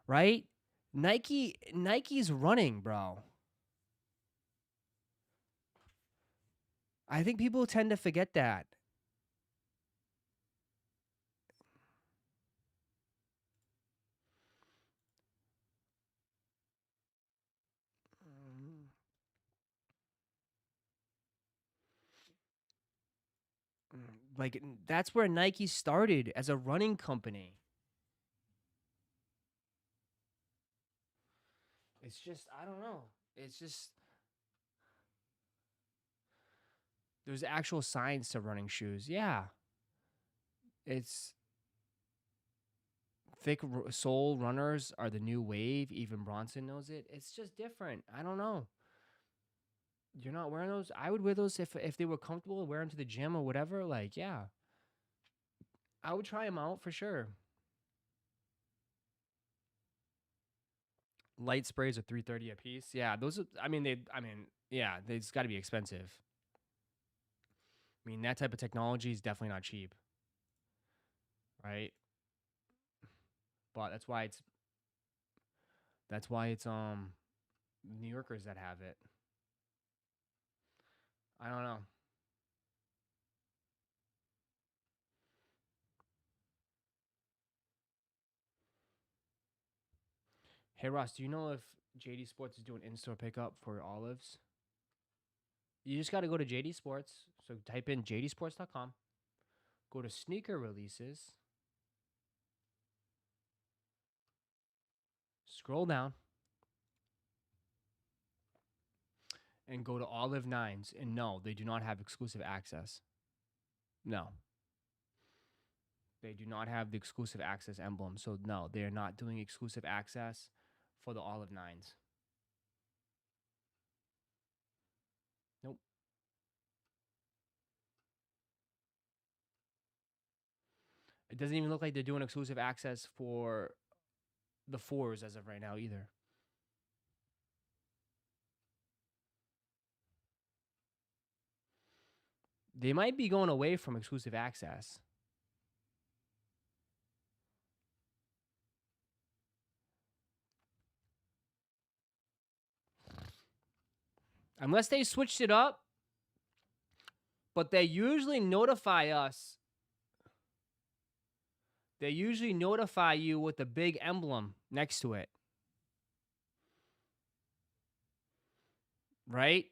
right? Nike's running, bro. I think people tend to forget that. Like, that's where Nike started as a running company. It's just, I don't know. It's just, there's actual science to running shoes. Yeah. It's thick sole runners are the new wave. Even Bronson knows it. It's just different. I don't know. You're not wearing those? I would wear those if they were comfortable, wear them to the gym or whatever. Like, yeah. I would try them out for sure. Light sprays are $3.30 a piece. Yeah, those are. Yeah, it's got to be expensive. I mean, that type of technology is definitely not cheap, right? But that's why it's New Yorkers that have it. I don't know. Hey Ross, do you know if JD Sports is doing in-store pickup for olives? You just got to go to JD Sports. So type in jdsports.com. Go to sneaker releases. Scroll down. And go to Olive Nines. And no, they do not have exclusive access. No. They do not have the exclusive access emblem. So no, they are not doing exclusive access for the Olive Nines. Nope. It doesn't even look like they're doing exclusive access for the 4s as of right now either. They might be going away from exclusive access. Unless they switched it up. But they usually notify us. They usually notify you with the big emblem next to it. Right?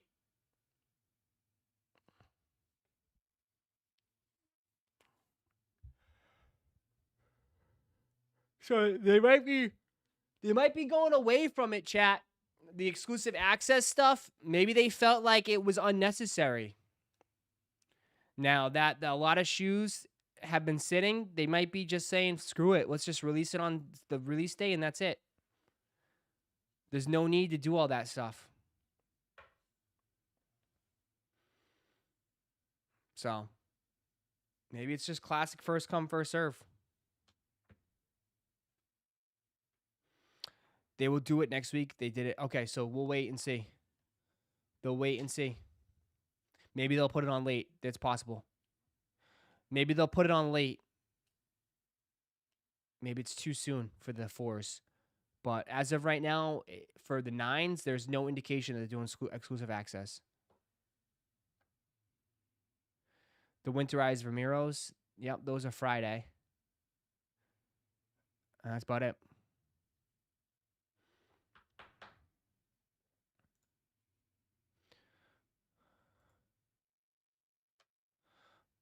So they might be going away from it, chat. The exclusive access stuff, maybe they felt like it was unnecessary. Now that a lot of shoes have been sitting, they might be just saying, screw it. Let's just release it on the release day and that's it. There's no need to do all that stuff. So maybe it's just classic first come, first serve. They will do it next week. They did it. Okay, so we'll wait and see. They'll wait and see. Maybe they'll put it on late. That's possible. Maybe they'll put it on late. Maybe it's too soon for the 4s. But as of right now, for the 9s, there's no indication that they're doing exclusive access. The winterized Ramiros, yep, those are Friday. And that's about it.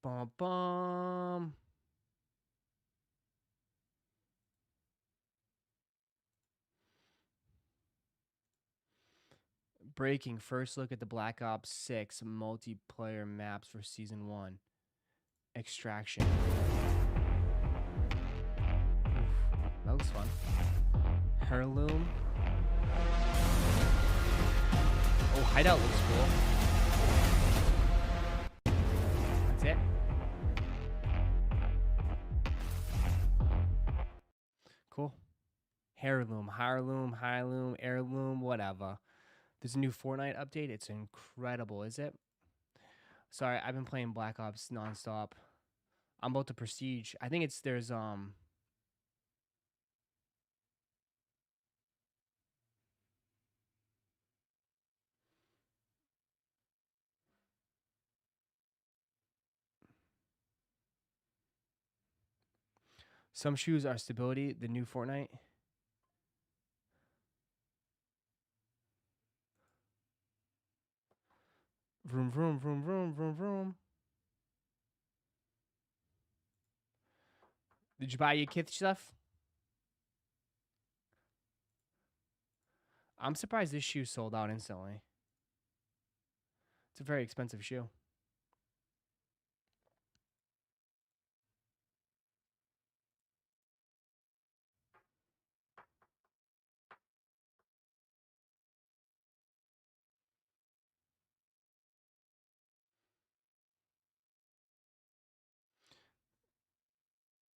Bum, bum. Breaking first look at the Black Ops 6 multiplayer maps for Season 1. Extraction. Oof, that looks fun. Heirloom. Oh, Hideout looks cool. That's it. Cool. Heirloom, heirloom, whatever. There's a new Fortnite update. It's incredible, is it? Sorry, I've been playing Black Ops nonstop. I'm about to Prestige. I think there's some shoes are stability, the new Fortnite. Vroom, vroom, vroom, vroom, vroom, vroom. Did you buy your Kith stuff? I'm surprised this shoe sold out instantly. It's a very expensive shoe.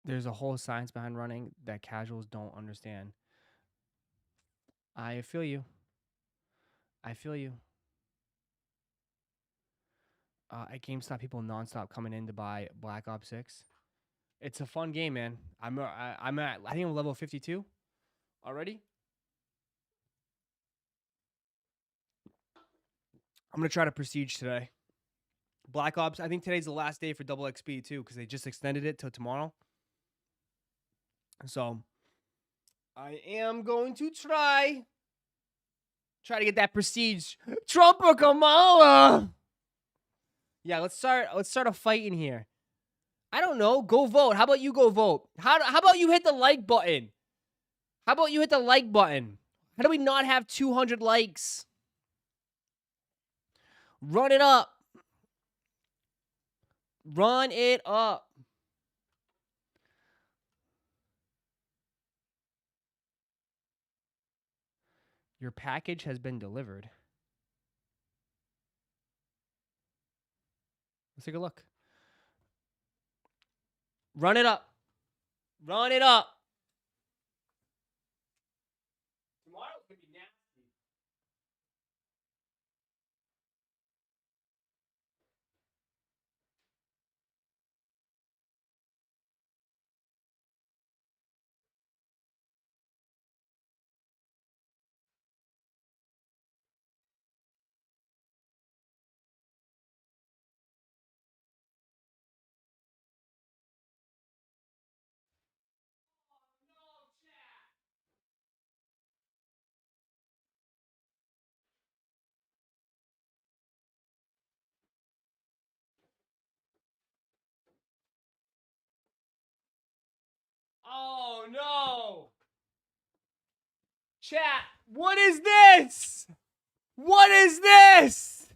There's a whole science behind running that casuals don't understand. I feel you. I feel you. At GameStop, people nonstop coming in to buy Black Ops 6. It's a fun game, man. I'm at, I think I'm level 52 already. I'm going to try to Prestige today. Black Ops, I think today's the last day for double XP too, because they just extended it till tomorrow. So I am going to try to get that Prestige. Trumper Kamala. Yeah, let's start a fight in here. I don't know. Go vote. How about you go vote? How about you hit the like button? How about you hit the like button? How do we not have 200 likes? Run it up. Run it up. Your package has been delivered. Let's take a look. Run it up. Run it up. Tomorrow's going to be nasty. Oh, no. Chat, what is this? What is this?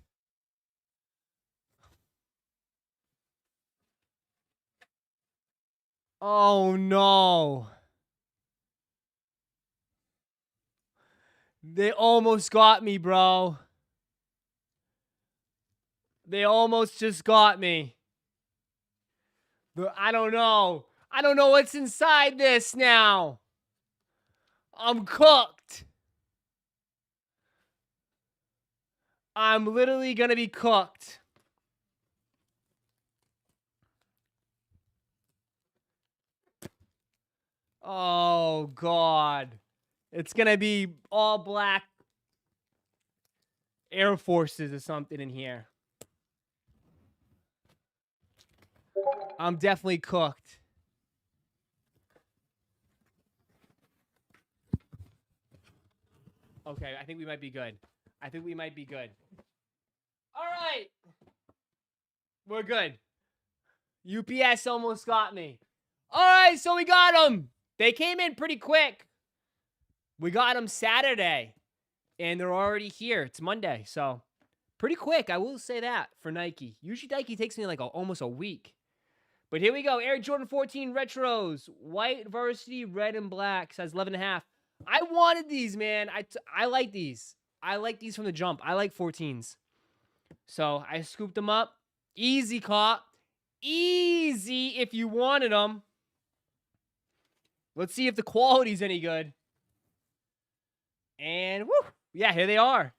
Oh, no. They almost got me, bro. They almost just got me. But I don't know. I don't know what's inside this now. I'm cooked. I'm literally gonna be cooked. Oh, God. It's gonna be all black Air Forces or something in here. I'm definitely cooked. Okay, I think we might be good. I think we might be good. All right. We're good. UPS almost got me. All right, so we got them. They came in pretty quick. We got them Saturday, and they're already here. It's Monday, so pretty quick. I will say that for Nike. Usually Nike takes me like almost a week. But here we go. Air Jordan 14 Retros. White varsity, red and black. Size 11.5. I wanted these, man. I like these. I like these from the jump. I like 14s. So I scooped them up. Easy caught. Easy if you wanted them. Let's see if the quality's any good. And woo, yeah, here they are.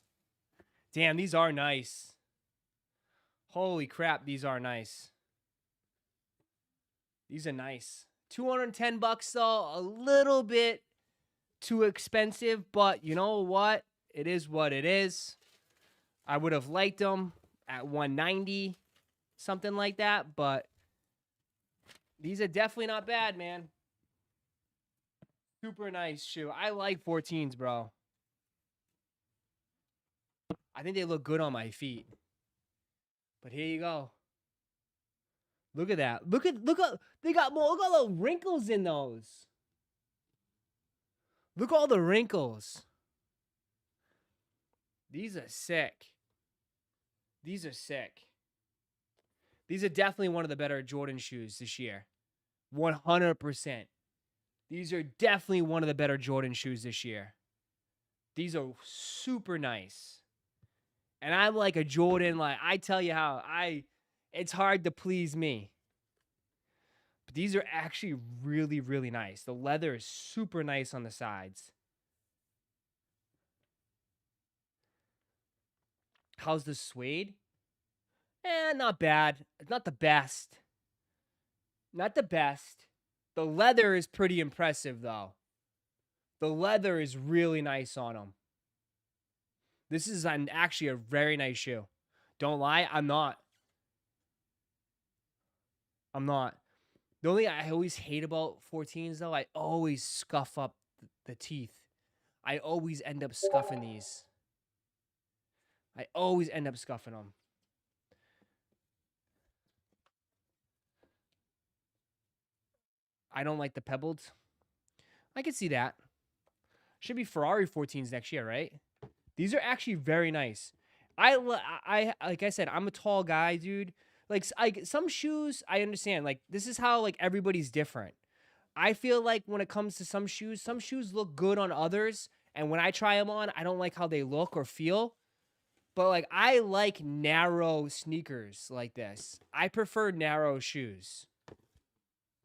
Damn, these are nice. Holy crap, these are nice. These are nice. $210 though, a little bit too expensive, but you know what? It is what it is. I would have liked them at $190, something like that, but these are definitely not bad, man. Super nice shoe. I like 14s, bro. I think they look good on my feet. But here you go. Look at that. Look at they got more. Look at all the wrinkles in those. Look at all the wrinkles. These are sick. These are sick. These are definitely one of the better Jordan shoes this year. 100%. These are definitely one of the better Jordan shoes this year. These are super nice. And I'm like a Jordan, like, I tell you how, it's hard to please me. But these are actually really, really nice. The leather is super nice on the sides. How's the suede? Not bad. It's not the best. Not the best. The leather is pretty impressive, though. The leather is really nice on them. This is actually a very nice shoe. Don't lie, I'm not. I'm not. The only thing I always hate about 14s, though, I always scuff up the teeth. I always end up scuffing these. I always end up scuffing them. I don't like the pebbled. I can see that. Should be Ferrari 14s next year, right? These are actually very nice. I like I said, I'm a tall guy, dude. Like some shoes, I understand. Like this is how like everybody's different. I feel like when it comes to some shoes look good on others, and when I try them on, I don't like how they look or feel. But like I like narrow sneakers like this. I prefer narrow shoes.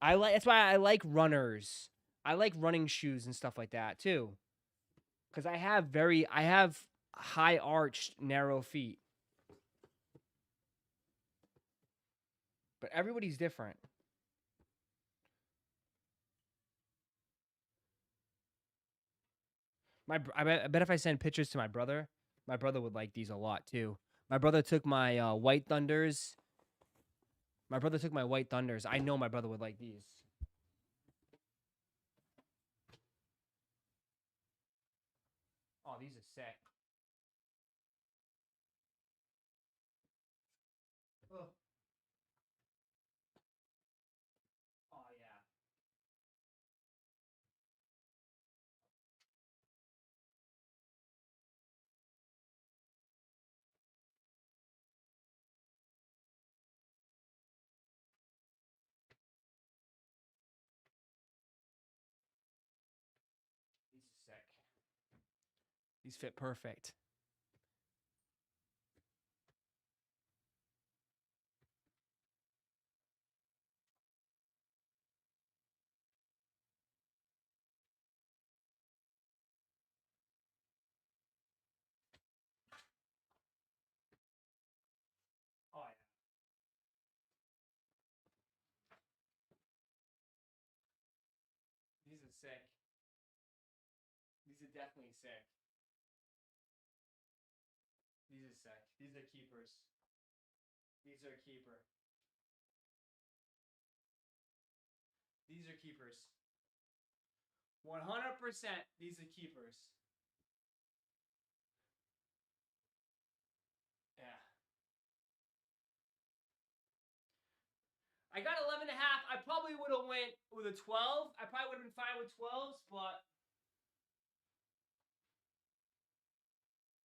That's why I like runners. I like running shoes and stuff like that too. Cuz I have high arched narrow feet. But everybody's different. I bet if I send pictures to my brother would like these a lot too. My brother took my White Thunders. My brother took my White Thunders. I know my brother would like these. Oh, these are sick. Oh, oh yeah. These are sick. These fit perfect. Oh yeah. These are sick. These are definitely sick. These are sick. These are keepers. These are a keeper. These are keepers. 100% these are keepers. Yeah. I got 11 and a half. I probably would have went with a 12. I probably would have been fine with 12s, but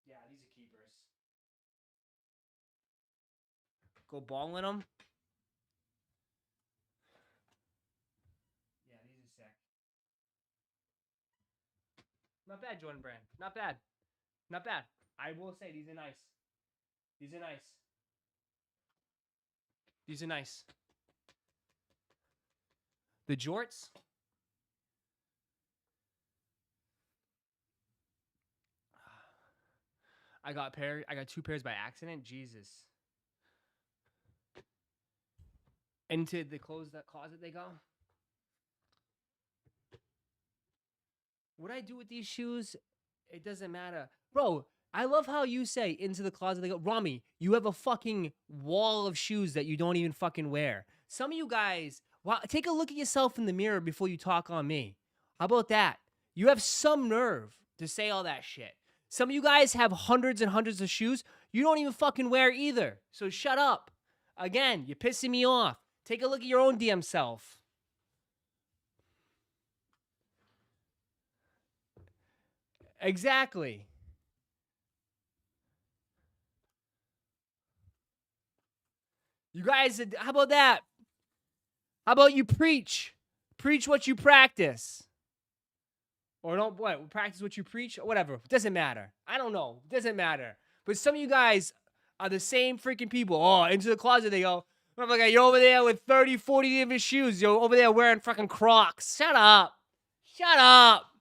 yeah, these are keepers. Go balling them. Yeah, these are sick. Not bad, Jordan Brand. Not bad. Not bad. I will say these are nice. These are nice. These are nice. The jorts. I got two pairs by accident. Jesus. Into the closet they go. What I do with these shoes, it doesn't matter. Bro, I love how you say into the closet they go. Rami, you have a fucking wall of shoes that you don't even fucking wear. Some of you guys, take a look at yourself in the mirror before you talk on me. How about that? You have some nerve to say all that shit. Some of you guys have hundreds and hundreds of shoes you don't even fucking wear either. So shut up. Again, you're pissing me off. Take a look at your own damn self. Exactly. You guys, how about that? How about you preach? Preach what you practice. Or don't practice what you preach? Or whatever. Doesn't matter. I don't know. Doesn't matter. But some of you guys are the same freaking people. Oh, into the closet they go. Motherfucker, you're over there with 30, 40 different shoes. You're over there wearing fucking Crocs. Shut up. Shut up.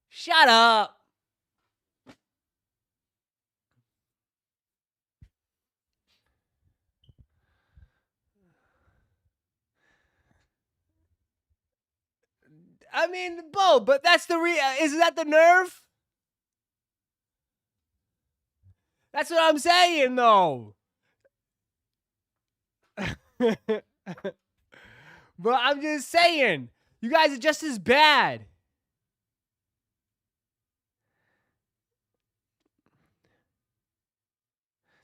Shut up. I mean, Bo, but that's the isn't that the nerve? That's what I'm saying, though. But I'm just saying, you guys are just as bad.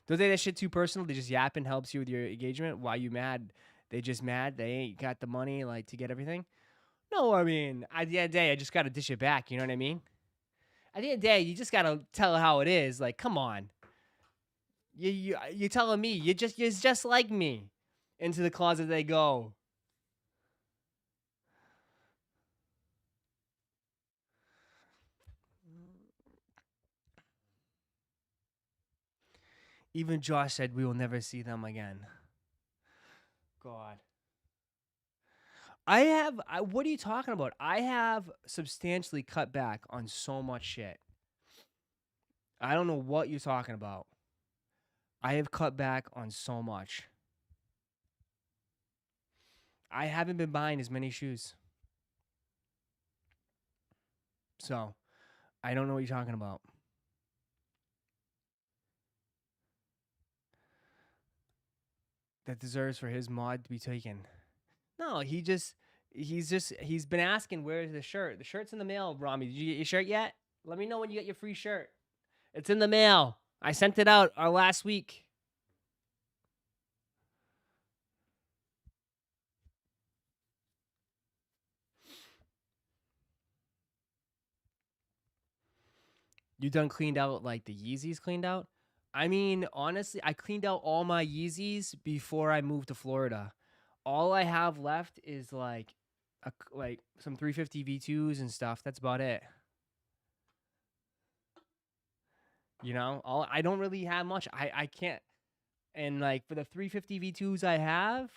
Don't they that shit too personal? They just yapping helps you with your engagement. Why you mad? They just mad. They ain't got the money like to get everything. No, I mean, at the end of the day, I just gotta dish it back. You know what I mean? At the end of the day, you just gotta tell how it is. Like, come on. You're telling me you're just like me. Into the closet they go. Even Josh said we will never see them again. God. What are you talking about? I have substantially cut back on so much shit. I don't know what you're talking about. I have cut back on so much. I haven't been buying as many shoes. So, I don't know what you're talking about. That deserves for his mod to be taken. No, he's been asking where's the shirt. The shirt's in the mail, Rami. Did you get your shirt yet? Let me know when you get your free shirt. It's in the mail. I sent it out last week. You done cleaned out like the Yeezys cleaned out? I mean, honestly, I cleaned out all my Yeezys before I moved to Florida. All I have left is like some 350 V2s and stuff. That's about it. You know, I don't really have much. I can't. And like for the 350 V2s I have,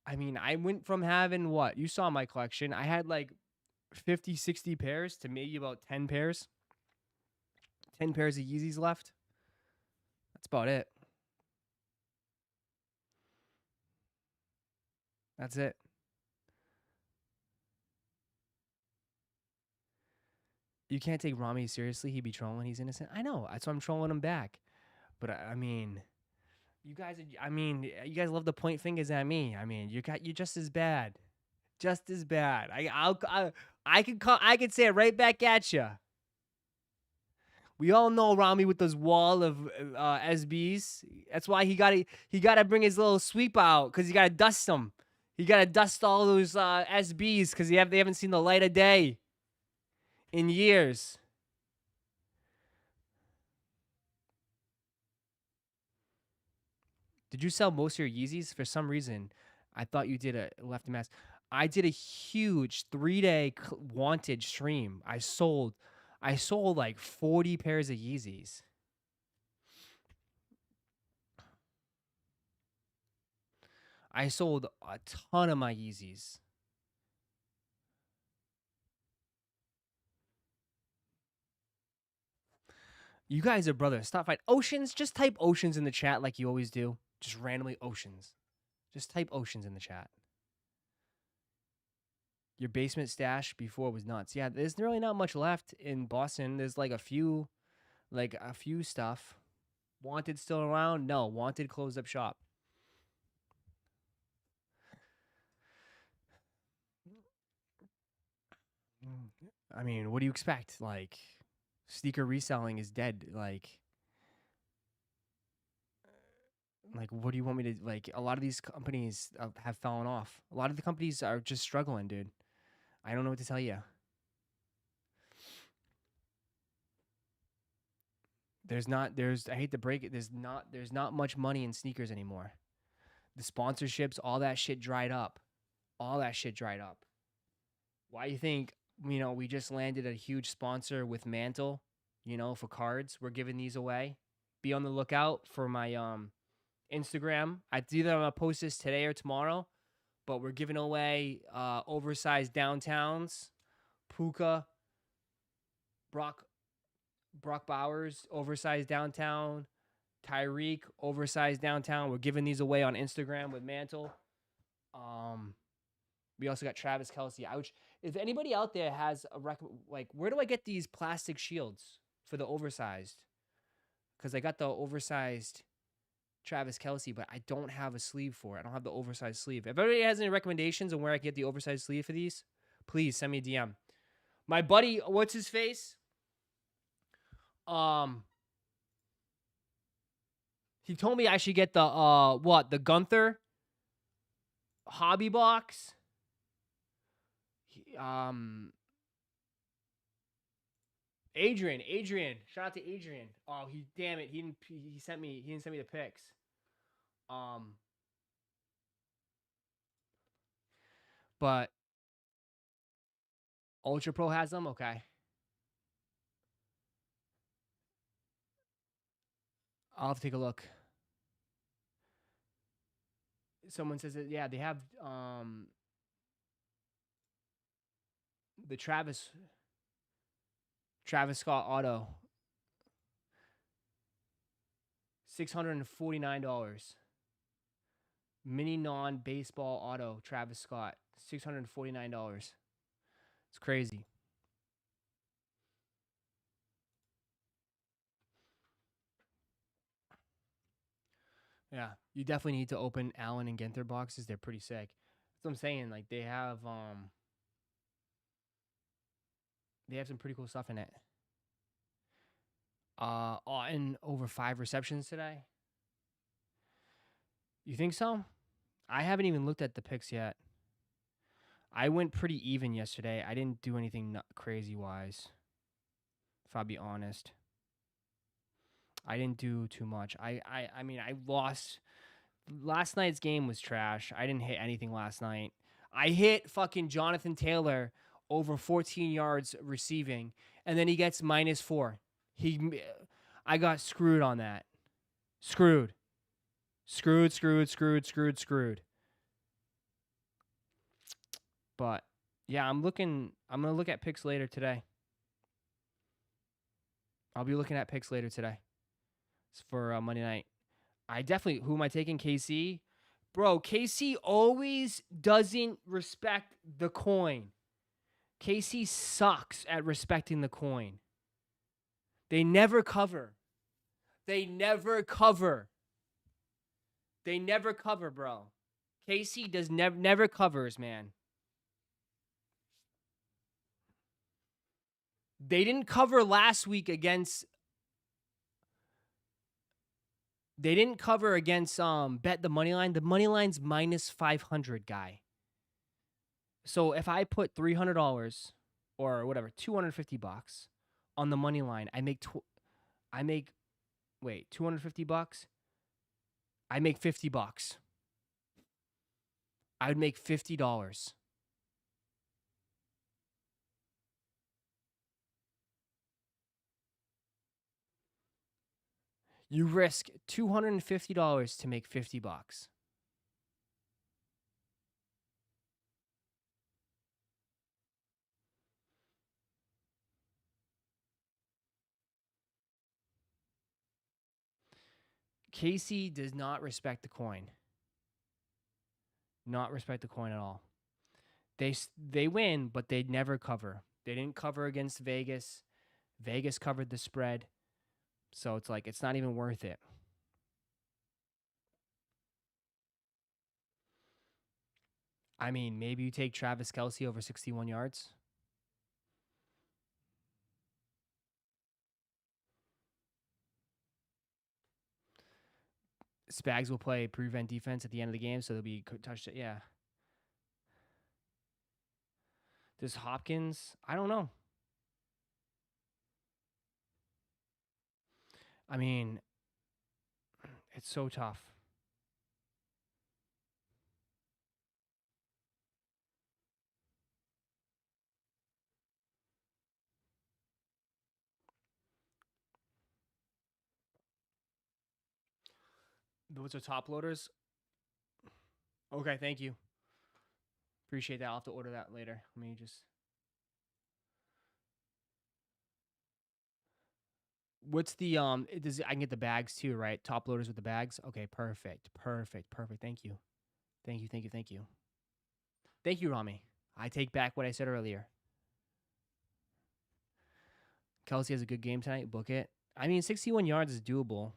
I mean, I went from having what? You saw my collection. I had like 50, 60 pairs to maybe about 10 pairs. 10 pairs of Yeezys left. That's about it. That's it. You can't take Rami seriously. He'd be trolling. He's innocent. I know. That's why I'm trolling him back. But I mean, you guys love to point fingers at me. I mean, you're just as bad. Just as bad. I could say it right back at you. We all know Rami with those wall of SBs. That's why he gotta bring his little sweep out because he gotta dust them. He gotta dust all those SBs because they haven't seen the light of day in years. Did you sell most of your Yeezys? For some reason, I thought you left a mess. I did a huge 3-day wanted stream. I sold like 40 pairs of Yeezys. I sold a ton of my Yeezys. You guys are brothers. Stop fighting. Oceans, just type Oceans in the chat like you always do. Just randomly Oceans. Just type Oceans in the chat. Your basement stash before was nuts. Yeah, there's really not much left in Boston. There's like a few stuff. Wanted still around? No, Wanted closed up shop. I mean, what do you expect? Like, sneaker reselling is dead. Like, what do you want me to, like, a lot of these companies have fallen off. A lot of the companies are just struggling, dude. I don't know what to tell you. I hate to break it, there's not much money in sneakers anymore. The sponsorships, all that shit dried up. All that shit dried up. Why do you think, we just landed a huge sponsor with Mantle, for cards? We're giving these away. Be on the lookout for my Instagram. It's either I'm gonna post this today or tomorrow, but we're giving away oversized downtowns. Puka, Brock Bowers, oversized downtown. Tyreek, oversized downtown. We're giving these away on Instagram with Mantle. We also got Travis Kelce. If anybody out there has a like, where do I get these plastic shields for the oversized? Because I got the oversized Travis Kelce, but I don't have a sleeve for it. I don't have the oversized sleeve. If anybody has any recommendations on where I can get the oversized sleeve for these, please send me a DM. My buddy, what's his face? He told me I should get the the Gunther hobby box. Adrian, shout out to Adrian. Oh, damn it, he didn't send me the pics. But Ultra Pro has them. Okay, I'll have to take a look. Someone says that, yeah, they have the Travis Scott auto, $649. Mini non-baseball auto Travis Scott, $649. It's crazy. Yeah, you definitely need to open Allen and Ginther boxes. They're pretty sick. That's what I'm saying. Like, they have some pretty cool stuff in it. And over 5 receptions today. You think so? I haven't even looked at the picks yet. I went pretty even yesterday. I didn't do anything crazy wise, if I'll be honest. I didn't do too much. I mean, I lost. Last night's game was trash. I didn't hit anything last night. I hit fucking Jonathan Taylor over 14 yards receiving, and then he gets -4. I got screwed on that. Screwed. But yeah, I'm gonna look at picks later today. I'll be looking at picks later today. It's for Monday night. Who am I taking? KC? Bro, KC always doesn't respect the coin. KC sucks at respecting the coin. They never cover. They never cover, bro. KC does never covers, man. They didn't cover last week against. They didn't cover against Bet the Money Line. The money line's -500, guy. So if I put $300 or whatever, $250 on the money line, I make $250. I make $50. I would make $50. You risk $250 to make $50. KC does not respect the coin. Not respect the coin at all. They win, but they never cover. They didn't cover against Vegas. Vegas covered the spread. So it's like, it's not even worth it. I mean, maybe you take Travis Kelce over 61 yards. Spags will play prevent defense at the end of the game, so they'll be touched. Yeah. Does Hopkins? I don't know. I mean, it's so tough. Those are top loaders? Okay, thank you. Appreciate that. I'll have to order that later. Let me just... What's the I can get the bags too, right? Top loaders with the bags. Okay, perfect. Thank you. Thank you, Rami. I take back what I said earlier. Kelsey has a good game tonight. Book it. I mean, 61 yards is doable.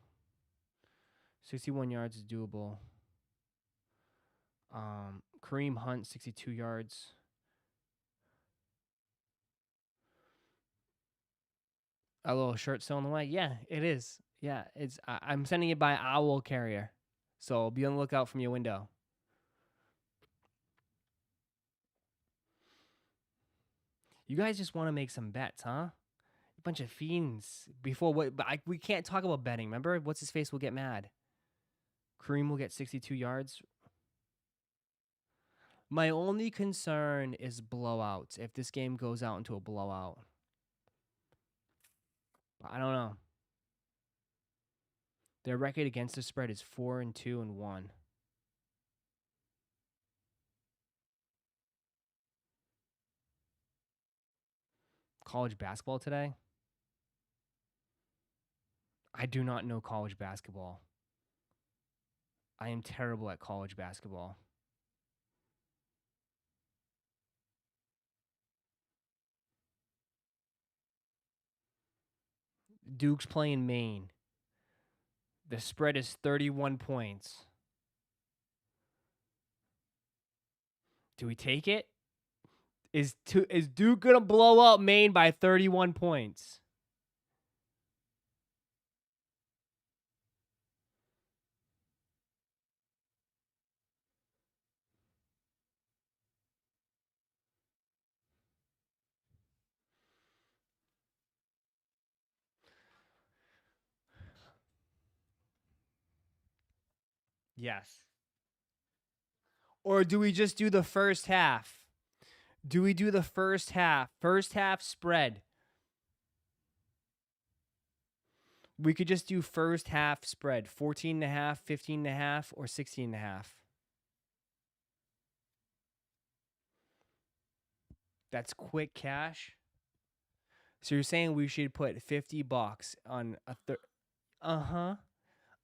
61 yards is doable. Kareem Hunt, 62 yards. A little shirt still on the way? Yeah, it is. Yeah, it's. I'm sending it by Owl Carrier. So be on the lookout from your window. You guys just want to make some bets, huh? A bunch of fiends. Before what? But we can't talk about betting. Remember, what's his face will get mad. Kareem will get 62 yards. My only concern is blowouts. If this game goes out into a blowout, I don't know. Their record against the spread is 4-2-1. College basketball today? I do not know college basketball. I am terrible at college basketball. Duke's playing Maine. The spread is 31 points. Do we take it? Is Duke going to blow up Maine by 31 points? Yes. Or do we just do the first half? Do we do the first half? First half spread. We could just do first half spread. 14.5, 15.5, or 16.5. That's quick cash. So you're saying we should put $50 on a third? Uh-huh.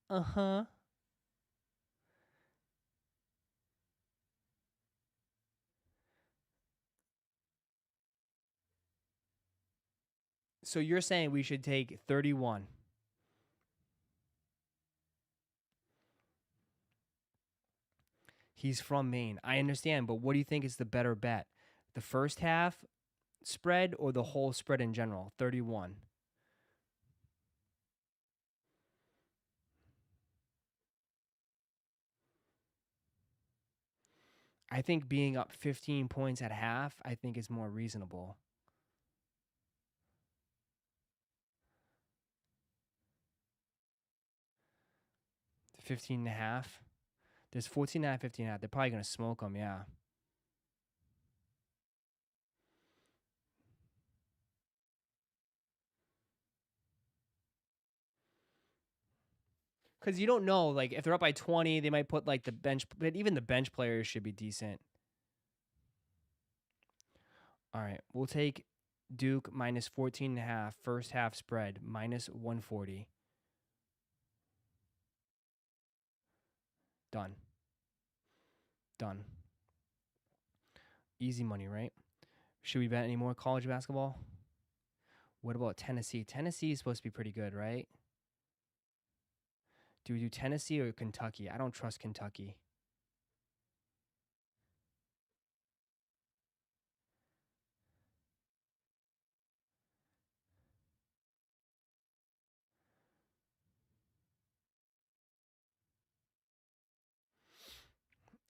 Uh-huh. So you're saying we should take 31. He's from Maine. I understand, but what do you think is the better bet? The first half spread or the whole spread in general? 31. I think being up 15 points at half, I think is more reasonable. The 15.5. There's 14.5, 15.5. They're probably going to smoke them, yeah. Because you don't know, like, if they're up by 20, they might put, like, the bench. But even the bench players should be decent. All right, we'll take Duke minus 14.5, first half spread, minus 140. Done. Done. Easy money, right? Should we bet any more college basketball? What about Tennessee? Tennessee is supposed to be pretty good, right? Do we do Tennessee or Kentucky? I don't trust Kentucky.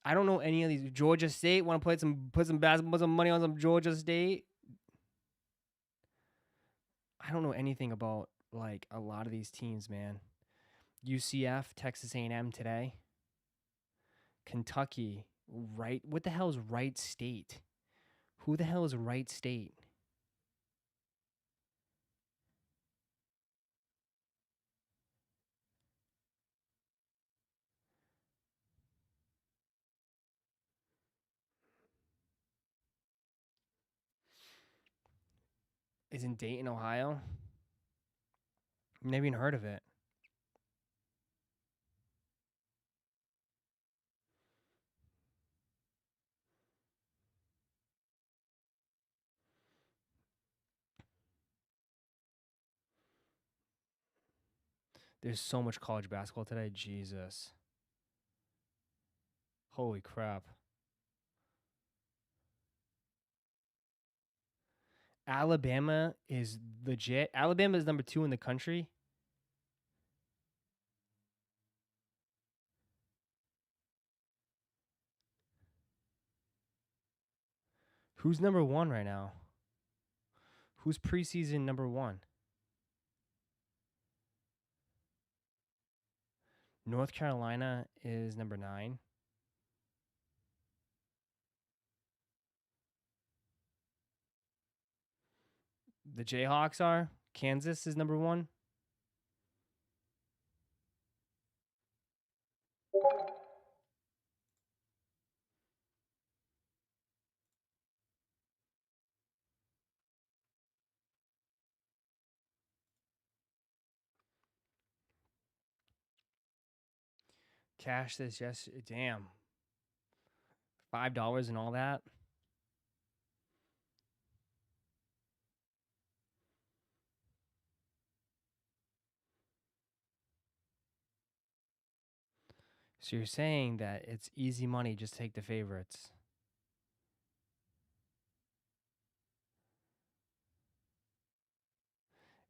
I don't know any of these. Georgia State, want to put some basketball, put some money on some Georgia State? I don't know anything about like a lot of these teams, man. UCF, Texas A&M today. Kentucky, right? What the hell is Wright State? Who the hell is Wright State? Is in Dayton, Ohio? Never even heard of it. There's so much college basketball today. Jesus. Holy crap. Alabama is legit. Alabama is number 2 in the country. Who's number 1 right now? Who's preseason number 1? North Carolina is number 9. The Jayhawks are. Kansas is number 1. Cash this, yes. Damn. $5 and all that. So you're saying that it's easy money, just take the favorites.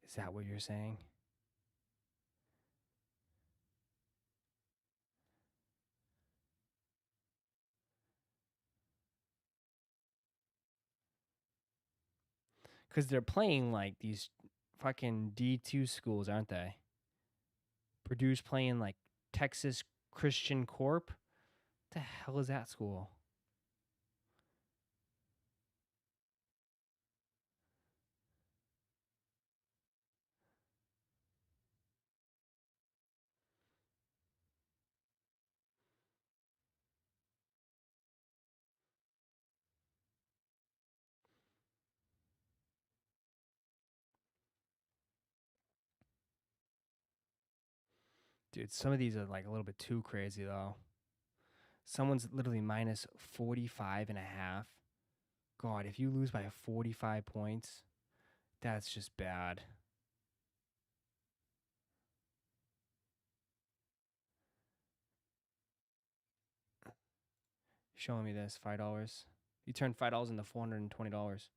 Is that what you're saying? Because they're playing like these fucking D2 schools, aren't they? Purdue's playing like Texas Christian Corp. What the hell is that school? Dude, some of these are like a little bit too crazy though. Someone's literally minus 45.5. God, if you lose by 45 points, that's just bad. Showing me this, $5. You turn $5 into $420.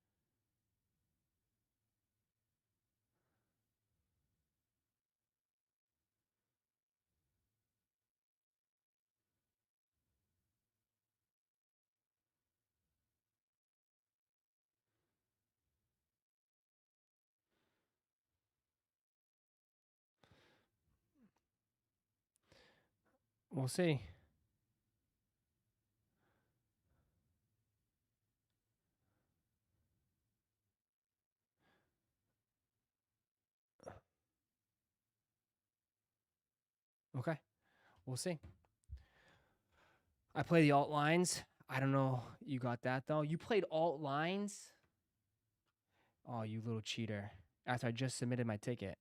We'll see. Okay. We'll see. I play the alt lines. I don't know. You got that, though? You played alt lines? Oh, you little cheater. After I just submitted my ticket.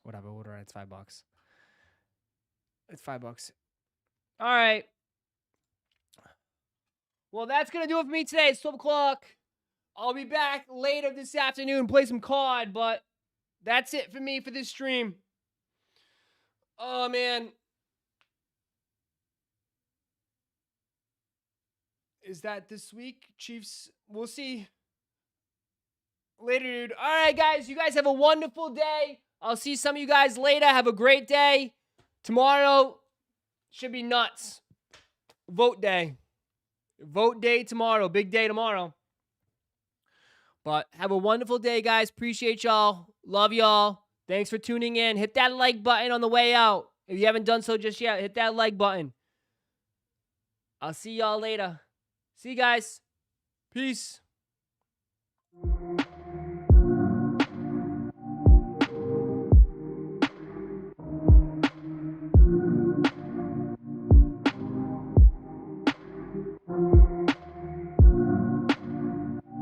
Whatever, order it. It's $5. It's $5. All right. Well, that's going to do it for me today. It's 12 o'clock. I'll be back later this afternoon, play some COD, but that's it for me for this stream. Oh, man. Is that this week? Chiefs, we'll see. Later, dude. All right, guys. You guys have a wonderful day. I'll see some of you guys later. Have a great day. Tomorrow should be nuts. Vote day. Vote day tomorrow. Big day tomorrow. But have a wonderful day, guys. Appreciate y'all. Love y'all. Thanks for tuning in. Hit that like button on the way out. If you haven't done so just yet, hit that like button. I'll see y'all later. See you guys. Peace.